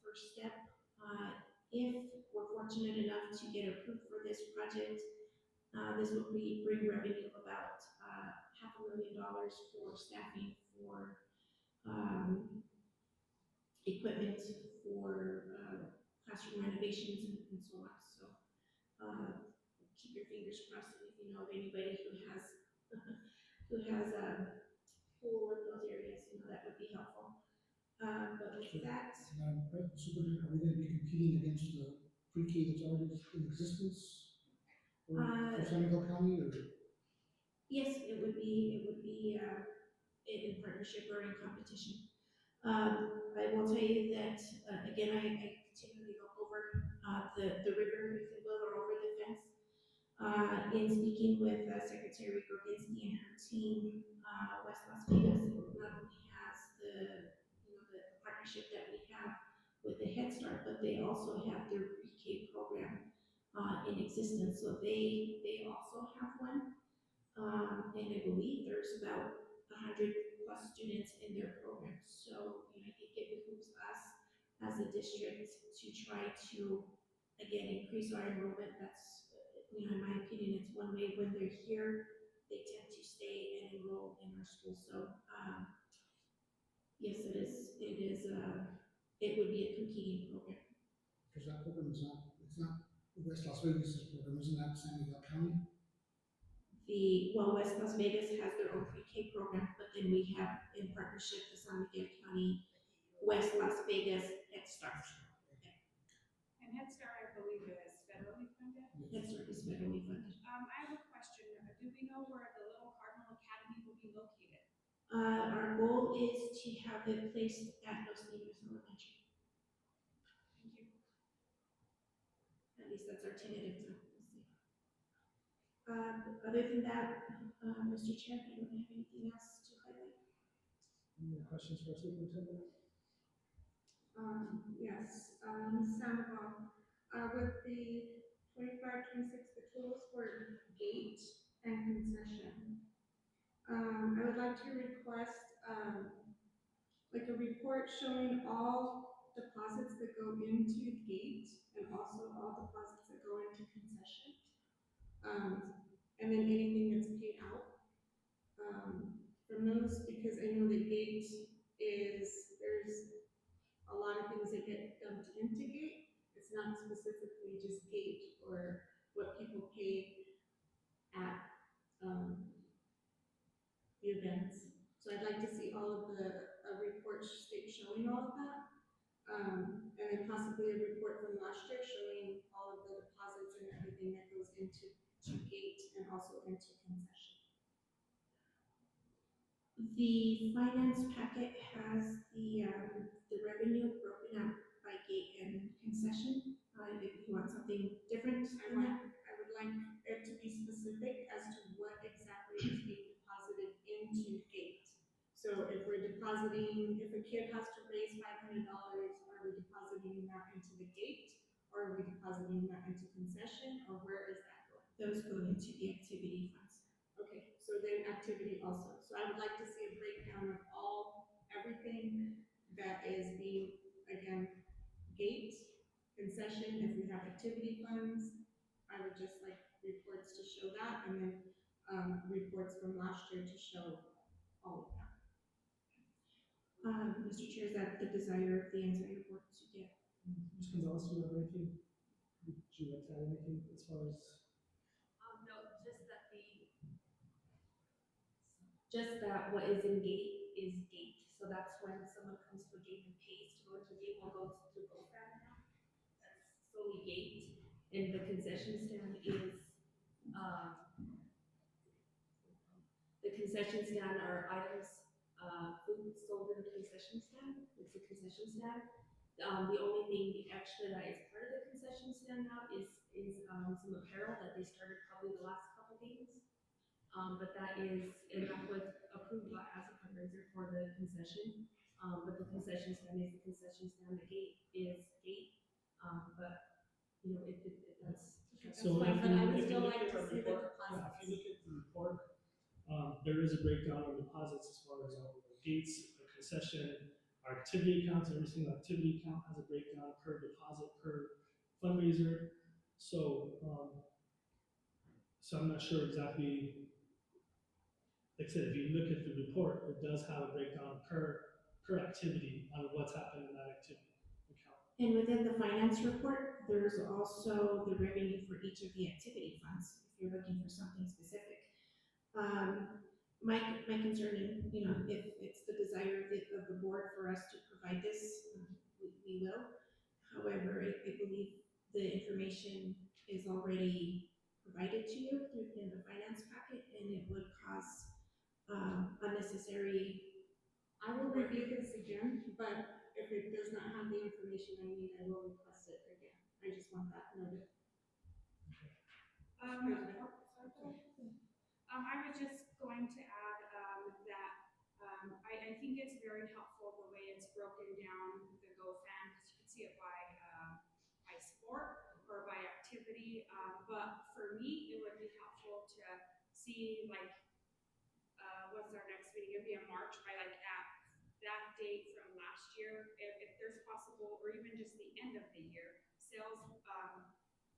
first step. If we're fortunate enough to get approved for this project, this will bring revenue of about $500,000 for staffing, for equipment, for classroom renovations, and so on. So keep your fingers crossed, and if you know of anybody who has a pool in those areas, that would be helpful. But with that, Superintendent, are we going to be competing against the pre-K that's already in existence for San Miguel County, or? yes, it would be in partnership or in competition. I will tell you that, again, I continually look over the river, if you will, or over the fence. In speaking with Secretary Gorginski and her team, West Las Vegas not only has the partnership that we have with the Head Start, but they also have their pre-K program in existence. So they also have one. And I believe there's about 100 plus students in their program. So, I think it behooves us as a district to try to, again, increase our enrollment. That's, in my opinion, it's one way when they're here, they tend to stay and enroll in our school. So, yes, it would be a competing program. Because that program is not, it's not West Las Vegas' program, isn't that San Miguel County? West Las Vegas has their own pre-K program, but then we have in partnership the San Miguel County West Las Vegas Head Start. And Head Start, I believe, is federally funded. Head Start is federally funded. I have a question. Do we know where the Little Cardinal Academy will be located? Our goal is to have it placed at Los Niños Elementary. Thank you. At least that's our tentative time. We'll see. Other than that, Mr. Chair, I don't have anything else to highlight. Any more questions for Superintendent? Yes, Ms. Sandoval, with the 25-26, the totals for gate and concession. I would like to request, like a report showing all deposits that go into gate and also all deposits that go into concession. And then anything that's paid out, from those, because I know the gate there's a lot of things that get dumped into gate. It's not specifically just gate or what people pay at, the events. So I'd like to see all of the, reports showing all of that. And then possibly a report from last year showing all of the deposits and everything that goes into, to gate and also into concession. The finance packet has the revenue broken out by gate and concession. If you want something different than that, I would like it to be specific as to what exactly is being deposited into gate. So if we're depositing, if a kid has to raise $500, are we depositing that into the gate? Or are we depositing that into concession, or where is that going? Those go into the activity funds. Okay, so then activity also. So I would like to see a breakdown of everything that is being, again, gate, concession, if we have activity funds, I would just like reports to show that, and then, reports from last year to show all of that. Mr. Chair, is that the desire of the entire board to get? Ms. Gonzalez, do you have anything? Would you like to add anything as far as? No, just that what is in gate is gate. So that's when someone comes to a gate and pays to go to a gate, will go to GoFam now. That's solely gate. And the concession stand is, the concession stand are items, food sold in the concession stand. It's a concession stand. The only thing extra that is part of the concession stand now is some apparel that they started probably the last couple days. But that was approved as a fundraiser for the concession. But the concession stand is the concession stand, the gate is gate. But, you know, it does. So fine, if but I would you still look like at to our see the report, deposits. if you look at the report, there is a breakdown of deposits as far as our gates, our concession, our activity accounts. Every single activity account has a breakdown per deposit, per fundraiser. So, so I'm not sure exactly. Like I said, if you look at the report, it does have a breakdown per activity on what's happened in that activity account. And within the finance report, there's also the revenue for each of the activity funds, if you're looking for something specific. My concern, you know, if it's the desire of the board for us to provide this, we will. However, I believe the information is already provided to you in the finance packet, and it would cause unnecessary. I will review this again, but if it does not have the information I need, I will request it again. I just want that noted. I was just going to add, that, I think it's very helpful the way it's broken down, the GoFam, because you can see it by sport or by activity. But for me, it would be helpful to see like, what's our next meeting? It'd be in March, by like at that date from last year, if there's possible, or even just the end of the year, sales,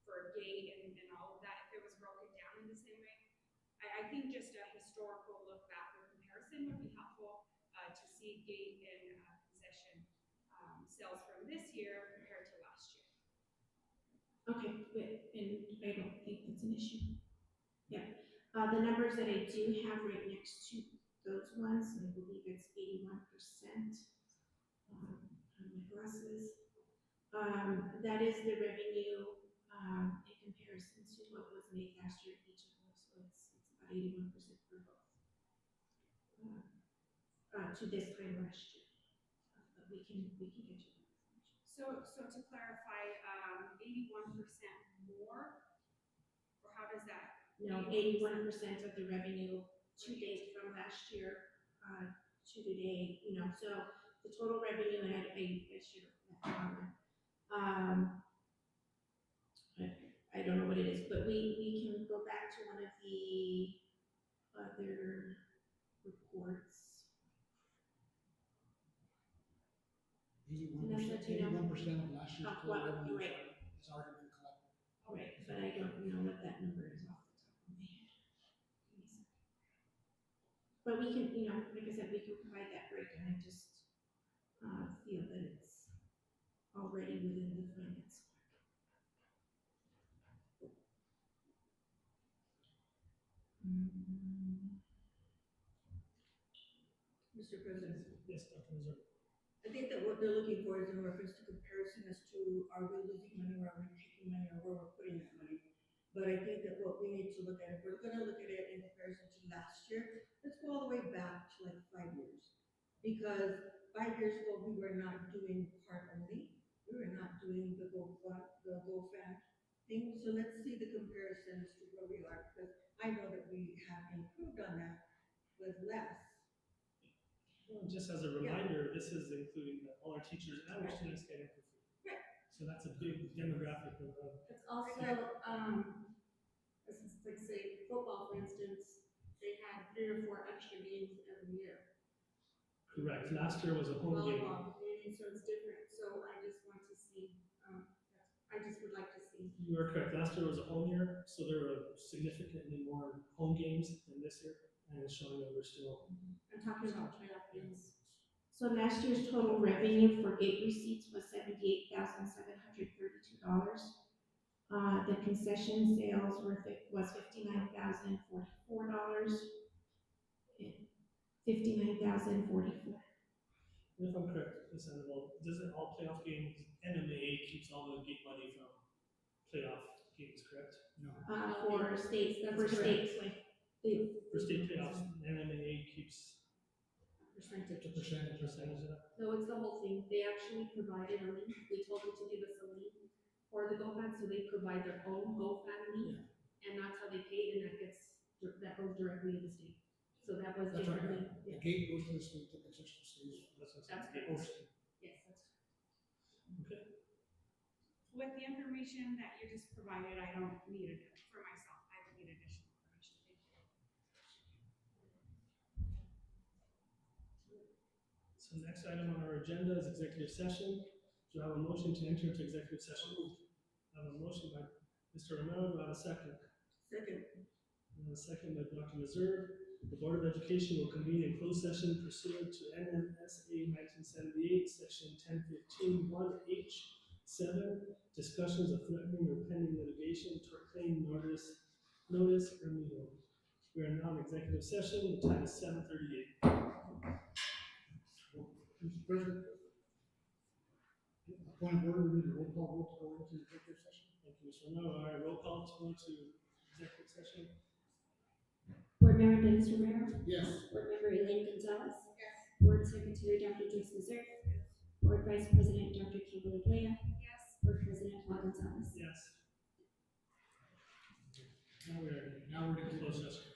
for gate and all of that, if it was broken down in the same way. I think just a historical look back or comparison would be helpful, to see gate and concession, sales from this year compared to last year. Okay, and I don't think that's an issue. Yeah, the numbers that I do have right next to those ones, I believe it's 81%. On my glasses. That is the revenue, in comparison to what was made last year, each of those, so it's about 81% for both. To this time last year, but we can get you that information. So to clarify, 81% more, or how does that? No, 81% of the revenue to date from last year, to today, you know, so the total revenue, and I should have left that on there. I don't know what it is, but we can go back to one of the other reports. 81% of last year's total revenue Right. has already been collected. Right, but I don't know what that number is off the top of my head. Give me a second. But we can, you know, like I said, we can provide that breakdown. I just feel that it's already within the finance. Mr. President, Yes, Dr. Missouri. I think that what they're looking for is in reference to comparison as to are we losing money, or are we taking money, or where we're putting that money. But I think that what we need to look at, if we're gonna look at it in comparison to last year, let's go all the way back to like 5 years. Because 5 years ago, we were not doing part only, we were not doing the GoFan thing. So let's see the comparison as to where we are, because I know that we have improved on that with less. Well, just as a reminder, this is including all our teachers and our students getting for free. Right. So that's a big demographic of, It's also, like say, football, for instance, they had 3 or 4 extra games every year. correct. Last year was a home game. Volleyball, and so it's different, so I just want to see, I just would like to see. You are correct. Last year was a home year, so there were significantly more home games than this year. And it's showing that we're still, I'm talking about playoff games. So last year's total revenue for gate receipts was $78,732. The concession sales was $59,044. $59,044. if I'm correct, Ms. Sandoval, doesn't all playoff games, NMAA keeps all the gate money from playoff games, correct? No. For states, that's For correct. For state playoffs, NMAA keeps Percentage. The percentage. percentage of that. No, it's the whole thing. They actually provided a link. They told them to give us a link for the GoFan, so they provide their own GoFan link. And that's how they pay, and that goes directly to the state. So that was That's right. differently. The Yeah. gate goes to the state, the concession stays. That's what That's I'm correct. saying. Yes, that's Okay. With the information that you just provided, I don't need it for myself, I don't need additional information, thank you. So next item on our agenda is executive session. Do I have a motion to enter into executive session? I have a motion by Mr. Romero. Do I have a second? Second. And a second by Dr. Mazur. The Board of Education will convene in closed session pursuant to NMSA 1978, section 1015-1H7, discussions of threatening or pending litigation, tort claim, notice, removal. We are now in executive session. The time is 7:38. Mr. President, point of order, we need a roll call vote to go into executive session. Thank you, Mr. Romero. All right, roll call to go into executive session. Board Member Dennis Romero. Yes. Board Member Elaine Gonzalez. Yes. Board Secretary Dr. Joyce Mazur. Board Vice President Dr. Kimberly Glea. Yes. Board President Juan Gonzalez. Yes. Now we're in closed session.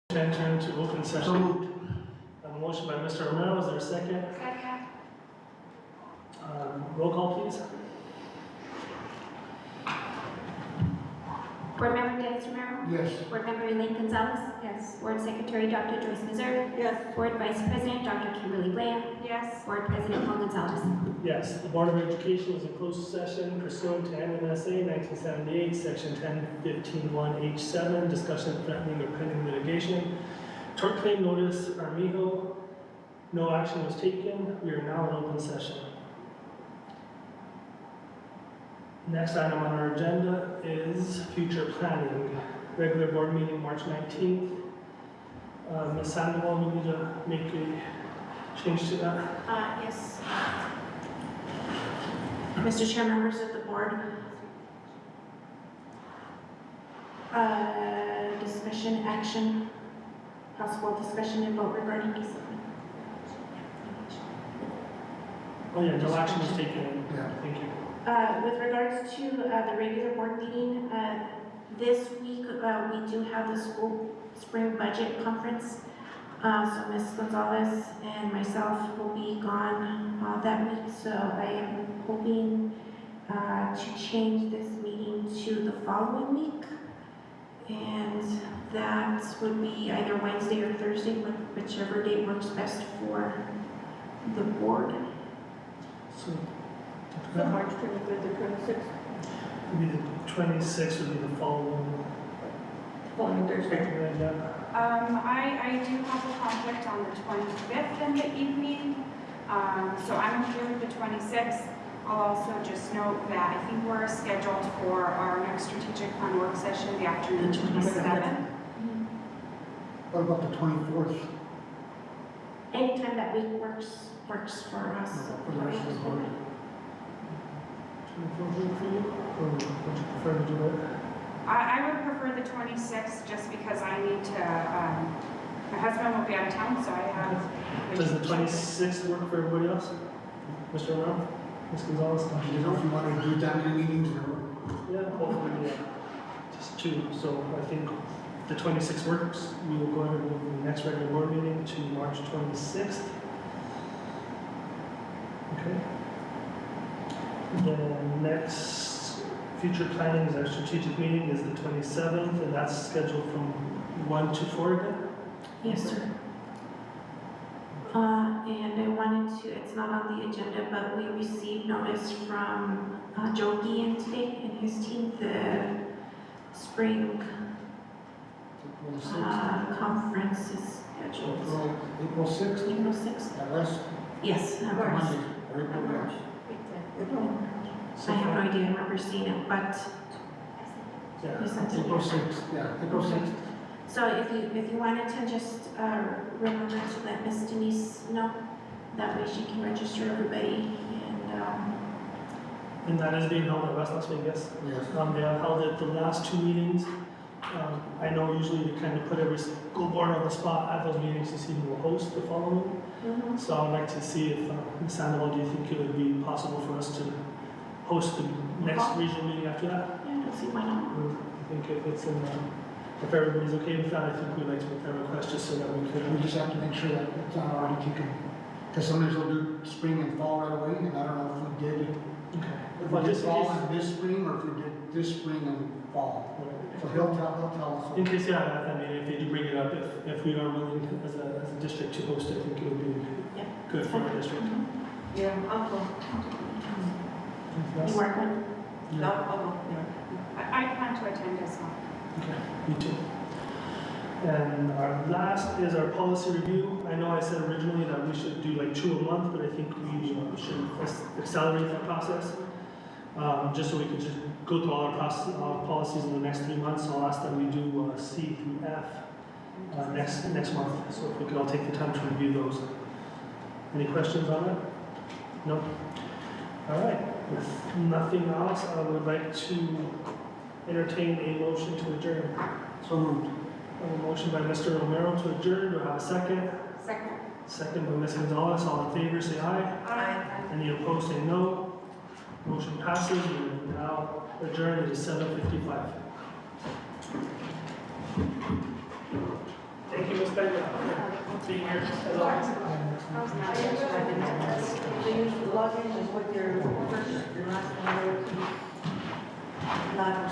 To enter into open So session. moved. A motion by Mr. Romero, is there a second? Second. Roll call, please. Board Member Dennis Romero? Yes. Board Member Elaine Gonzalez? Yes. Board Secretary Dr. Joyce Mazer? Yes. Board Vice President Dr. Kimberly Bland? Yes. Board President Juan Gonzalez? Yes, the Board of Education is in closed session pursuant to NMSA 1978, Section 10:15(1)(h)(7), discussion of threatening or pending litigation. Tort claim notice, Armijo, no action was taken. We are now in open session. Next item on our agenda is future planning. Regular board meeting, March 19th. Ms. Sandoval, we need to make a change to that. Yes. Mr. Chair, members of the board. Discussion, action, possible discussion and vote regarding Oh yeah, no action was taken. Yeah. Thank you. With regards to the regular board meeting, this week we do have the school spring budget conference. So Ms. Gonzalez and myself will be gone that week, so I am hoping to change this meeting to the following week. And that would be either Wednesday or Thursday, whichever day works best for the board. So, So March 25th or 26th, would be the 26th would be the following. following Thursday. Yeah. I do have a conflict on the 25th in the evening, so I'm okay with the 26th. I'll also just note that I think we're scheduled for our next strategic plan work session the afternoon, The 27th. What about the 24th? Anytime that week works for us. For the rest of the board? 24th work for you? Or would you prefer to do it? I would prefer the 26th just because I need to, my husband will be out of town, so I have. Does the 26th work for everybody else? Mr. Romero? Ms. Gonzalez? You know, if you want to do that many meetings or what? Yeah, hopefully, yeah. Just two, so I think the 26th works. We will go ahead and move the next regular board meeting to March 26th. Okay. The next future planning is our strategic meeting is the 27th, and that's scheduled from 1 to 4 again? Yes, sir. And I wanted to, it's not on the agenda, but we received notice from Joe Guillen today and his team, the spring April 6th. conference is scheduled. April 6th? April 6th? At West, Yes, of course. Monday, or April, I have no idea, I remember seeing it, but Yeah. you sent it. April 6th, yeah, April 6th. So if you wanted to just remember to let Miss Denise know, that way she can register everybody And that is being held at West Las Vegas. Yes. They have held it the last two meetings. I know usually you kind of put every school board on the spot at those meetings to see who will host the following. So I'd like to see if, Ms. Sandoval, do you think it would be possible for us to host the next regional meeting after that? yeah, I don't see why not. I think if it's in, if everybody's okay with that, I think we'd like to make that request just so that we could. We just have to make sure that it's not already kicking. Because sometimes they'll do spring and fall right away, and I don't know if we did, Okay. if Well, we did just in fall case- and this spring, or if we did this spring and fall. So he'll tell us. In case, yeah, I mean, if they do bring it up, if we are willing as a district to host it, I think it would be Yeah. good for our district. Yeah, I'll go. Anything else? You are good? No, I'll go. I plan to attend as well. Okay, me too. And our last is our policy review. I know I said originally that we should do like 2 a month, but I think we should accelerate that process. Just so we could just go through all our policies in the next 3 months. So I'll ask that we do C through F next month. So if we could all take the time to review those. Any questions on that? No? All right, with nothing else, I would like to entertain a motion to adjourn. So moved. A motion by Mr. Romero to adjourn, do I have a second? Second. Second by Ms. Gonzalez, all in favor, say aye. Aye. Any opposed, say no. Motion passes, we are now adjourned, it is 7:55. Thank you. Ms. Pena, being here as always. So you log in and put your first and last name, not,